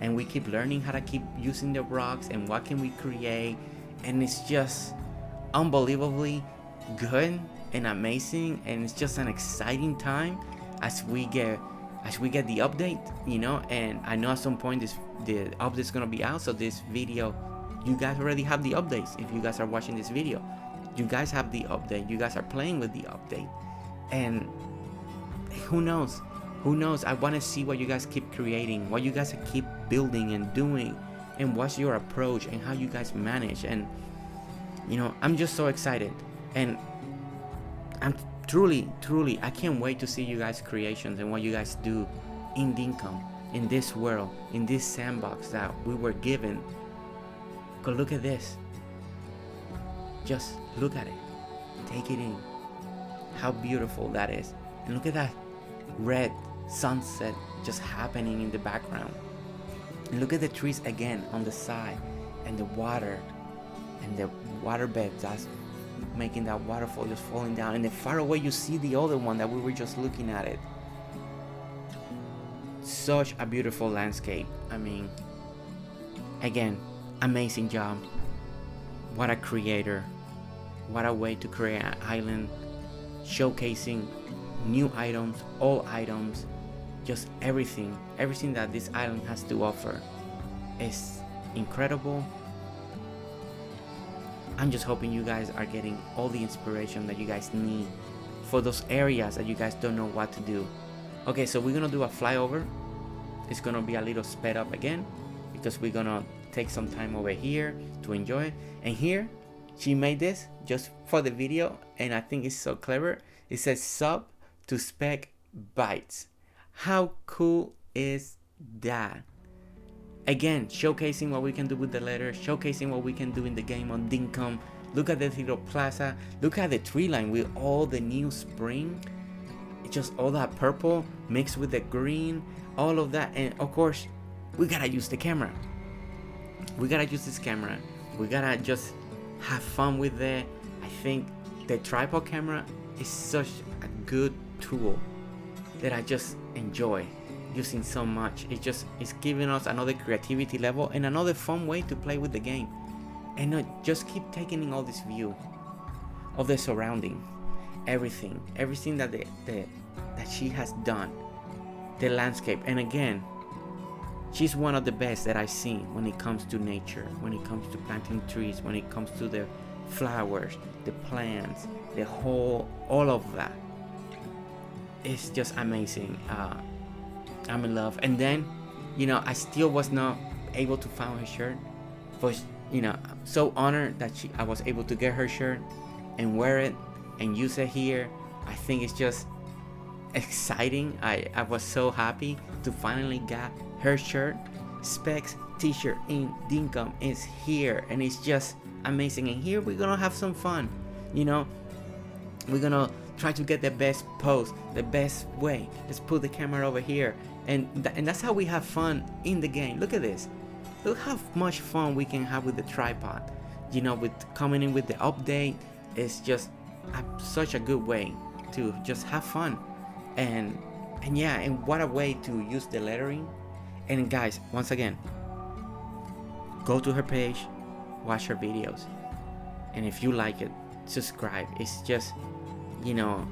and we keep learning how to keep using the rocks and what can we create, and it's just unbelievably good and amazing, and it's just an exciting time as we get the update, you know. And I know at some point the update is gonna be out, so this video, you guys already have the updates. If you guys are watching this video, you guys have the update, you guys are playing with the update, and who knows, I want to see what you guys keep creating, what you guys keep building and doing, and what's your approach and how you guys manage. And you know, I'm just so excited, and I'm truly I can't wait to see you guys creations and what you guys do in Dinkum, in this world, in this sandbox that we were given. Go look at this, just look at it, take it in, how beautiful that is. And look at that red sunset just happening in the background, and look at the trees again on the side, and the water bed that's making that waterfall just falling down, and then far away you see the other one that we were just looking at it. Such a beautiful landscape. I mean, again, amazing job. What a creator, what a way to create an island, showcasing new items, all items, just everything that this island has to offer is incredible. I'm just hoping you guys are getting all the inspiration that you guys need for those areas that you guys don't know what to do. Okay, so we're gonna do a flyover. It's gonna be a little sped up again because we're gonna take some time over here to enjoy. And here, she made this just for the video, and I think it's so clever. It says sub to Spec Bytes. How cool is that? Again, showcasing what we can do with the letters, showcasing what we can do in the game on Dinkum. Look at the little plaza. Look at the tree line with all the new spring. It's just all that purple mixed with the green, all of that. And of course, we gotta use the camera. We gotta use this camera. We gotta just have fun with it. I think the tripod camera is such a good tool that I just enjoy using so much. It's giving us another creativity level and another fun way to play with the game, and just keep taking in all this view of the surrounding, everything that that she has done, the landscape. And again, she's one of the best that I've seen when it comes to nature, when it comes to planting trees, when it comes to the flowers, the plants, the whole, all of that. It's just amazing. I'm in love. And then, you know, I still was not able to find her shirt, but you know, I'm so honored that I was able to get her shirt and wear it and use it here. I think it's just exciting. I was so happy to finally get her shirt. Specs t-shirt in Dinkum is here, and it's just amazing. And here we're gonna have some fun, you know. We're gonna try to get the best pose, the best way. Let's put the camera over here, and that's how we have fun in the game. Look at this. Look how much fun we can have with the tripod, you know, with coming in with the update. It's just such a good way to just have fun, and yeah, and what a way to use the lettering. And guys, once again, go to her page, watch her videos, and if you like it, subscribe. It's just, you know,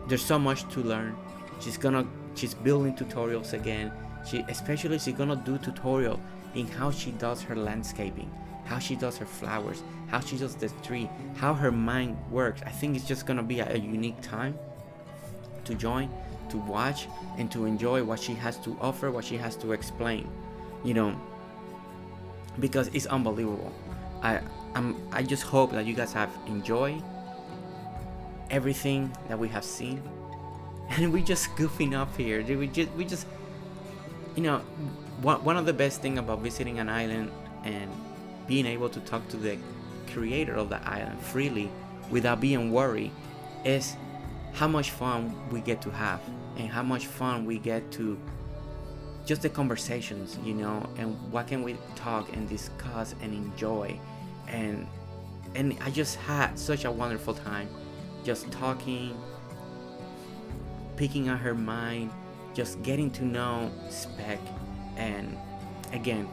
there's so much to learn. She's building tutorials again. She's gonna do tutorial in how she does her landscaping, how she does her flowers, how she does the tree, how her mind works. I think it's just gonna be a unique time to join, to watch, and to enjoy what she has to offer, what she has to explain, you know, because it's unbelievable. I just hope that you guys have enjoyed everything that we have seen, and we just goofing up here. We just, you know, one of the best thing about visiting an island and being able to talk to the creator of the island freely without being worried is how much fun we get to have, and how much fun we get to just the conversations, you know, and what can we talk and discuss and enjoy. And I just had such a wonderful time just talking, picking on her mind, just getting to know Spec, and again,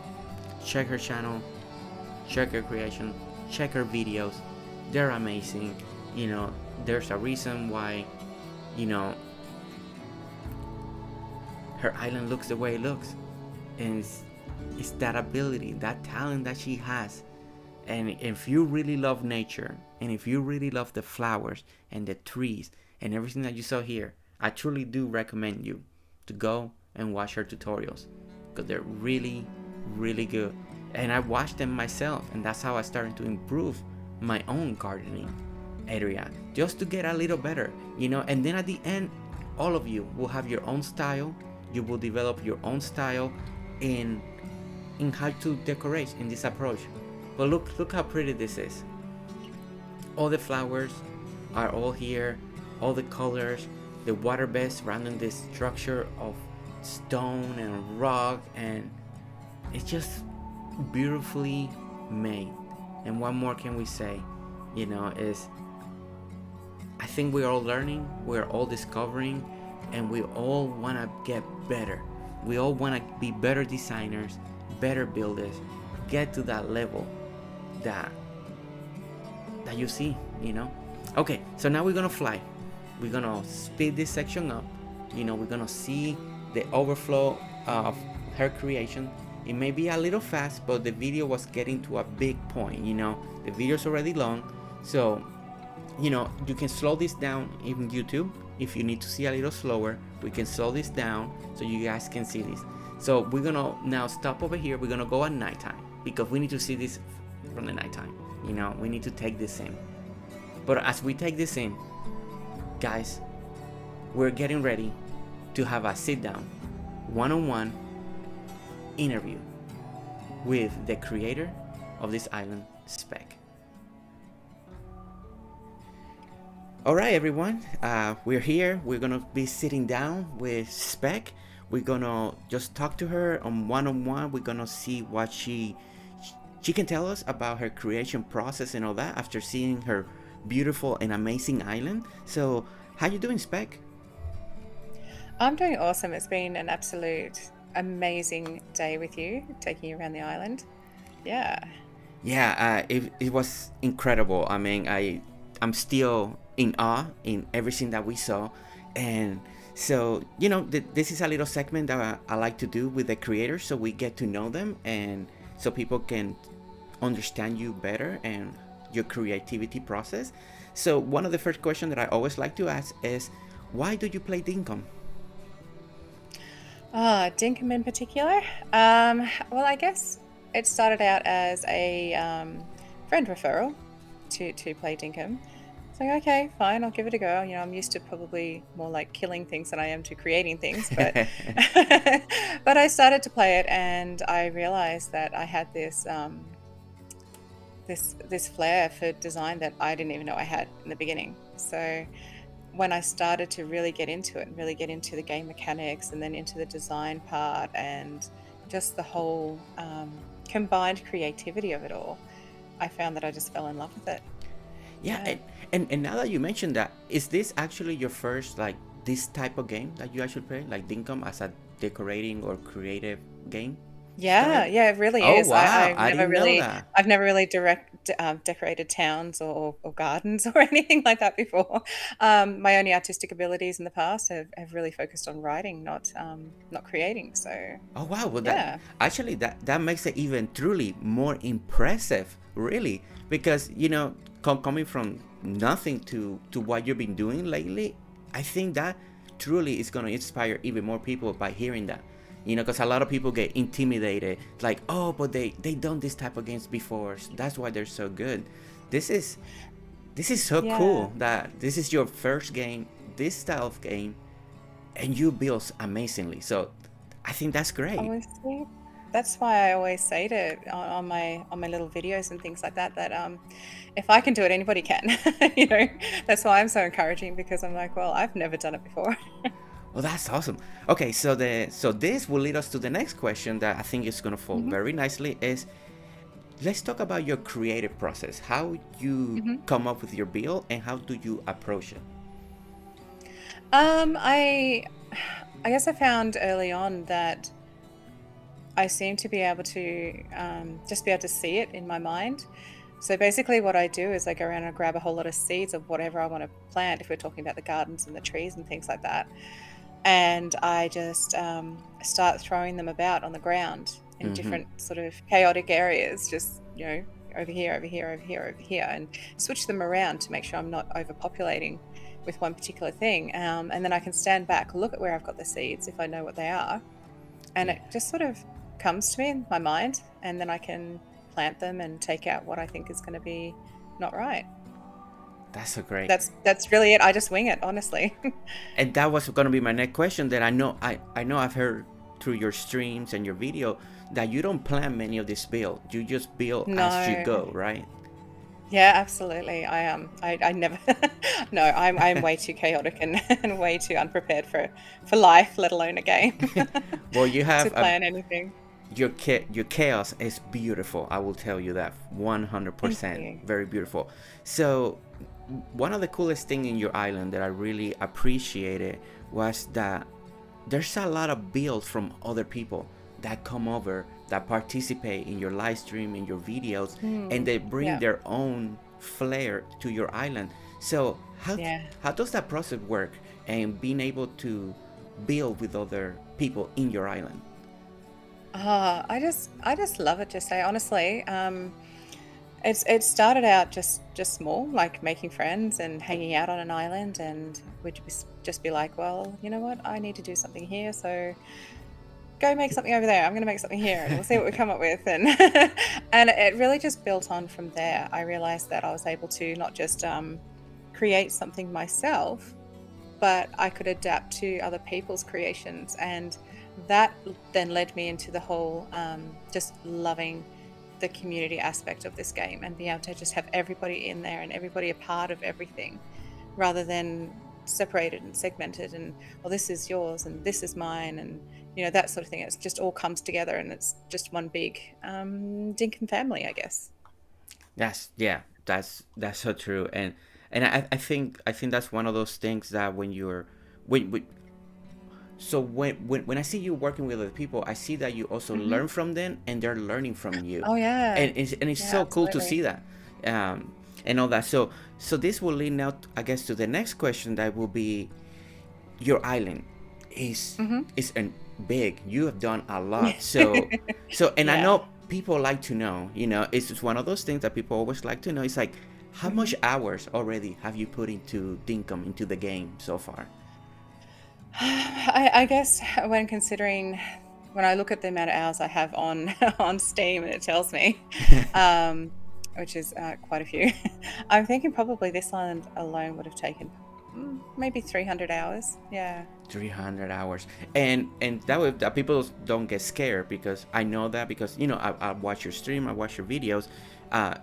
check her channel, check her creation, check her videos. They're amazing. You know, there's a reason why, you know, her island looks the way it looks. And it's that ability, that talent that she has. And if you really love nature, and if you really love the flowers and the trees and everything that you saw here, I truly do recommend you to go and watch her tutorials, because they're really, really good. And I watched them myself, and that's how I started to improve my own gardening area, just to get a little better, you know. And then at the end, all of you will have your own style. You will develop your own style in how to decorate in this approach. But look how pretty this is. All the flowers are all here, all the colors, the water beds surrounding this structure of stone and rock, and it's just beautifully made. And what more can we say? You know, is I think we're all learning, we're all discovering, and we all want to get better. We all want to be better designers, better builders, get to that level that you see, you know. Okay, so now we're gonna fly. We're gonna speed this section up. You know, we're gonna see the overflow of her creation. It may be a little fast, but the video was getting to a big point, you know. The video's already long, so you know, you can slow this down in YouTube. If you need to see a little slower, we can slow this down so you guys can see this. So we're gonna now stop over here. We're gonna go at nighttime, because we need to see this from the nighttime. You know, we need to take this in. But as we take this in, guys, we're getting ready to have a sit down, one-on-one interview with the creator of this island, Spec. All right, everyone, we're here. We're gonna be sitting down with Spec. We're gonna just talk to her on one-on-one. We're gonna see what she can tell us about her creation process and all that after seeing her beautiful and amazing island. So how you doing, Spec? I'm doing awesome. It's been an absolute amazing day with you, taking you around the island. Yeah. Yeah, it was incredible. I mean, I'm still in awe in everything that we saw. And so, you know, this is a little segment that I like to do with the creators, so we get to know them, and so people can understand you better and your creativity process. So one of the first questions that I always like to ask is, why do you play Dinkum? Dinkum in particular. Well, I guess it started out as a friend referral to play Dinkum. It's like, okay, fine, I'll give it a go. You know, I'm used to probably more like killing things than I am to creating things, but but I started to play it, and I realized that I had this this flair for design that I didn't even know I had in the beginning. So when I started to really get into it and really get into the game mechanics and then into the design part and just the whole combined creativity of it all, I found that I just fell in love with it. Yeah, and now that you mentioned that, is this actually your first, like, this type of game that you actually play, like Dinkum, as a decorating or creative game? Yeah, yeah, it really Oh is. wow, I've I never didn't know really, that. I've never really decorated towns or gardens or anything like that before. My only artistic abilities in the past have really focused on writing, not creating. So Oh wow, well that yeah, actually that makes it even truly more impressive, really, because you know, coming from nothing to what you've been doing lately, I think that truly is going to inspire even more people by hearing that. You know, because a lot of people get intimidated, like, oh, but they done this type of games before, so that's why they're so good. This is so yeah. cool that this is your first game, this style of game, and you build amazingly. So I think that's great. Honestly, that's why I always say to on my little videos and things like that that if I can do it, anybody can. You know, that's why I'm so encouraging, because I'm like, well, I've never done it before. Oh, that's awesome. Okay, so this will lead us to the next question that I think is gonna fall Hmm. very nicely. Is let's talk about your creative process. How you Hmm. come up with your build and how do you approach it? Um, I I guess I found early on that I seem to be able to just be able to see it in my mind. So basically, what I do is I go around and grab a whole lot of seeds of whatever I want to plant, if we're talking about the gardens and the trees and things like that. And I just start throwing them about on the ground in Mm-hmm. different sort of chaotic areas, just, over here, over here, over here, over here, and switch them around to make sure I'm not overpopulating with one particular thing. And then I can stand back, look at where I've got the seeds if I know what they are, and Yeah, it just sort of comes to me in my mind, and then I can plant them and take out what I think is going to be not right. that's so great. That's really it. I just wing it, honestly. And that was gonna be my next question. That I know I've heard through your streams and your video that you don't plan many of these builds. You just build as you No. go, right? Yeah, absolutely. I never no, I'm way too chaotic and, and way too unprepared for life, let alone a game, Well, you to have plan anything. your chaos is beautiful. I will tell you that Thank 100%, you. very beautiful. So one of the coolest thing in your island that I really appreciated was that there's a lot of builds from other people that come over, that participate in your live stream, in your videos, and Hmm. they bring Yeah. their own flair to your island. So Yeah. how does that process work, and being able to build with other people in your island? I just love it, to say honestly. It started out just small, like making friends and hanging out on an island, and we'd just be like, well, you know what, I need to do something here, so go make something over there. I'm going to make something here, and we'll see what we come up with. And and it really just built on from there. I realized that I was able to not just create something myself, but I could adapt to other people's creations. And that then led me into the whole just loving the community aspect of this game, and being able to just have everybody in there and everybody a part of everything, rather than separated and segmented and, well, this is yours and this is mine, and that sort of thing. It's just all comes together, and it's just one big Dinkum family, I guess. That's yeah, that's so true. And I think that's one of those things that when you're when so when I see you working with other people, I see that you also Hmm. learn from them and they're learning from you, Oh yeah. and it's Yeah, so cool to absolutely. see that, and all that. So this will lead now, I guess, to the next question that will be your island is Hmm. is an big. You have done a lot. So and I Yeah. know people like to know. It's just one of those things that people always like to know. It's like, how much Hmm. hours already have you put into Dinkum, into the game so far? I guess when considering, when I look at the amount of hours I have on on Steam, and it tells me, um, which is quite a few, I'm thinking probably this island alone would have taken maybe 300 hours. Yeah. 300 hours, and that way that people don't get scared, because I know that, because I watch your stream, I watch your videos. uh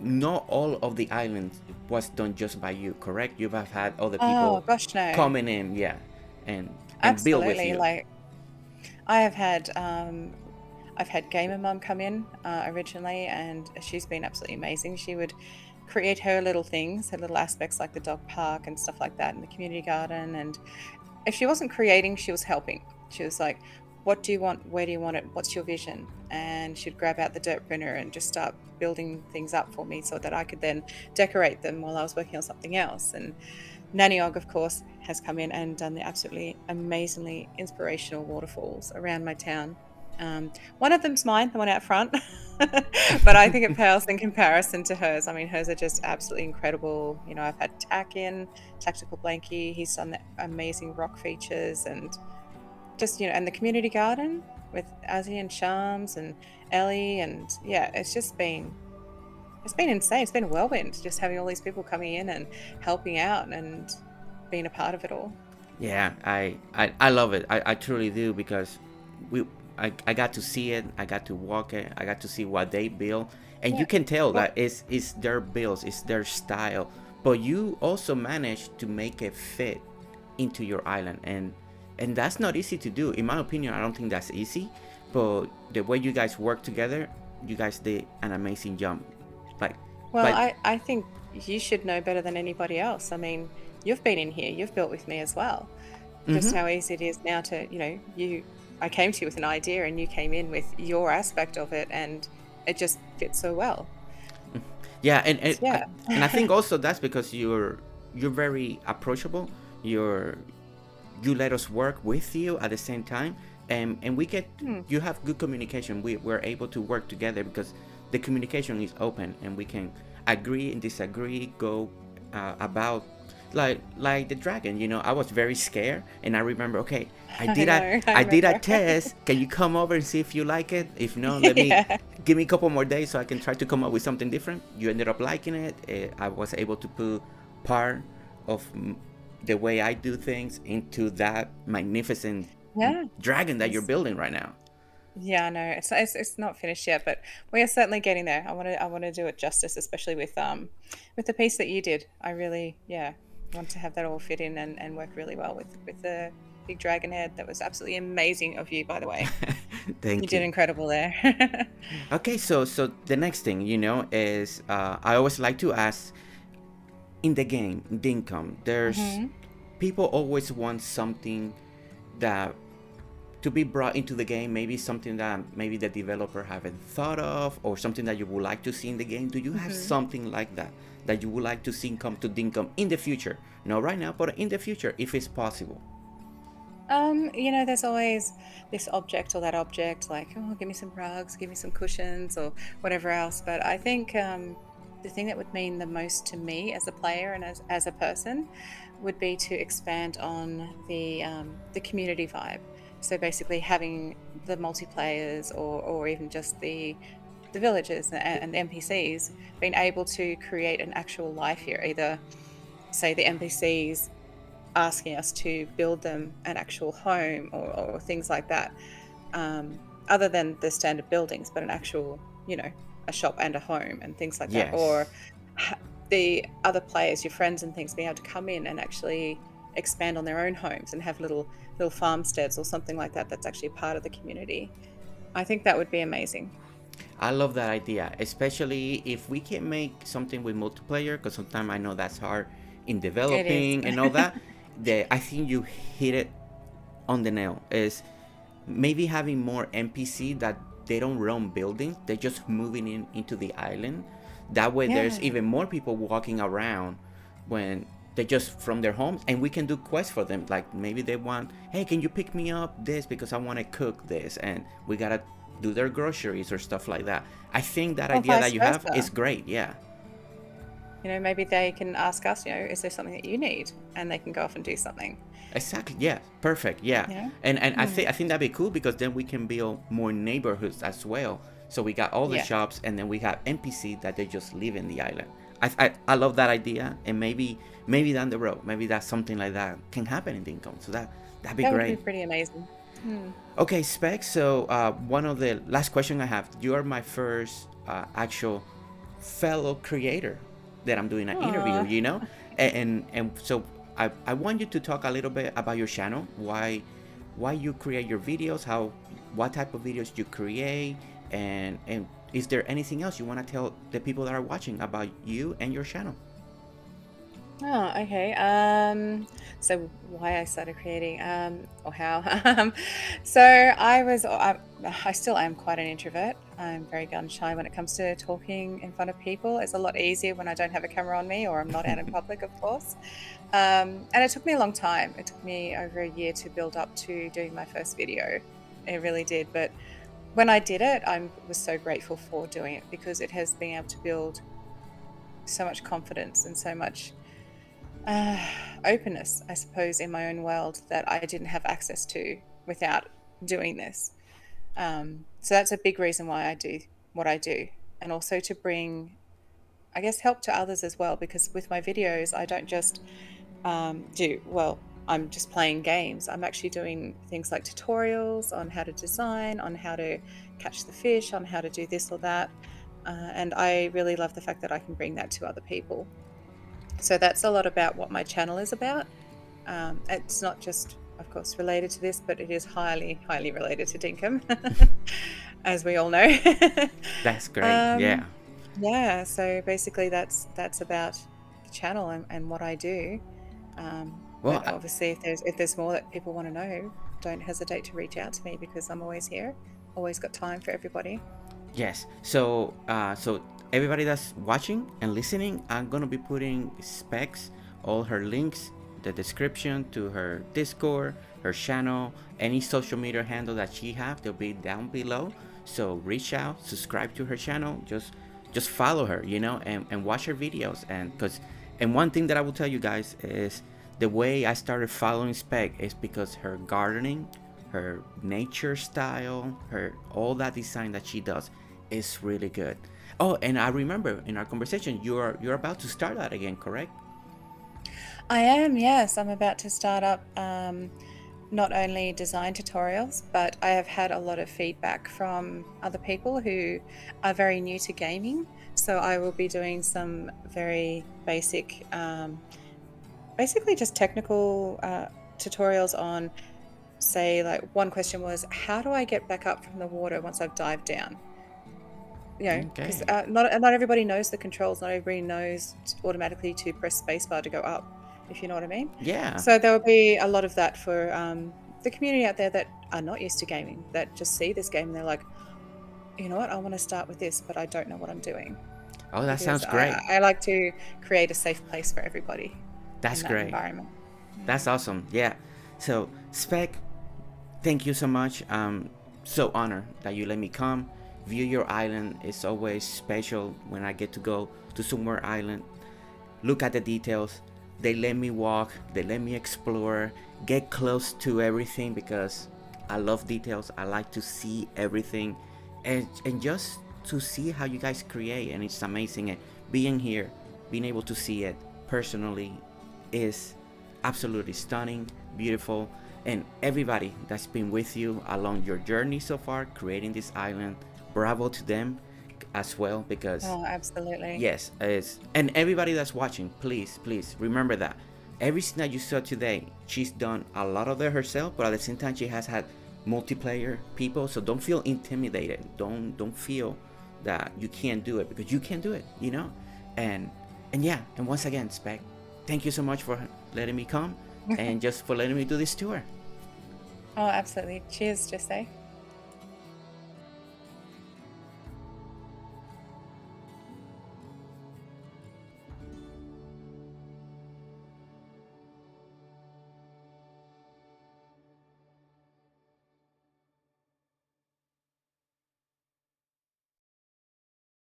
not all of the islands was done just by you, correct? You have had other Oh people gosh, no. coming in, yeah, and build with Absolutely. you. Like, I have had I've had Gamer Mum come in originally, and she's been absolutely amazing. She would create her little things, her little aspects, like the dog park and stuff like that, in the community garden. And if she wasn't creating, she was helping. She was like, what do you want? Where do you want it? What's your vision? And she'd grab out the dirt printer and just start building things up for me, so that I could then decorate them while I was working on something else. And Nannyog, of course, has come in and done the absolutely amazingly inspirational waterfalls around my town. One of them's mine, the one out front, but I think it pales in comparison to hers. I mean, hers are just absolutely incredible. I've had Tack in, Tactical Blanky. He's done the amazing rock features, and just, and the community garden with Azzy and Shams and Ellie. And yeah, it's been insane. It's been a whirlwind, just having all these people coming in and helping out and being a part of it all. Yeah, I love it. I truly do, because we I got to see it, I got to walk it, I got to see what they build, and Yeah. you can tell Well, that it's their builds, it's their style, but you also managed to make it fit into your island, and that's not easy to do. In my opinion, I don't think that's easy, but the way you guys work together, you guys did an amazing job. Like well, like I think you should know better than anybody else. I mean, you've been in here, you've built with me as well. Just mm-hmm. how easy it is now to, I came to you with an idea and you came in with your aspect of it, and it just fits so well. Yeah, So, yeah. and I think also that's because you're very approachable. You're you let us work with you at the same time, and we get Hmm. you have good communication. We're able to work together because the communication is open and we can agree and disagree, go about like the dragon. I was very scared, and I remember, okay, I know, I I did a remember. test. Can you come over and see if you like it? If not, Yeah. give me a couple more days so I can try to come up with something different. You ended up liking it. I was able to put part of the way I do things into that magnificent Yeah. dragon that you're It's, building right now. yeah, no, it's not finished yet, but we are certainly getting there. I want to do it justice, especially with the piece that you did. I really, yeah, want to have that all fit in and work really well with the big dragon head. That was absolutely amazing of you, by the way. You Thank did you. incredible there. Okay, so the next thing is I always like to ask in the game Dinkum. There's Hmm. people always want something that to be brought into the game, maybe something that maybe the developer haven't thought of, or something that you would like to see in the game. Do you have Hmm. something like that that you would like to see come to Dinkum in the future? Not right now, but in the future, if it's possible. There's always this object or that object, like, oh, give me some rugs, give me some cushions, or whatever else. But I think the thing that would mean the most to me as a player and as a person would be to expand on the community vibe. So basically, having the multiplayers, or even just the villagers and the NPCs being able to create an actual life here, either say the NPCs asking us to build them an actual home, or things like that, other than the standard buildings, but an actual, a shop and a home and things like that. Or Yes. ha- the other players, your friends and things, being able to come in and actually expand on their own homes and have little farmsteads or something like that that's actually a part of the community. I think that would be amazing. I love that idea, especially if we can make something with multiplayer, because sometimes I know that's hard in It is. developing and all that. I think you hit it on the nail. Is maybe having more NPC that they don't run buildings, they're just moving into the island. That way, there's Yeah. even more people walking around when they just from their homes, and we can do quests for them. Like maybe they want, hey, can you pick me up this because I want to cook this, and we gotta do their groceries or stuff like that. I think that Or idea that vice you have is versa. great. Yeah. Maybe they can ask us, is there something that you need? And they can go off and do something. Exactly. Yeah. Perfect. Yeah. Yeah. And Hmm. I think that'd be cool because then we can build more neighborhoods as well. So we got all the Yeah. shops, and then we have NPC that they just live in the island. I love that idea, and maybe down the road, maybe that's something like that can happen in Dinkum. So that'd be That would be great. pretty amazing. Hmm. Okay, Spec. So one of the last question I have. You are my first actual fellow creator that I'm doing an interview. Aw. And so I want you to talk a little bit about your channel. Why you create your videos? What type of videos you create? And is there anything else you want to tell the people that are watching about you and your channel? Oh, okay. So why I started creating, or how? So I still am quite an introvert. I'm very gun shy when it comes to talking in front of people. It's a lot easier when I don't have a camera on me or I'm not out in public, of course. And it took me a long time. It took me over a year to build up to doing my first video. It really did. But when I did it, I was so grateful for doing it, because it has been able to build so much confidence and so much uh, openness, I suppose, in my own world that I didn't have access to without doing this. So that's a big reason why I do what I do, and also to bring, I guess, help to others as well. Because with my videos, I don't just I'm just playing games. I'm actually doing things like tutorials on how to design, on how to catch the fish, on how to do this or that. And I really love the fact that I can bring that to other people. So that's a lot about what my channel is about. It's not just, of course, related to this, but it is highly, highly related to Dinkum, as we all know. That's great. um, Yeah. yeah. So basically, that's about the channel and what I do. Well, But obviously, if there's more that people want to know. don't hesitate to reach out to me because I'm always here, always got time for everybody. Yes. So everybody that's watching and listening, I'm gonna be putting specs, all her links, the description to her Discord, her channel, any social media handle that she have, they'll be down below. So reach out, subscribe to her channel, just follow her, and watch her videos. And one thing that I will tell you guys is the way I started following Spec is because her gardening, her nature style, her all that design that she does is really good. Oh, and I remember in our conversation you're about to start that again, correct? I am, yes. I'm about to start up not only design tutorials, but I have had a lot of feedback from other people who are very new to gaming. So I will be doing some very basic, basically just technical tutorials on, say, like one question was, how do I get back up from the water once I've dived down? Because Okay. not everybody knows the controls. Not everybody knows automatically to press spacebar to go up, if you know what I mean. Yeah. So there will be a lot of that for the community out there that are not used to gaming, that just see this game and they're like, you know what, I want to start with this, but I don't know what I'm doing. Oh, that Because sounds great. I like to create a safe place for everybody in That's that great. environment. That's awesome. Yeah. So Spec, thank you so much. So honored that you let me come view your island. It's always special when I get to go to somewhere island, look at the details. They let me walk, they let me explore, get close to everything because I love details. I like to see everything, and just to see how you guys create, and it's amazing. And being here, being able to see it personally is absolutely stunning, beautiful. And everybody that's been with you along your journey so far creating this island, bravo to them as well, because Oh, absolutely. yes, it's, and everybody that's watching, please remember that everything that you saw today, she's done a lot of it herself, but at the same time she has had multiplayer people. So don't feel intimidated, don't feel that you can't do it, because you can do it, and yeah. And once again, Spec, thank you so much for letting me come and just for letting me do this tour. Oh, absolutely. Cheers, Jesse.